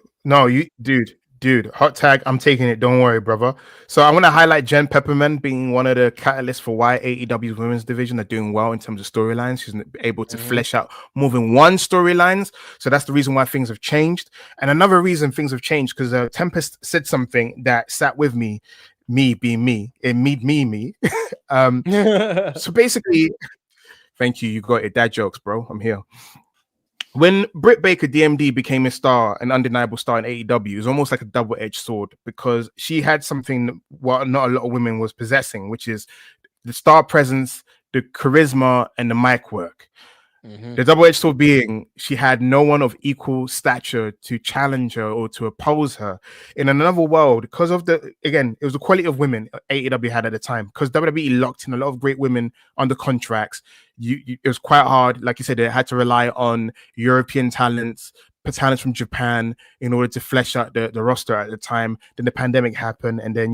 Dude, hot tag. I'm taking it. Don't worry, brother. So I want to highlight Jen Pepperman being one of the catalysts for why AEW's women's division are doing well in terms of storylines. She's able to flesh out more than one storylines. So that's the reason why things have changed. And another reason things have changed, because Tempest said something that sat with me being me. It made me. So basically, thank you. You got it. Dad jokes, bro. I'm here. When Britt Baker, DMD, became a star, an undeniable star in AEW, it was almost like a double-edged sword, because she had something what not a lot of women was possessing, which is the star presence, the charisma and the mic work.
Mm-hmm.
The double-edged sword being she had no one of equal stature to challenge her or to oppose her. In another world, because of it was the quality of women AEW had at the time, because WWE locked in a lot of great women under contracts. It was quite hard. Like you said, they had to rely on European talents from Japan in order to flesh out the roster at the time. Then the pandemic happened, and then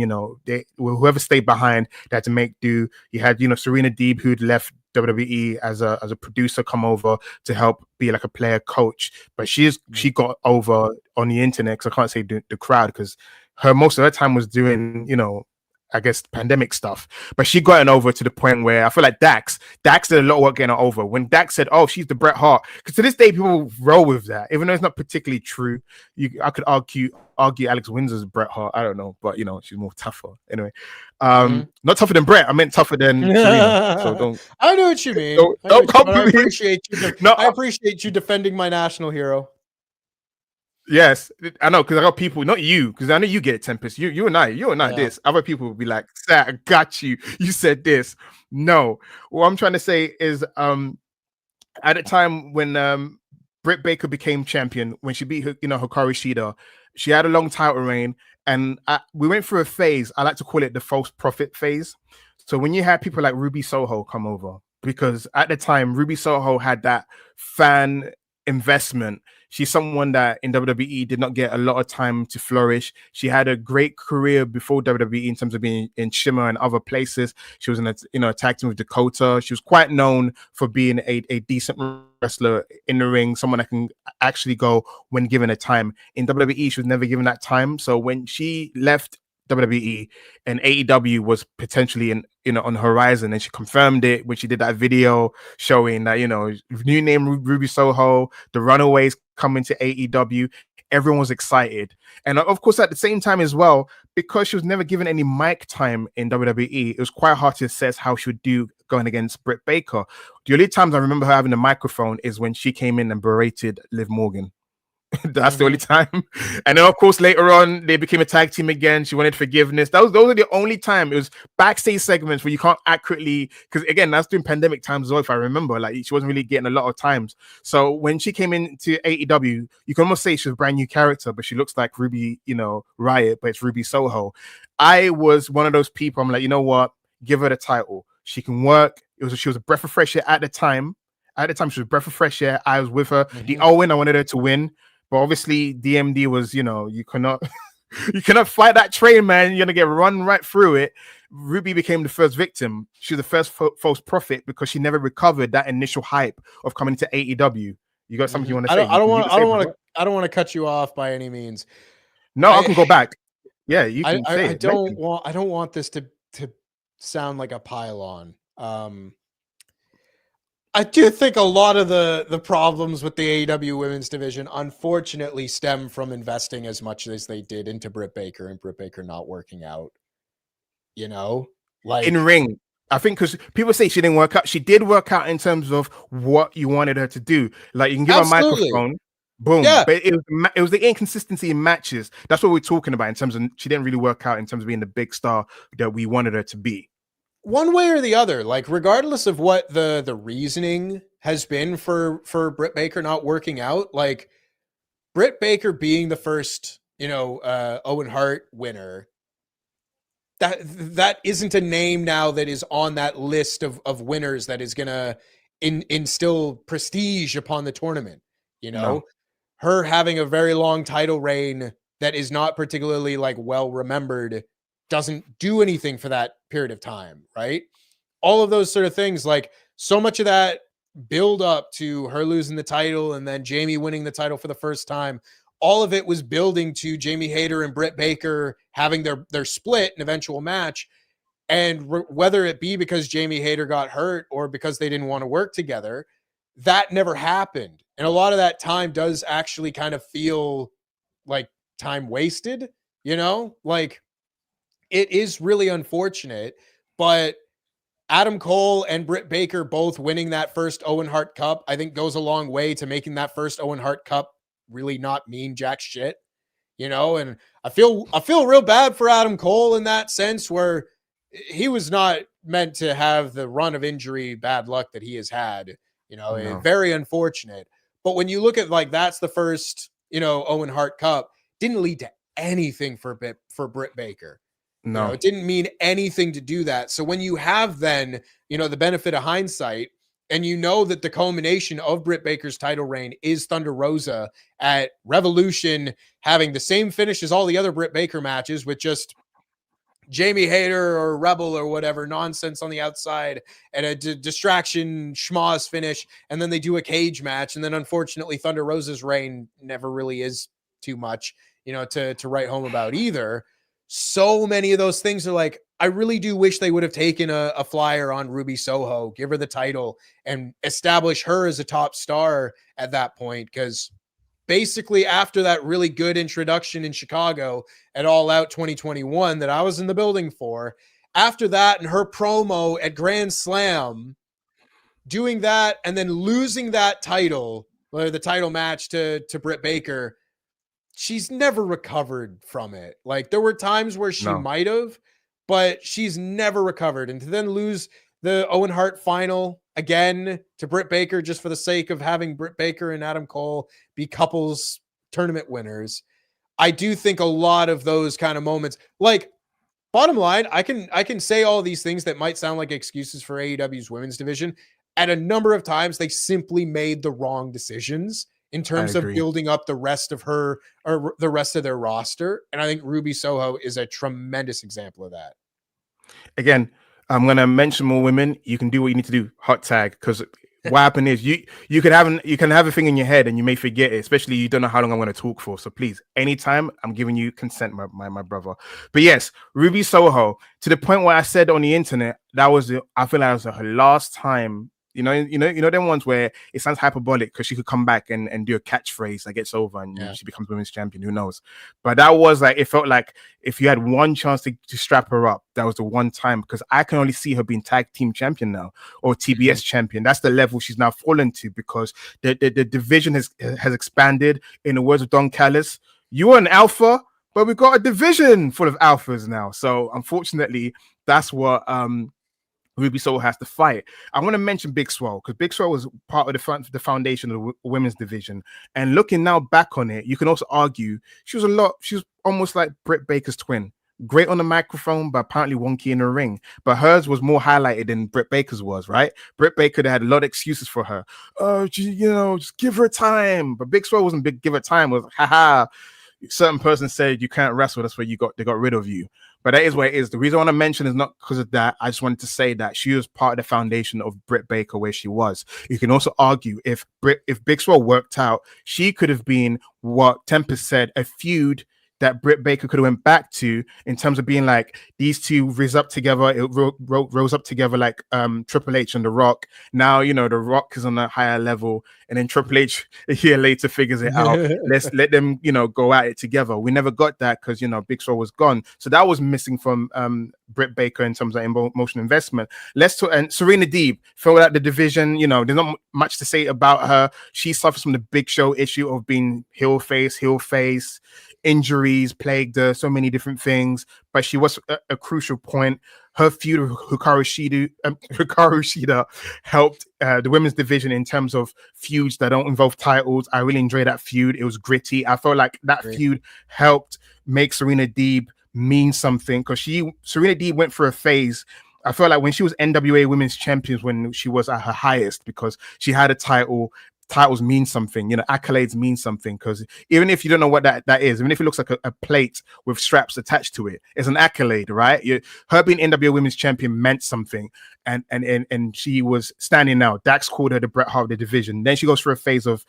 whoever stayed behind, they had to make do. You had Serena Deeb, who'd left WWE as a producer, come over to help be like a player coach, but she got over on the internet, because I can't say the crowd, because most of her time was doing I guess pandemic stuff, but she gotten over to the point where I feel like Dax did a lot of work getting her over. When Dax said, "Oh, she's the Bret Hart," because to this day people roll with that, even though it's not particularly true. I could argue Alex Windsor's Bret Hart. I don't know, but she's more tougher. Anyway, not tougher than Bret. I meant tougher than Serena. So don't.
I know what you mean.
Don't come
I appreciate you.
No,
I appreciate you defending my national hero.
Yes, I know, because I got people, not you, because I know you get it, Tempest. You and I, yeah. This. Other people will be like, "Sat, I got you. You said this." No, what I'm trying to say is, at the time when Britt Baker became champion, when she beat Hikaru Shida, she had a long title reign, and we went through a phase. I like to call it the false prophet phase. So when you had people like Ruby Soho come over, because at the time Ruby Soho had that fan investment. She's someone that in WWE did not get a lot of time to flourish. She had a great career before WWE in terms of being in Shimmer and other places. She was in a tag team with Dakota. She was quite known for being a decent wrestler in the ring, someone that can actually go when given a time. In WWE, she was never given that time. So when she left WWE and AEW was potentially on the horizon, and she confirmed it when she did that video showing that new name Ruby Soho, the Runaways coming to AEW. Everyone was excited, and of course at the same time as well, because she was never given any mic time in WWE, it was quite hard to assess how she would do going against Britt Baker. The only times I remember her having a microphone is when she came in and berated Liv Morgan. That's the only time. And then of course later on they became a tag team again. She wanted forgiveness. Those are the only time. It was backstage segments where you can't accurately, because again, that's during pandemic times as well, if I remember. Like, she wasn't really getting a lot of times. So when she came into AEW, you can almost say she's a brand new character, but she looks like Ruby, Riot, but it's Ruby Soho. I was one of those people. I'm like, you know what? Give her the title. She can work. She was a breath of fresh air at the time. She was a breath of fresh air. I was with her. The Owen, I wanted her to win. But obviously, DMD was, you cannot fight that train, man. You're gonna get run right through it. Ruby became the first victim. She was the first false prophet because she never recovered that initial hype of coming to AEW. You got something you want to say?
I don't want to cut you off by any means.
No, I can go back. Yeah, you can say
I
it.
don't want this to sound like a pile-on. I do think a lot of the problems with the AEW women's division unfortunately stem from investing as much as they did into Britt Baker and Britt Baker not working out. Like
in ring. I think because people say she didn't work out. She did work out in terms of what you wanted her to do. Like, you can give her a microphone, boom. Yeah. But it was the inconsistency in matches. That's what we're talking about in terms of she didn't really work out in terms of being the big star that we wanted her to be.
One way or the other, like regardless of what the reasoning has been for Britt Baker not working out, like Britt Baker being the first, Owen Hart winner, that isn't a name now that is on that list of winners that is gonna instill prestige upon the tournament.
No.
Her having a very long title reign that is not particularly like well remembered doesn't do anything for that period of time, right? All of those sort of things, like so much of that build up to her losing the title and then Jamie winning the title for the first time, all of it was building to Jamie Hayter and Britt Baker having their split, an eventual match. And whether it be because Jamie Hayter got hurt or because they didn't want to work together, that never happened. And a lot of that time does actually kind of feel like time wasted, like it is really unfortunate, but Adam Cole and Britt Baker both winning that first Owen Hart Cup, I think goes a long way to making that first Owen Hart Cup really not mean jack shit, and I feel real bad for Adam Cole in that sense, where he was not meant to have the run of injury bad luck that he has had.
No.
Very unfortunate. But when you look at like that's the first, Owen Hart Cup, didn't lead to anything for Britt Baker.
No.
It didn't mean anything to do that. So when you have then, the benefit of hindsight, and that the culmination of Britt Baker's title reign is Thunder Rosa at Revolution, having the same finish as all the other Britt Baker matches with just Jamie Hayter or Rebel or whatever nonsense on the outside and a distraction schmoz finish. And then they do a cage match. And then unfortunately, Thunder Rosa's reign never really is too much, to write home about either. So many of those things are like, I really do wish they would have taken a flyer on Ruby Soho, give her the title and establish her as a top star at that point. Because basically after that really good introduction in Chicago at All Out 2021 that I was in the building for, after that and her promo at Grand Slam, doing that and then losing that title, or the title match to Britt Baker, she's never recovered from it. Like there were times where she might have, but she's never recovered. And to then lose the Owen Hart final again to Britt Baker just for the sake of having Britt Baker and Adam Cole be couples tournament winners. I do think a lot of those kind of moments, like bottom line, I can say all these things that might sound like excuses for AEW's women's division. At a number of times, they simply made the wrong decisions in terms of building up the rest of her or the rest of their roster. And I think Ruby Soho is a tremendous example of that.
Again, I'm gonna mention more women. You can do what you need to do. Hot tag, because what happened is you can have a thing in your head and you may forget it, especially you don't know how long I'm going to talk for. So please, anytime, I'm giving you consent, my brother. But yes, Ruby Soho, to the point where I said on the internet I feel like that was her last time. You know them ones where it sounds hyperbolic because she could come back and do a catchphrase that gets over and she becomes women's champion. Who knows? But that was like, it felt like if you had one chance to strap her up, that was the one time, because I can only see her being tag team champion now or TBS champion. That's the level she's now fallen to, because the division has expanded. In the words of Don Callis, you were an alpha, but we've got a division full of alphas now. So unfortunately, that's what Ruby Soho has to fight. I want to mention Big Swole, because Big Swole was part of the foundation of the women's division. And looking now back on it, you can also argue she was almost like Britt Baker's twin. Great on the microphone, but apparently wonky in the ring. But hers was more highlighted than Britt Baker's was, right? Britt Baker, they had a lot of excuses for her. Oh, just give her time. But Big Swole wasn't give her time. It was, haha, certain person said you can't wrestle. That's where they got rid of you. But that is what it is. The reason I want to mention is not because of that. I just wanted to say that she was part of the foundation of Britt Baker where she was. You can also argue if Big Swole worked out, she could have been what Tempest said, a feud that Britt Baker could have went back to, in terms of being like, these two rose up together. It rose up together like Triple H and The Rock. Now, The Rock is on a higher level, and then Triple H a year later figures it out. Let's let them, go at it together. We never got that because, Big Swole was gone. So that was missing from Britt Baker in terms of emotional investment. Let's talk. And Serena Deeb filled out the division. There's not much to say about her. She suffers from the Big Show issue of being heel face. Injuries plagued her, so many different things, but she was a crucial point. Her feud with Hikaru Shida helped the women's division in terms of feuds that don't involve titles. I really enjoyed that feud. It was gritty. I felt like that feud helped make Serena Deeb mean something, because Serena Deeb went for a phase. I felt like when she was NWA Women's Champions, when she was at her highest, because she had a title. Titles mean something, accolades mean something, because even if you don't know what that is, even if it looks like a plate with straps attached to it, it's an accolade, right? Her being NWA Women's Champion meant something, and she was standing out. Dax called her the Bret Hart of the division. Then she goes through a phase of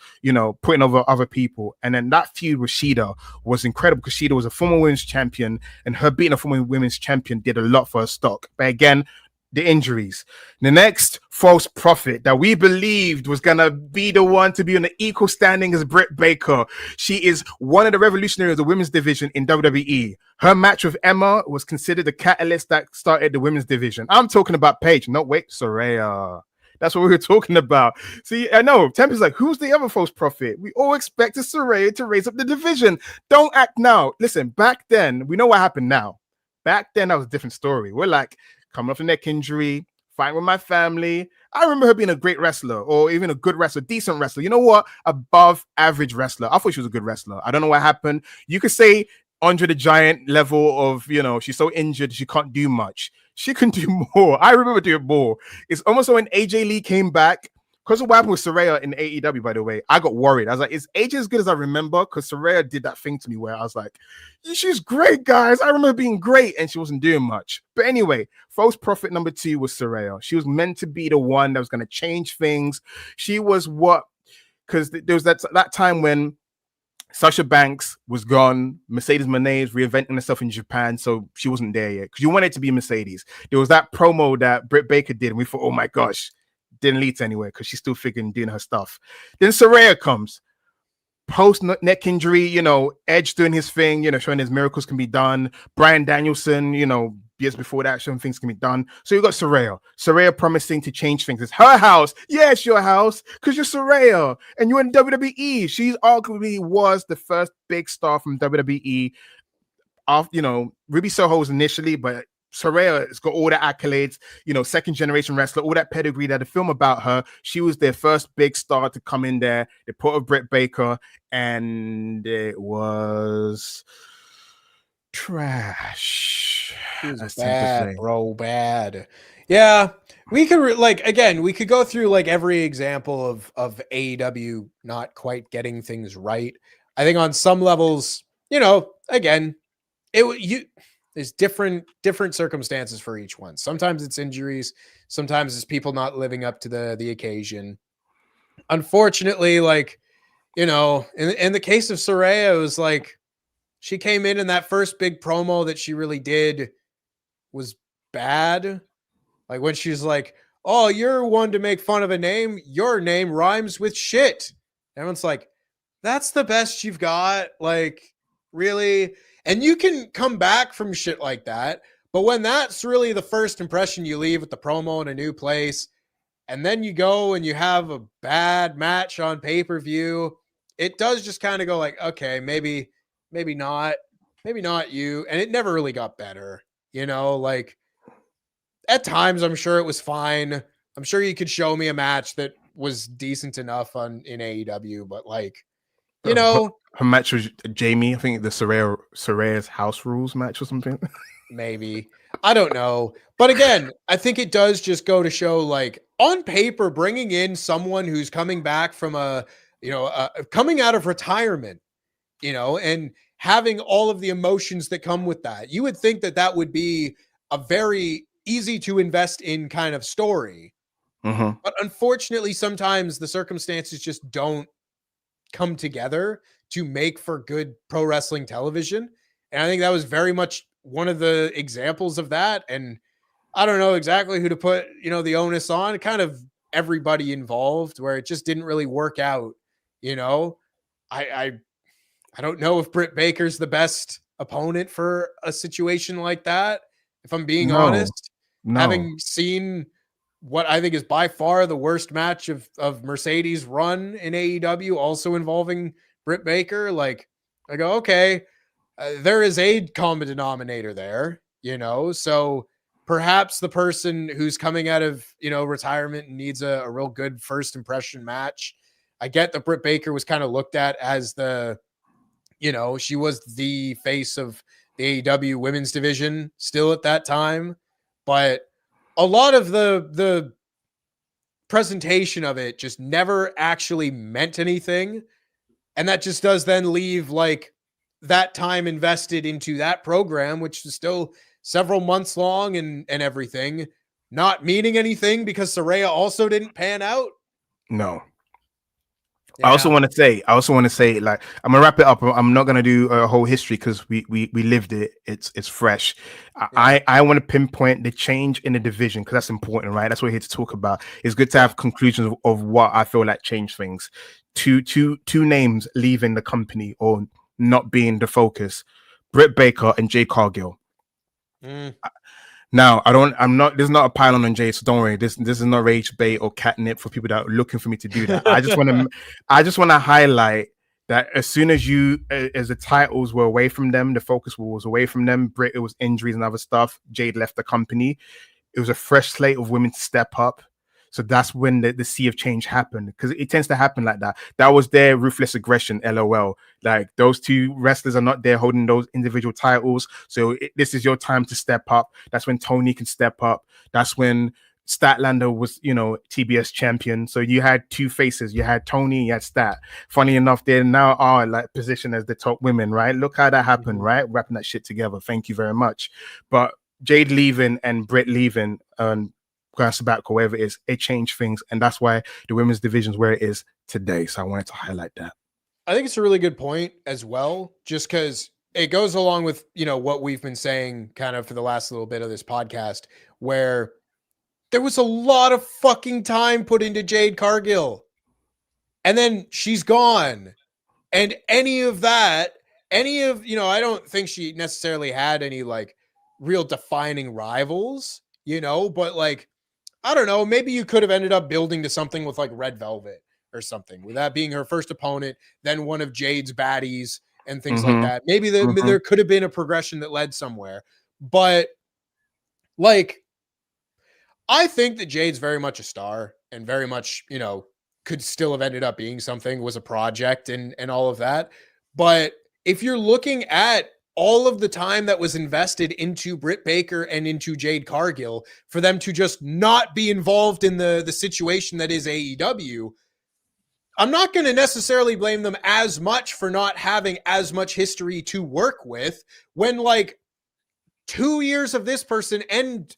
putting over other people, and then that feud with Shida was incredible, because Shida was a former women's champion, and her being a former women's champion did a lot for her stock. But again, the injuries. The next false prophet that we believed was going to be the one to be on the equal standing as Britt Baker. She is one of the revolutionaries of the women's division in WWE. Her match with Emma was considered the catalyst that started the women's division. I'm talking about Paige, Saraya. That's what we were talking about. See, I know Tempest like, who's the other false prophet? We all expected Saraya to raise up the division. Don't act now. Listen, back then, we know what happened now. Back then, that was a different story. We're like, coming off a neck injury, fighting with my family. I remember her being a great wrestler, or even a good wrestler, decent wrestler. You know what? Above average wrestler. I thought she was a good wrestler. I don't know what happened. You could say Andre the Giant level of, she's so injured, she can't do much. She can do more. I remember doing more. It's almost like when AJ Lee came back, because of what happened with Saraya in AEW, by the way, I got worried. I was like, is AJ as good as I remember? Because Saraya did that thing to me where I was like, she's great, guys. I remember being great, and she wasn't doing much. But anyway, false prophet number 2 was Saraya. She was meant to be the one that was going to change things. She was because there was that time when Sasha Banks was gone. Mercedes Moné reinventing herself in Japan, so she wasn't there yet. Because you wanted it to be Mercedes. There was that promo that Britt Baker did, and we thought, oh my gosh, didn't lead to anywhere because she's still figuring doing her stuff. Then Saraya comes. Post neck injury, Edge doing his thing, showing his miracles can be done. Bryan Danielson, years before that, showing things can be done. So you got Saraya. Saraya promising to change things. It's her house. Yeah, it's your house because you're Saraya and you're in WWE. She arguably was the first big star from WWE. Ruby Soho was initially, but Saraya has got all the accolades, second generation wrestler, all that pedigree. That the film about her, she was their first big star to come in there. They put a Britt Baker, and it was trash.
It was bad, bro, bad. Yeah, we could we could go through every example of AEW not quite getting things right. I think on some levels, again, there's different circumstances for each one. Sometimes it's injuries, sometimes it's people not living up to the occasion. Unfortunately, in the case of Saraya, it was she came in that first big promo that she really did was bad. When she's like, "Oh, you're one to make fun of a name. Your name rhymes with shit." Everyone's like, "That's the best you've got?" Really? And you can come back from shit like that. But when that's really the first impression you leave with the promo in a new place, and then you go and you have a bad match on pay-per-view, it does just kind of go okay, maybe not you. And it never really got better, at times I'm sure it was fine. I'm sure you could show me a match that was decent enough in AEW, but
her match was Jamie. I think the Saraya's House Rules match or something.
Maybe. I don't know. But again, I think it does just go to show on paper, bringing in someone who's coming back from coming out of retirement, and having all of the emotions that come with that. You would think that would be a very easy to invest in kind of story.
Mm-hmm.
But unfortunately, sometimes the circumstances just don't come together to make for good pro wrestling television. And I think that was very much one of the examples of that. And I don't know exactly who to put, the onus on, kind of everybody involved, where it just didn't really work out. I don't know if Britt Baker's the best opponent for a situation like that. If I'm being honest, having seen what I think is by far the worst match of Mercedes' run in AEW, also involving Britt Baker, I go, okay, there is a common denominator there, so perhaps the person who's coming out of, retirement and needs a real good first impression match. I get that Britt Baker was kind of looked at as she was the face of the AEW women's division still at that time, but a lot of the presentation of it just never actually meant anything. And that just does then leave that time invested into that program, which is still several months long and everything, not meaning anything because Saraya also didn't pan out.
No.
Yeah.
I also want to say, I'm gonna wrap it up. I'm not gonna do a whole history because we lived it. It's fresh. Yeah. I want to pinpoint the change in the division because that's important, right? That's what we're here to talk about. It's good to have conclusions of what I feel changed things. Two names leaving the company or not being the focus: Britt Baker and Jay Cargill. Now, there's not a pylon on Jay, so don't worry. This is not rage bait or catnip for people that are looking for me to do that. I just want to highlight that as soon as the titles were away from them, the focus was away from them. Britt, it was injuries and other stuff. Jade left the company. it was a fresh slate of women to step up. So that's when the sea of change happened, because it tends to happen like that. That was their ruthless aggression, LOL. Like, those two wrestlers are not there holding those individual titles. So this is your time to step up. That's when Tony can step up. That's when Statlander was, TBS champion. So you had two faces. You had Tony, you had Stat. Funny enough, they now are like positioned as the top women, right? Look how that happened, right? Wrapping that shit together. Thank you very much. But Jade leaving and Britt leaving, going sabbatical, whatever it is, it changed things, and that's why the women's division is where it is today. So I wanted to highlight that.
I think it's a really good point as well, just because it goes along with, what we've been saying kind of for the last little bit of this podcast, where there was a lot of fucking time put into Jade Cargill, and then she's gone. And I don't think she necessarily had any like real defining rivals, but like, I don't know, maybe you could have ended up building to something with like Red Velvet or something, with that being her first opponent, then one of Jade's baddies and things like that. Maybe there could have been a progression that led somewhere. But like, I think that Jade's very much a star and very much, could still have ended up being something, was a project and all of that. But if you're looking at all of the time that was invested into Britt Baker and into Jade Cargill for them to just not be involved in the situation that is AEW, I'm not going to necessarily blame them as much for not having as much history to work with, when like 2 years of this person and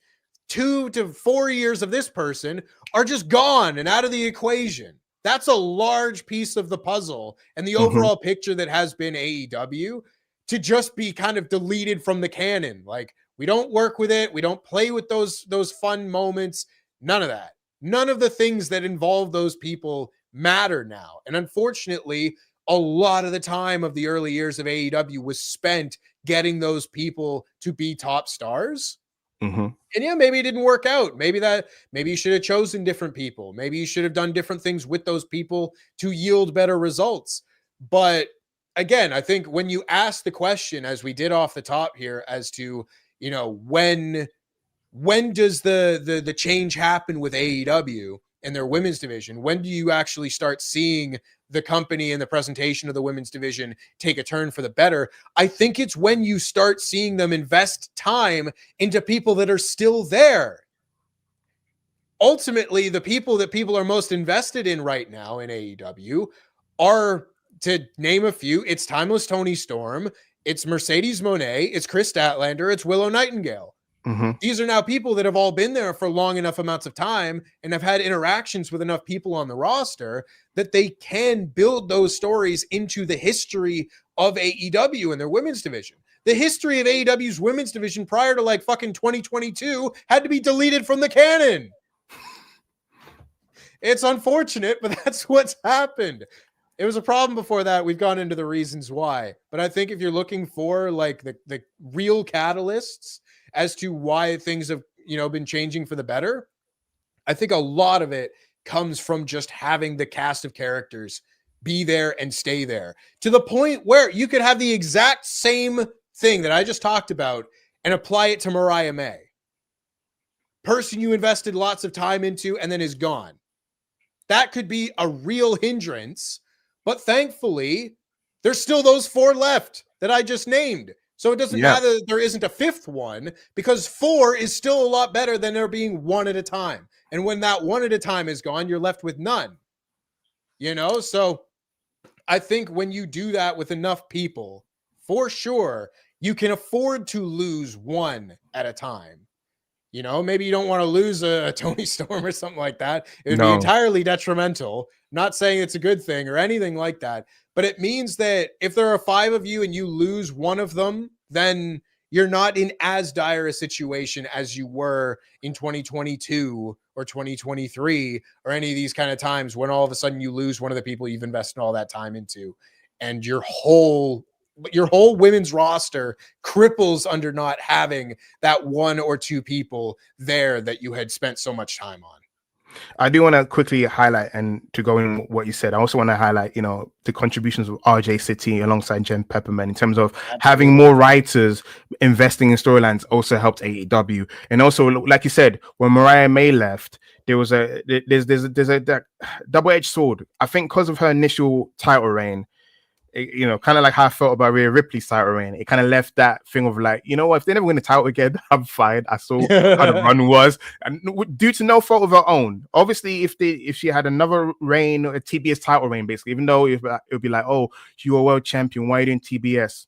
2 to 4 years of this person are just gone and out of the equation. That's a large piece of the puzzle and the overall picture that has been AEW, to just be kind of deleted from the canon. Like, we don't work with it. We don't play with those fun moments. None of that. None of the things that involve those people matter now. And unfortunately, a lot of the time of the early years of AEW was spent getting those people to be top stars. And yeah, maybe it didn't work out. Maybe you should have chosen different people. Maybe you should have done different things with those people to yield better results. But again, I think when you ask the question, as we did off the top here, as to, when does the change happen with AEW and their women's division? When do you actually start seeing the company and the presentation of the women's division take a turn for the better? I think it's when you start seeing them invest time into people that are still there. Ultimately, the people that people are most invested in right now in AEW are, to name a few, it's Timeless Tony Storm, it's Mercedes Moné, it's Chris Statlander, it's Willow Nightingale. These are now people that have all been there for long enough amounts of time and have had interactions with enough people on the roster that they can build those stories into the history of AEW and their women's division. The history of AEW's women's division prior to like fucking 2022 had to be deleted from the canon. It's unfortunate, but that's what's happened. It was a problem before that. We've gone into the reasons why. But I think if you're looking for like the real catalysts as to why things have, been changing for the better, I think a lot of it comes from just having the cast of characters be there and stay there, to the point where you could have the exact same thing that I just talked about and apply it to Mariah May. Person you invested lots of time into and then is gone. That could be a real hindrance, but thankfully there's still those 4 left that I just named. So it doesn't matter that there isn't a 5th one, because 4 is still a lot better than there being 1 at a time. And when that 1 at a time is gone, you're left with none. So I think when you do that with enough people, for sure, you can afford to lose 1 at a time. Maybe you don't want to lose a Tony Storm or something like that. It would be entirely detrimental. Not saying it's a good thing or anything like that, but it means that if there are 5 of you and you lose 1 of them, then you're not in as dire a situation as you were in 2022 or 2023 or any of these kind of times when all of a sudden you lose one of the people you've invested all that time into, and your whole women's roster cripples under not having that 1 or 2 people there that you had spent so much time on.
I do want to quickly highlight, and to go in what you said, I also want to highlight, the contributions of RJ City alongside Jen Pepperman in terms of
Absolutely.
having more writers investing in storylines also helped AEW. And also, like you said, when Mariah May left, there was there's a that double-edged sword. I think because of her initial title reign, kind of like how I felt about Rhea Ripley's title reign. It kind of left that thing of like, you know what, if they never win the title again, I'm fine. I saw how the run was, and due to no fault of her own. Obviously, if she had another reign, a TBS title reign, basically, even though it would be like, oh, you are world champion, why are you doing TBS?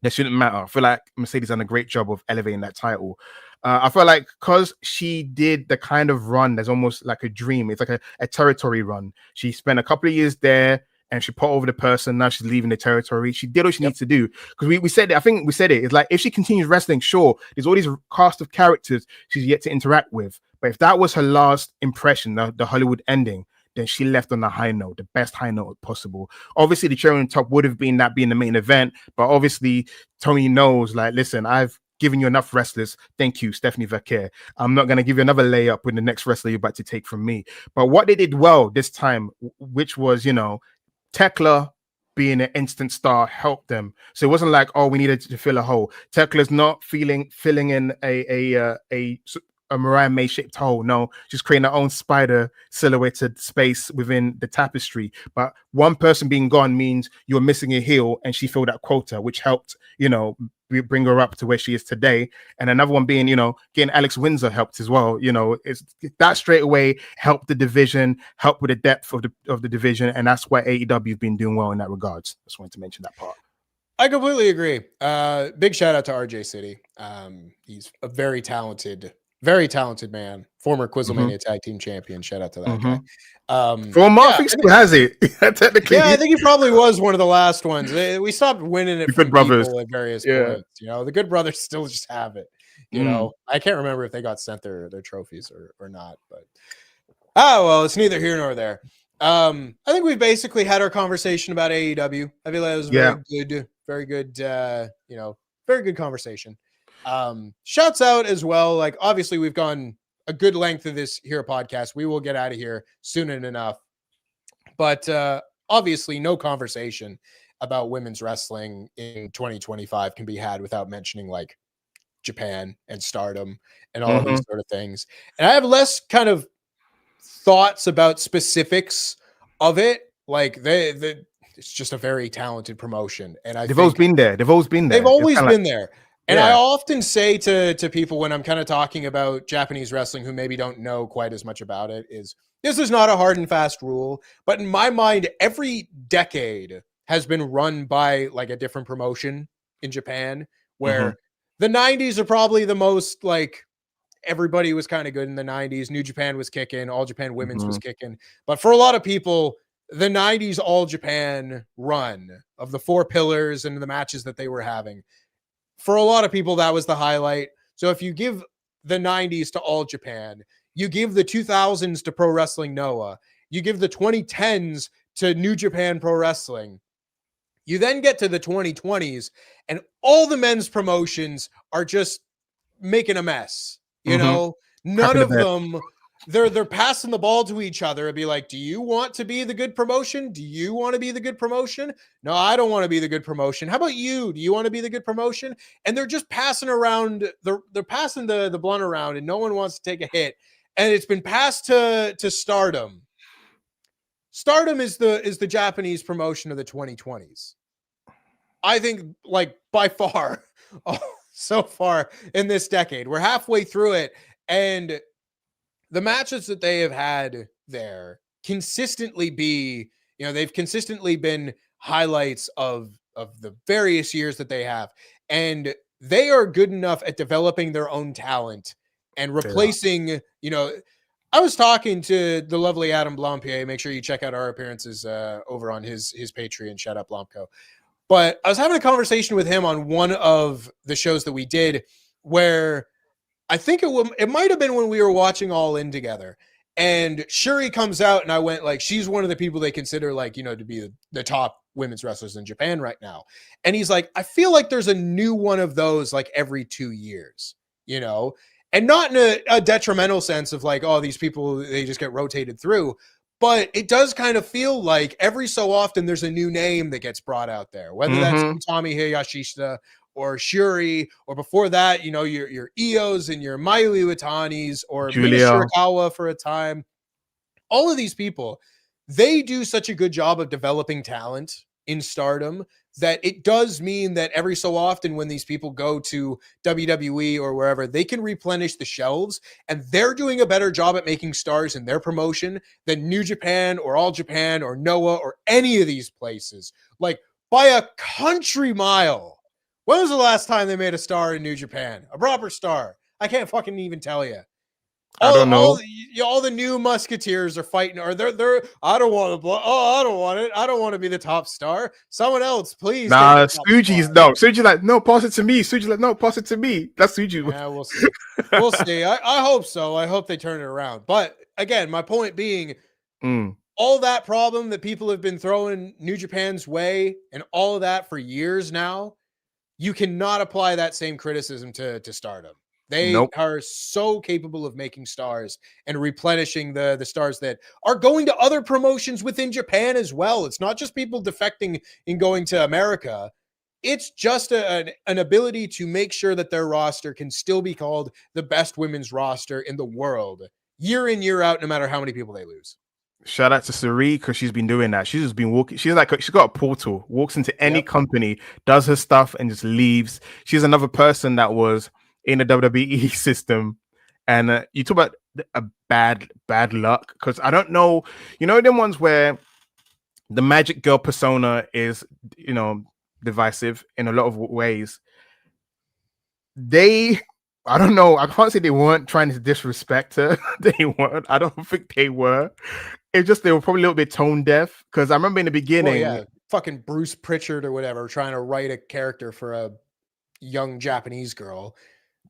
That shouldn't matter. I feel like Mercedes done a great job of elevating that title. I feel like because she did the kind of run that's almost like a dream. It's like a territory run. She spent a couple of years there and she put over the person. Now she's leaving the territory. She did what she needs to do. Because we said it. I think we said it. It's like if she continues wrestling, sure, there's all these cast of characters she's yet to interact with. But if that was her last impression, the Hollywood ending, then she left on a high note, the best high note possible. Obviously, the cherry on top would have been that being the main event, but obviously, Tony knows, like, listen, I've given you enough wrestlers. Thank you, Stephanie Vaquer. I'm not going to give you another layup with the next wrestler you're about to take from me. But what they did well this time, which was, Tekla being an instant star helped them. So it wasn't like, oh, we needed to fill a hole. Tekla's not filling in a Mariah May shaped hole. No, she's creating her own spider silhouetted space within the tapestry. But one person being gone means you're missing a heel, and she filled that quota, which helped, bring her up to where she is today. And another one being, getting Alex Windsor helped as well. It's that straight away helped the division, helped with the depth of the division, and that's why AEW have been doing well in that regards. Just wanted to mention that part.
I completely agree. Big shout out to RJ City. He's a very talented man, former Quizzlemania tag team champion. Shout out to that guy.
Former, I think still has it. Technically,
yeah, I think he probably was one of the last ones. We stopped winning it from people at various points. The Good Brothers still just have it. I can't remember if they got sent their trophies or not, but it's neither here nor there. I think we've basically had our conversation about AEW. I feel like it was very good, very good conversation. Shouts out as well. Like, obviously, we've gone a good length of this here podcast. We will get out of here soon enough. But obviously, no conversation about women's wrestling in 2025 can be had without mentioning like Japan and Stardom and all of these sort of things. And I have less kind of thoughts about specifics of it. Like it's just a very talented promotion, and
they've always been there. They've always been
there. And I often say to people when I'm kind of talking about Japanese wrestling who maybe don't know quite as much about it is this is not a hard and fast rule, but in my mind, every decade has been run by like a different promotion in Japan, where the 90s are probably the most like everybody was kind of good in the 90s. New Japan was kicking, All Japan Women's was kicking. But for a lot of people, the 90s All Japan run of the four pillars and the matches that they were having, for a lot of people, that was the highlight. So if you give the 90s to All Japan, you give the 2000s to Pro Wrestling Noah, you give the 2010s to New Japan Pro Wrestling, you then get to the 2020s, and all the men's promotions are just making a mess. None of them, they're passing the ball to each other and be like, do you want to be the good promotion? Do you want to be the good promotion? No, I don't want to be the good promotion. How about you? Do you want to be the good promotion? And they're just passing around. They're passing the blunt around, and no one wants to take a hit. And it's been passed to Stardom. Stardom is the Japanese promotion of the 2020s. I think, like, by far, so far in this decade, we're halfway through it, and the matches that they have had there consistently be, they've consistently been highlights of the various years that they have. And they are good enough at developing their own talent and replacing, I was talking to the lovely Adam Blampier. Make sure you check out our appearances over on his Patreon. Shout out Blomko. But I was having a conversation with him on one of the shows that we did where I think it might have been when we were watching All In together, and Shuri comes out, and I went like, she's one of the people they consider like, to be the top women's wrestlers in Japan right now. And he's like, I feel like there's a new one of those like every 2 years, and not in a detrimental sense of like, oh, these people, they just get rotated through. But it does kind of feel like every so often there's a new name that gets brought out there, whether that's Utami Hayashishita or Shuri, or before that, your Ios and your Mayu Iwatanis or Mina
Julia.
Shirakawa for a time. All of these people, they do such a good job of developing talent in Stardom that it does mean that every so often when these people go to WWE or wherever, they can replenish the shelves, and they're doing a better job at making stars in their promotion than New Japan or All Japan or Noah or any of these places. Like by a country mile. When was the last time they made a star in New Japan? A proper star? I can't fucking even tell you.
I don't know.
All the new Musketeers are fighting, or they're. I don't want to. I don't want it. I don't want to be the top star. Someone else, please.
Nah, Suji's like, no, pass it to me. Suji's like, no, pass it to me. That's Suji.
Yeah, we'll see. We'll see. I hope so. I hope they turn it around. But again, my point being, all that problem that people have been throwing New Japan's way, and all of that for years now, you cannot apply that same criticism to Stardom. They are so capable of making stars and replenishing the stars that are going to other promotions within Japan as well. It's not just people defecting and going to America. It's just an ability to make sure that their roster can still be called the best women's roster in the world year in, year out, no matter how many people they lose.
Shout out to Sari because she's been doing that. She's just been walking. She's got a portal, walks into any company, does her stuff, and just leaves. She's another person that was in the WWE system. And you talk about a bad luck, because I don't know, them ones where the Magic Girl persona is, divisive in a lot of ways. I don't know. I can't say they weren't trying to disrespect her. They weren't. I don't think they were. It's just they were probably a little bit tone deaf, because I remember in the beginning,
fucking Bruce Pritchard or whatever trying to write a character for a young Japanese girl.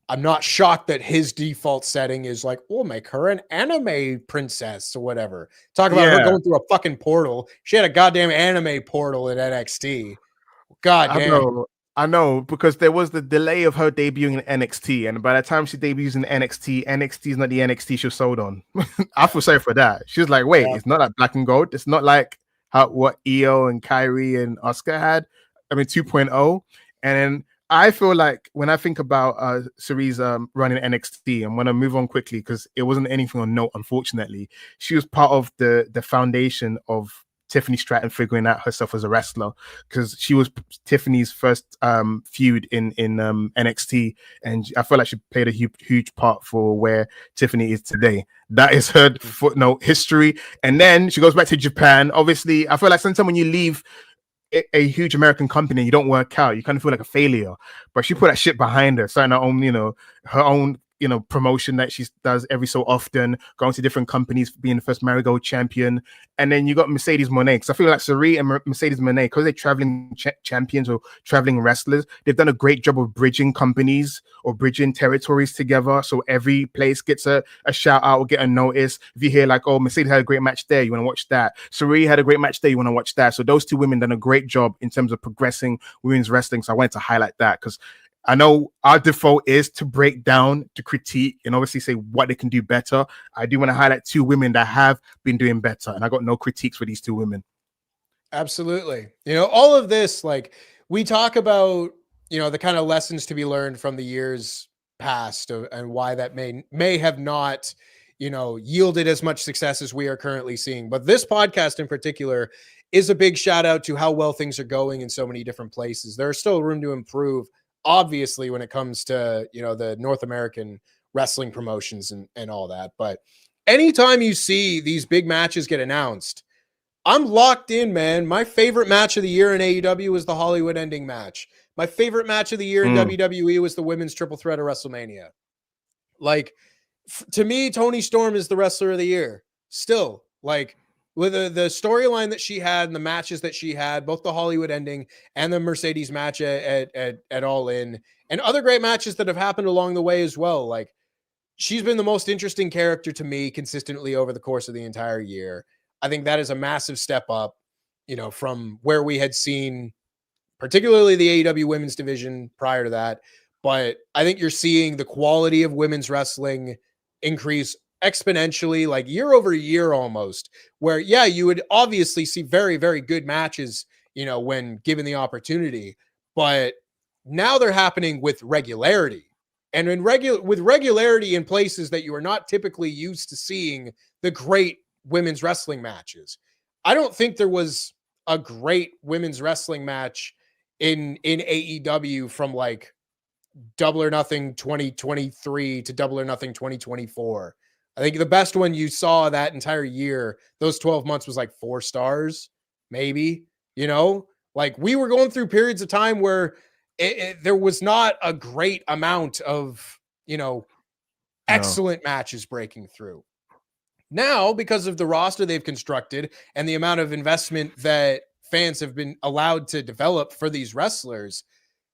I'm not shocked that his default setting is like, we'll make her an anime princess or whatever. Talk about her going through a fucking portal. She had a goddamn anime portal in NXT. God damn.
I know, because there was the delay of her debuting in NXT, and by the time she debuts in NXT is not the NXT she was sold on. I feel sorry for that. She was like, wait, it's not like Black and Gold. It's not like what Io and Kyrie and Asuka had. I mean, 2.0. And then I feel like when I think about Sari's running NXT, and when I move on quickly, because it wasn't anything on note, unfortunately, she was part of the foundation of Tiffany Stratton figuring out herself as a wrestler, because she was Tiffany's first feud in NXT, and I feel like she played a huge part for where Tiffany is today. That is her footnote history. And then she goes back to Japan. Obviously, I feel like sometimes when you leave a huge American company, you don't work out, you kind of feel like a failure. But she put that shit behind her, starting her own promotion that she does every so often, going to different companies, being the first Marigold champion. And then you got Mercedes Moné, because I feel like Sari and Mercedes Moné, because they're traveling champions or traveling wrestlers, they've done a great job of bridging companies or bridging territories together, so every place gets a shout out or get a notice. If you hear like, oh, Mercedes had a great match there, you want to watch that. Sari had a great match there, you want to watch that. So those two women done a great job in terms of progressing women's wrestling. So I wanted to highlight that, because I know our default is to break down, to critique, and obviously say what they can do better. I do want to highlight two women that have been doing better, and I got no critiques for these two women.
Absolutely. All of this, like, we talk about, the kind of lessons to be learned from the years past and why that may have not, yielded as much success as we are currently seeing. But this podcast in particular is a big shout out to how well things are going in so many different places. There's still room to improve, obviously, when it comes to, the North American wrestling promotions and all that. But anytime you see these big matches get announced, I'm locked in, man. My favorite match of the year in AEW was the Hollywood ending match. My favorite match of the year in WWE was the women's triple threat of WrestleMania. Like, to me, Toni Storm is the wrestler of the year. Still, like, with the storyline that she had and the matches that she had, both the Hollywood ending and the Mercedes match at All In, and other great matches that have happened along the way as well. Like, she's been the most interesting character to me consistently over the course of the entire year. I think that is a massive step up, from where we had seen, particularly the AEW women's division prior to that. but I think you're seeing the quality of women's wrestling increase exponentially, like year over year almost, where, yeah, you would obviously see very, very good matches, when given the opportunity, but now they're happening with regularity and with regularity in places that you are not typically used to seeing the great women's wrestling matches. I don't think there was a great women's wrestling match in AEW from like Double or Nothing 2023 to Double or Nothing 2024. I think the best one you saw that entire year, those 12 months, was like 4 stars, maybe. Like we were going through periods of time where there was not a great amount of, excellent matches breaking through. Now, because of the roster they've constructed and the amount of investment that fans have been allowed to develop for these wrestlers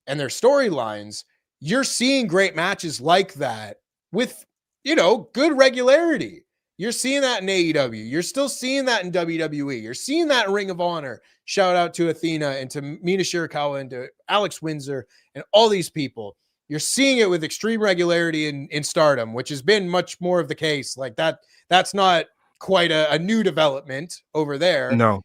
and their storylines, you're seeing great matches like that with, good regularity. You're seeing that in AEW. You're still seeing that in WWE. You're seeing that in Ring of Honor. Shout out to Athena and to Mina Shirakawa and to Alex Windsor and all these people. You're seeing it with extreme regularity in Stardom, which has been much more of the case. Like that's not quite a new development over there,
No.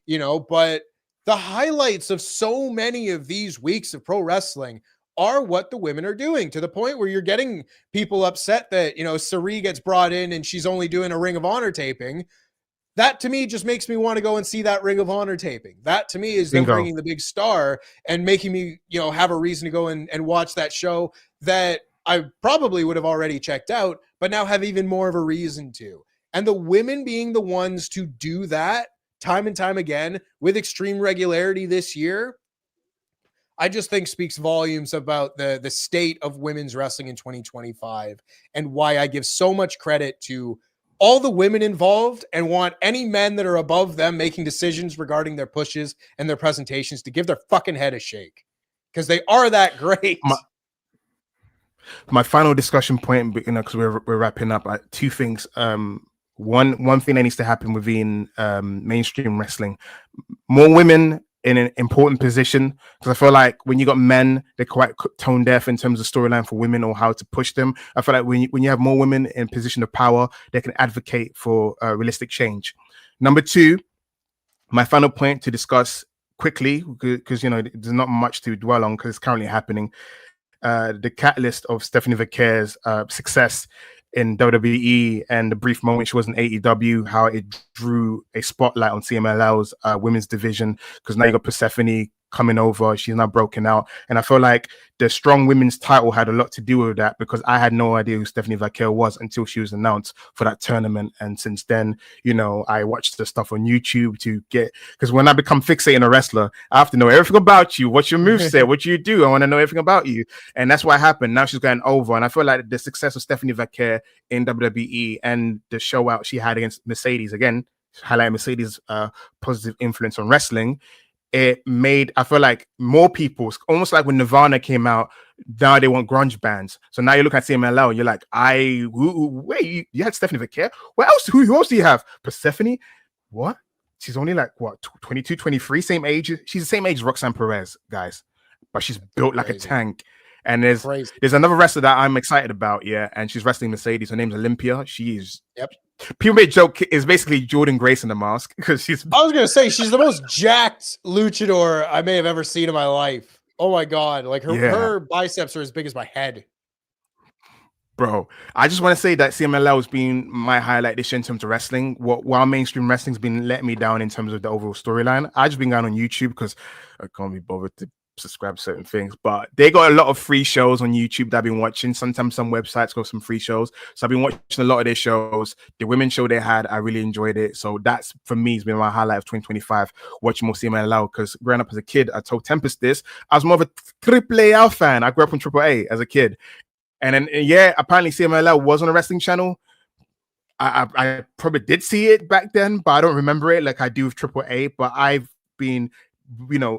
But the highlights of so many of these weeks of pro wrestling are what the women are doing, to the point where you're getting people upset that, Sari gets brought in and she's only doing a Ring of Honor taping. That to me just makes me want to go and see that Ring of Honor taping. That to me is them bringing the big star and making me, have a reason to go and watch that show that I probably would have already checked out, but now have even more of a reason to. And the women being the ones to do that time and time again with extreme regularity this year, I just think speaks volumes about the state of women's wrestling in 2025 and why I give so much credit to all the women involved and want any men that are above them making decisions regarding their pushes and their presentations to give their fucking head a shake, because they are that great.
My final discussion point, because we're wrapping up, 2 things. One thing that needs to happen within mainstream wrestling: more women in an important position, because I feel like when you got men, they're quite tone deaf in terms of storyline for women or how to push them. I feel like when you have more women in position of power, they can advocate for realistic change. Number 2, my final point to discuss quickly, because there's not much to dwell on because it's currently happening. The catalyst of Stephanie Vaquer's success in WWE and the brief moment she was in AEW, how it drew a spotlight on CMLL's women's division, because now you got Persephone coming over. She's now broken out. And I feel like the strong women's title had a lot to do with that, because I had no idea who Stephanie Vaquer was until she was announced for that tournament. And since then, I watched the stuff on YouTube to get, because when I become fixated on a wrestler, I have to know everything about you. What's your moveset? What you do? I want to know everything about you. And that's what happened. Now she's going over. And I feel like the success of Stephanie Vaquer in WWE and the show out she had against Mercedes, again, highlight Mercedes' positive influence on wrestling, it made, I feel like, more people, almost like when Nirvana came out, now they want grunge bands. So now you look at CMLL and you're like, wait, you had Stephanie Vaquer? What else? Who else do you have? Persephone? What? She's only like, 22, 23, same age. She's the same age as Roxanne Perez, guys. But she's built like a tank. And there's another wrestler that I'm excited about, and she's wrestling Mercedes. Her name's Olympia. She is... Yep. People made joke is basically Jordan Grace in the mask, because she's...
I was gonna say she's the most jacked luchador I may have ever seen in my life. Oh my god, like her biceps are as big as my head.
Bro, I just want to say that CMLL has been my highlight this year in terms of wrestling. While mainstream wrestling's been letting me down in terms of the overall storyline, I just been going on YouTube because I can't be bothered to subscribe to certain things, but they got a lot of free shows on YouTube that I've been watching. Sometimes some websites got some free shows, so I've been watching a lot of their shows. The women's show they had, I really enjoyed it. So that's, for me, has been my highlight of 2025, watching more CMLL. Because growing up as a kid, I told Tempest this, I was more of a AAA fan. I grew up on AAA as a kid, and then apparently CMLL was on a wrestling channel. I probably did see it back then, but I don't remember it like I do with AAA. But I've been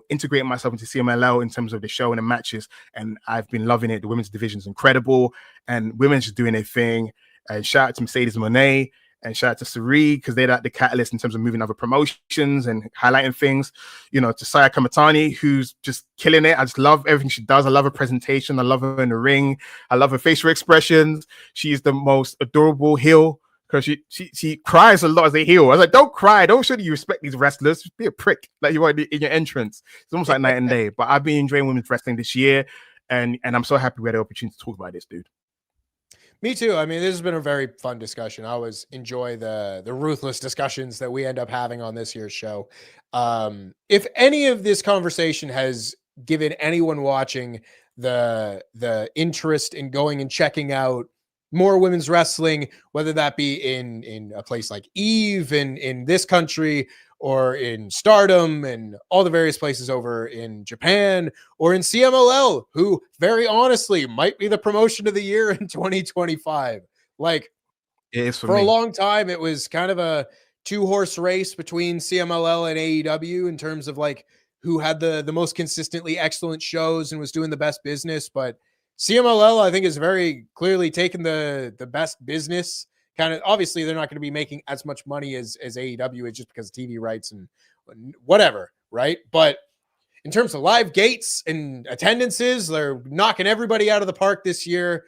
integrating myself into CMLL in terms of the show and the matches, and I've been loving it. The women's division is incredible, and women's just doing their thing. And shout out to Mercedes Moné. And shout out to Sari because they're like the catalyst in terms of moving other promotions and highlighting things. You know, to Saya Kamatani, who's just killing it. I just love everything she does. I love her presentation. I love her in the ring. I love her facial expressions. She's the most adorable heel because she cries a lot as a heel. I was like, don't cry. Don't show that you respect these wrestlers. Just be a prick like you are in your entrance. It's almost like night and day. But I've been enjoying women's wrestling this year, and I'm so happy we had the opportunity to talk about this, dude.
Me too. I mean, this has been a very fun discussion. I always enjoy the ruthless discussions that we end up having on this year's show. If any of this conversation has given anyone watching the interest in going and checking out more women's wrestling, whether that be in a place like Eve in this country or in Stardom and all the various places over in Japan or in CMLL, who very honestly might be the promotion of the year in 2025. Like,
It is for
for a
me.
long time, it was kind of a two-horse race between CMLL and AEW in terms of like who had the most consistently excellent shows and was doing the best business. But CMLL, I think, is very clearly taking the best business. Kind of obviously, they're not going to be making as much money as AEW, it's just because of TV rights and whatever, right? But in terms of live gates and attendances, they're knocking everybody out of the park this year.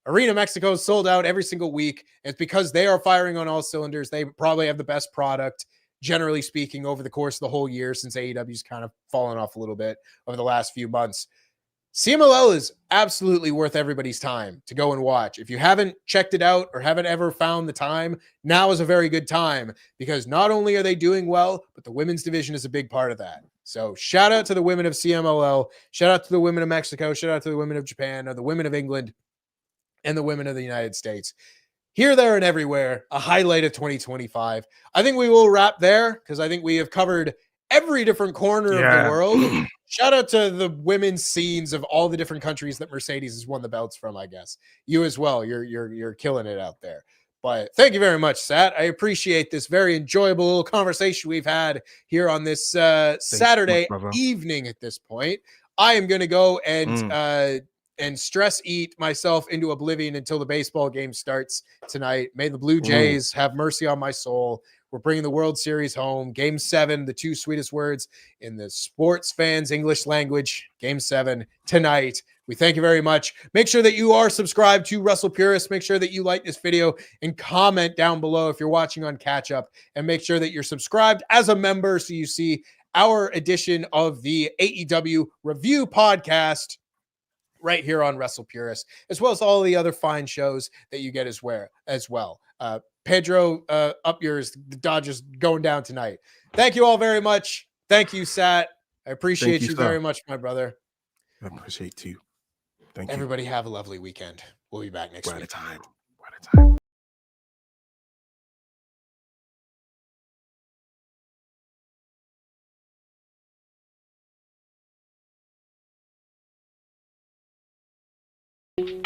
Arena Mexico is sold out every single week. It's because they are firing on all cylinders. They probably have the best product, generally speaking, over the course of the whole year, since AEW's kind of fallen off a little bit over the last few months. CMLL is absolutely worth everybody's time to go and watch. If you haven't checked it out or haven't ever found the time, now is a very good time because not only are they doing well, but the women's division is a big part of that. So shout out to the women of CMLL, shout out to the women of Mexico, shout out to the women of Japan, or the women of England, and the women of the United States. Here, there, and everywhere, a highlight of 2025. I think we will wrap there because I think we have covered every different corner of the world. Shout out to the women's scenes of all the different countries that Mercedes has won the belts from, I guess. You as well. You're killing it out there. But thank you very much, Sat. I appreciate this very enjoyable little conversation we've had here on this Saturday evening at this point. I am going to go and stress eat myself into oblivion until the baseball game starts tonight. May the Blue Jays have mercy on my soul. We're bringing the World Series home. Game 7, the two sweetest words in the sports fans' English language. Game 7 tonight. We thank you very much. Make sure that you are subscribed to Wrestle Purists. Make sure that you like this video and comment down below if you're watching on Catch Up. And make sure that you're subscribed as a member so you see our edition of the AEW Review Podcast right here on Wrestle Purist, as well as all the other fine shows that you get as well. Pedro, up yours. The Dodgers going down tonight. Thank you all very much. Thank you, Sat. I appreciate you very much, my brother.
I appreciate you. Thank
you. Everybody have a lovely weekend. We'll be back next week.
One at a time.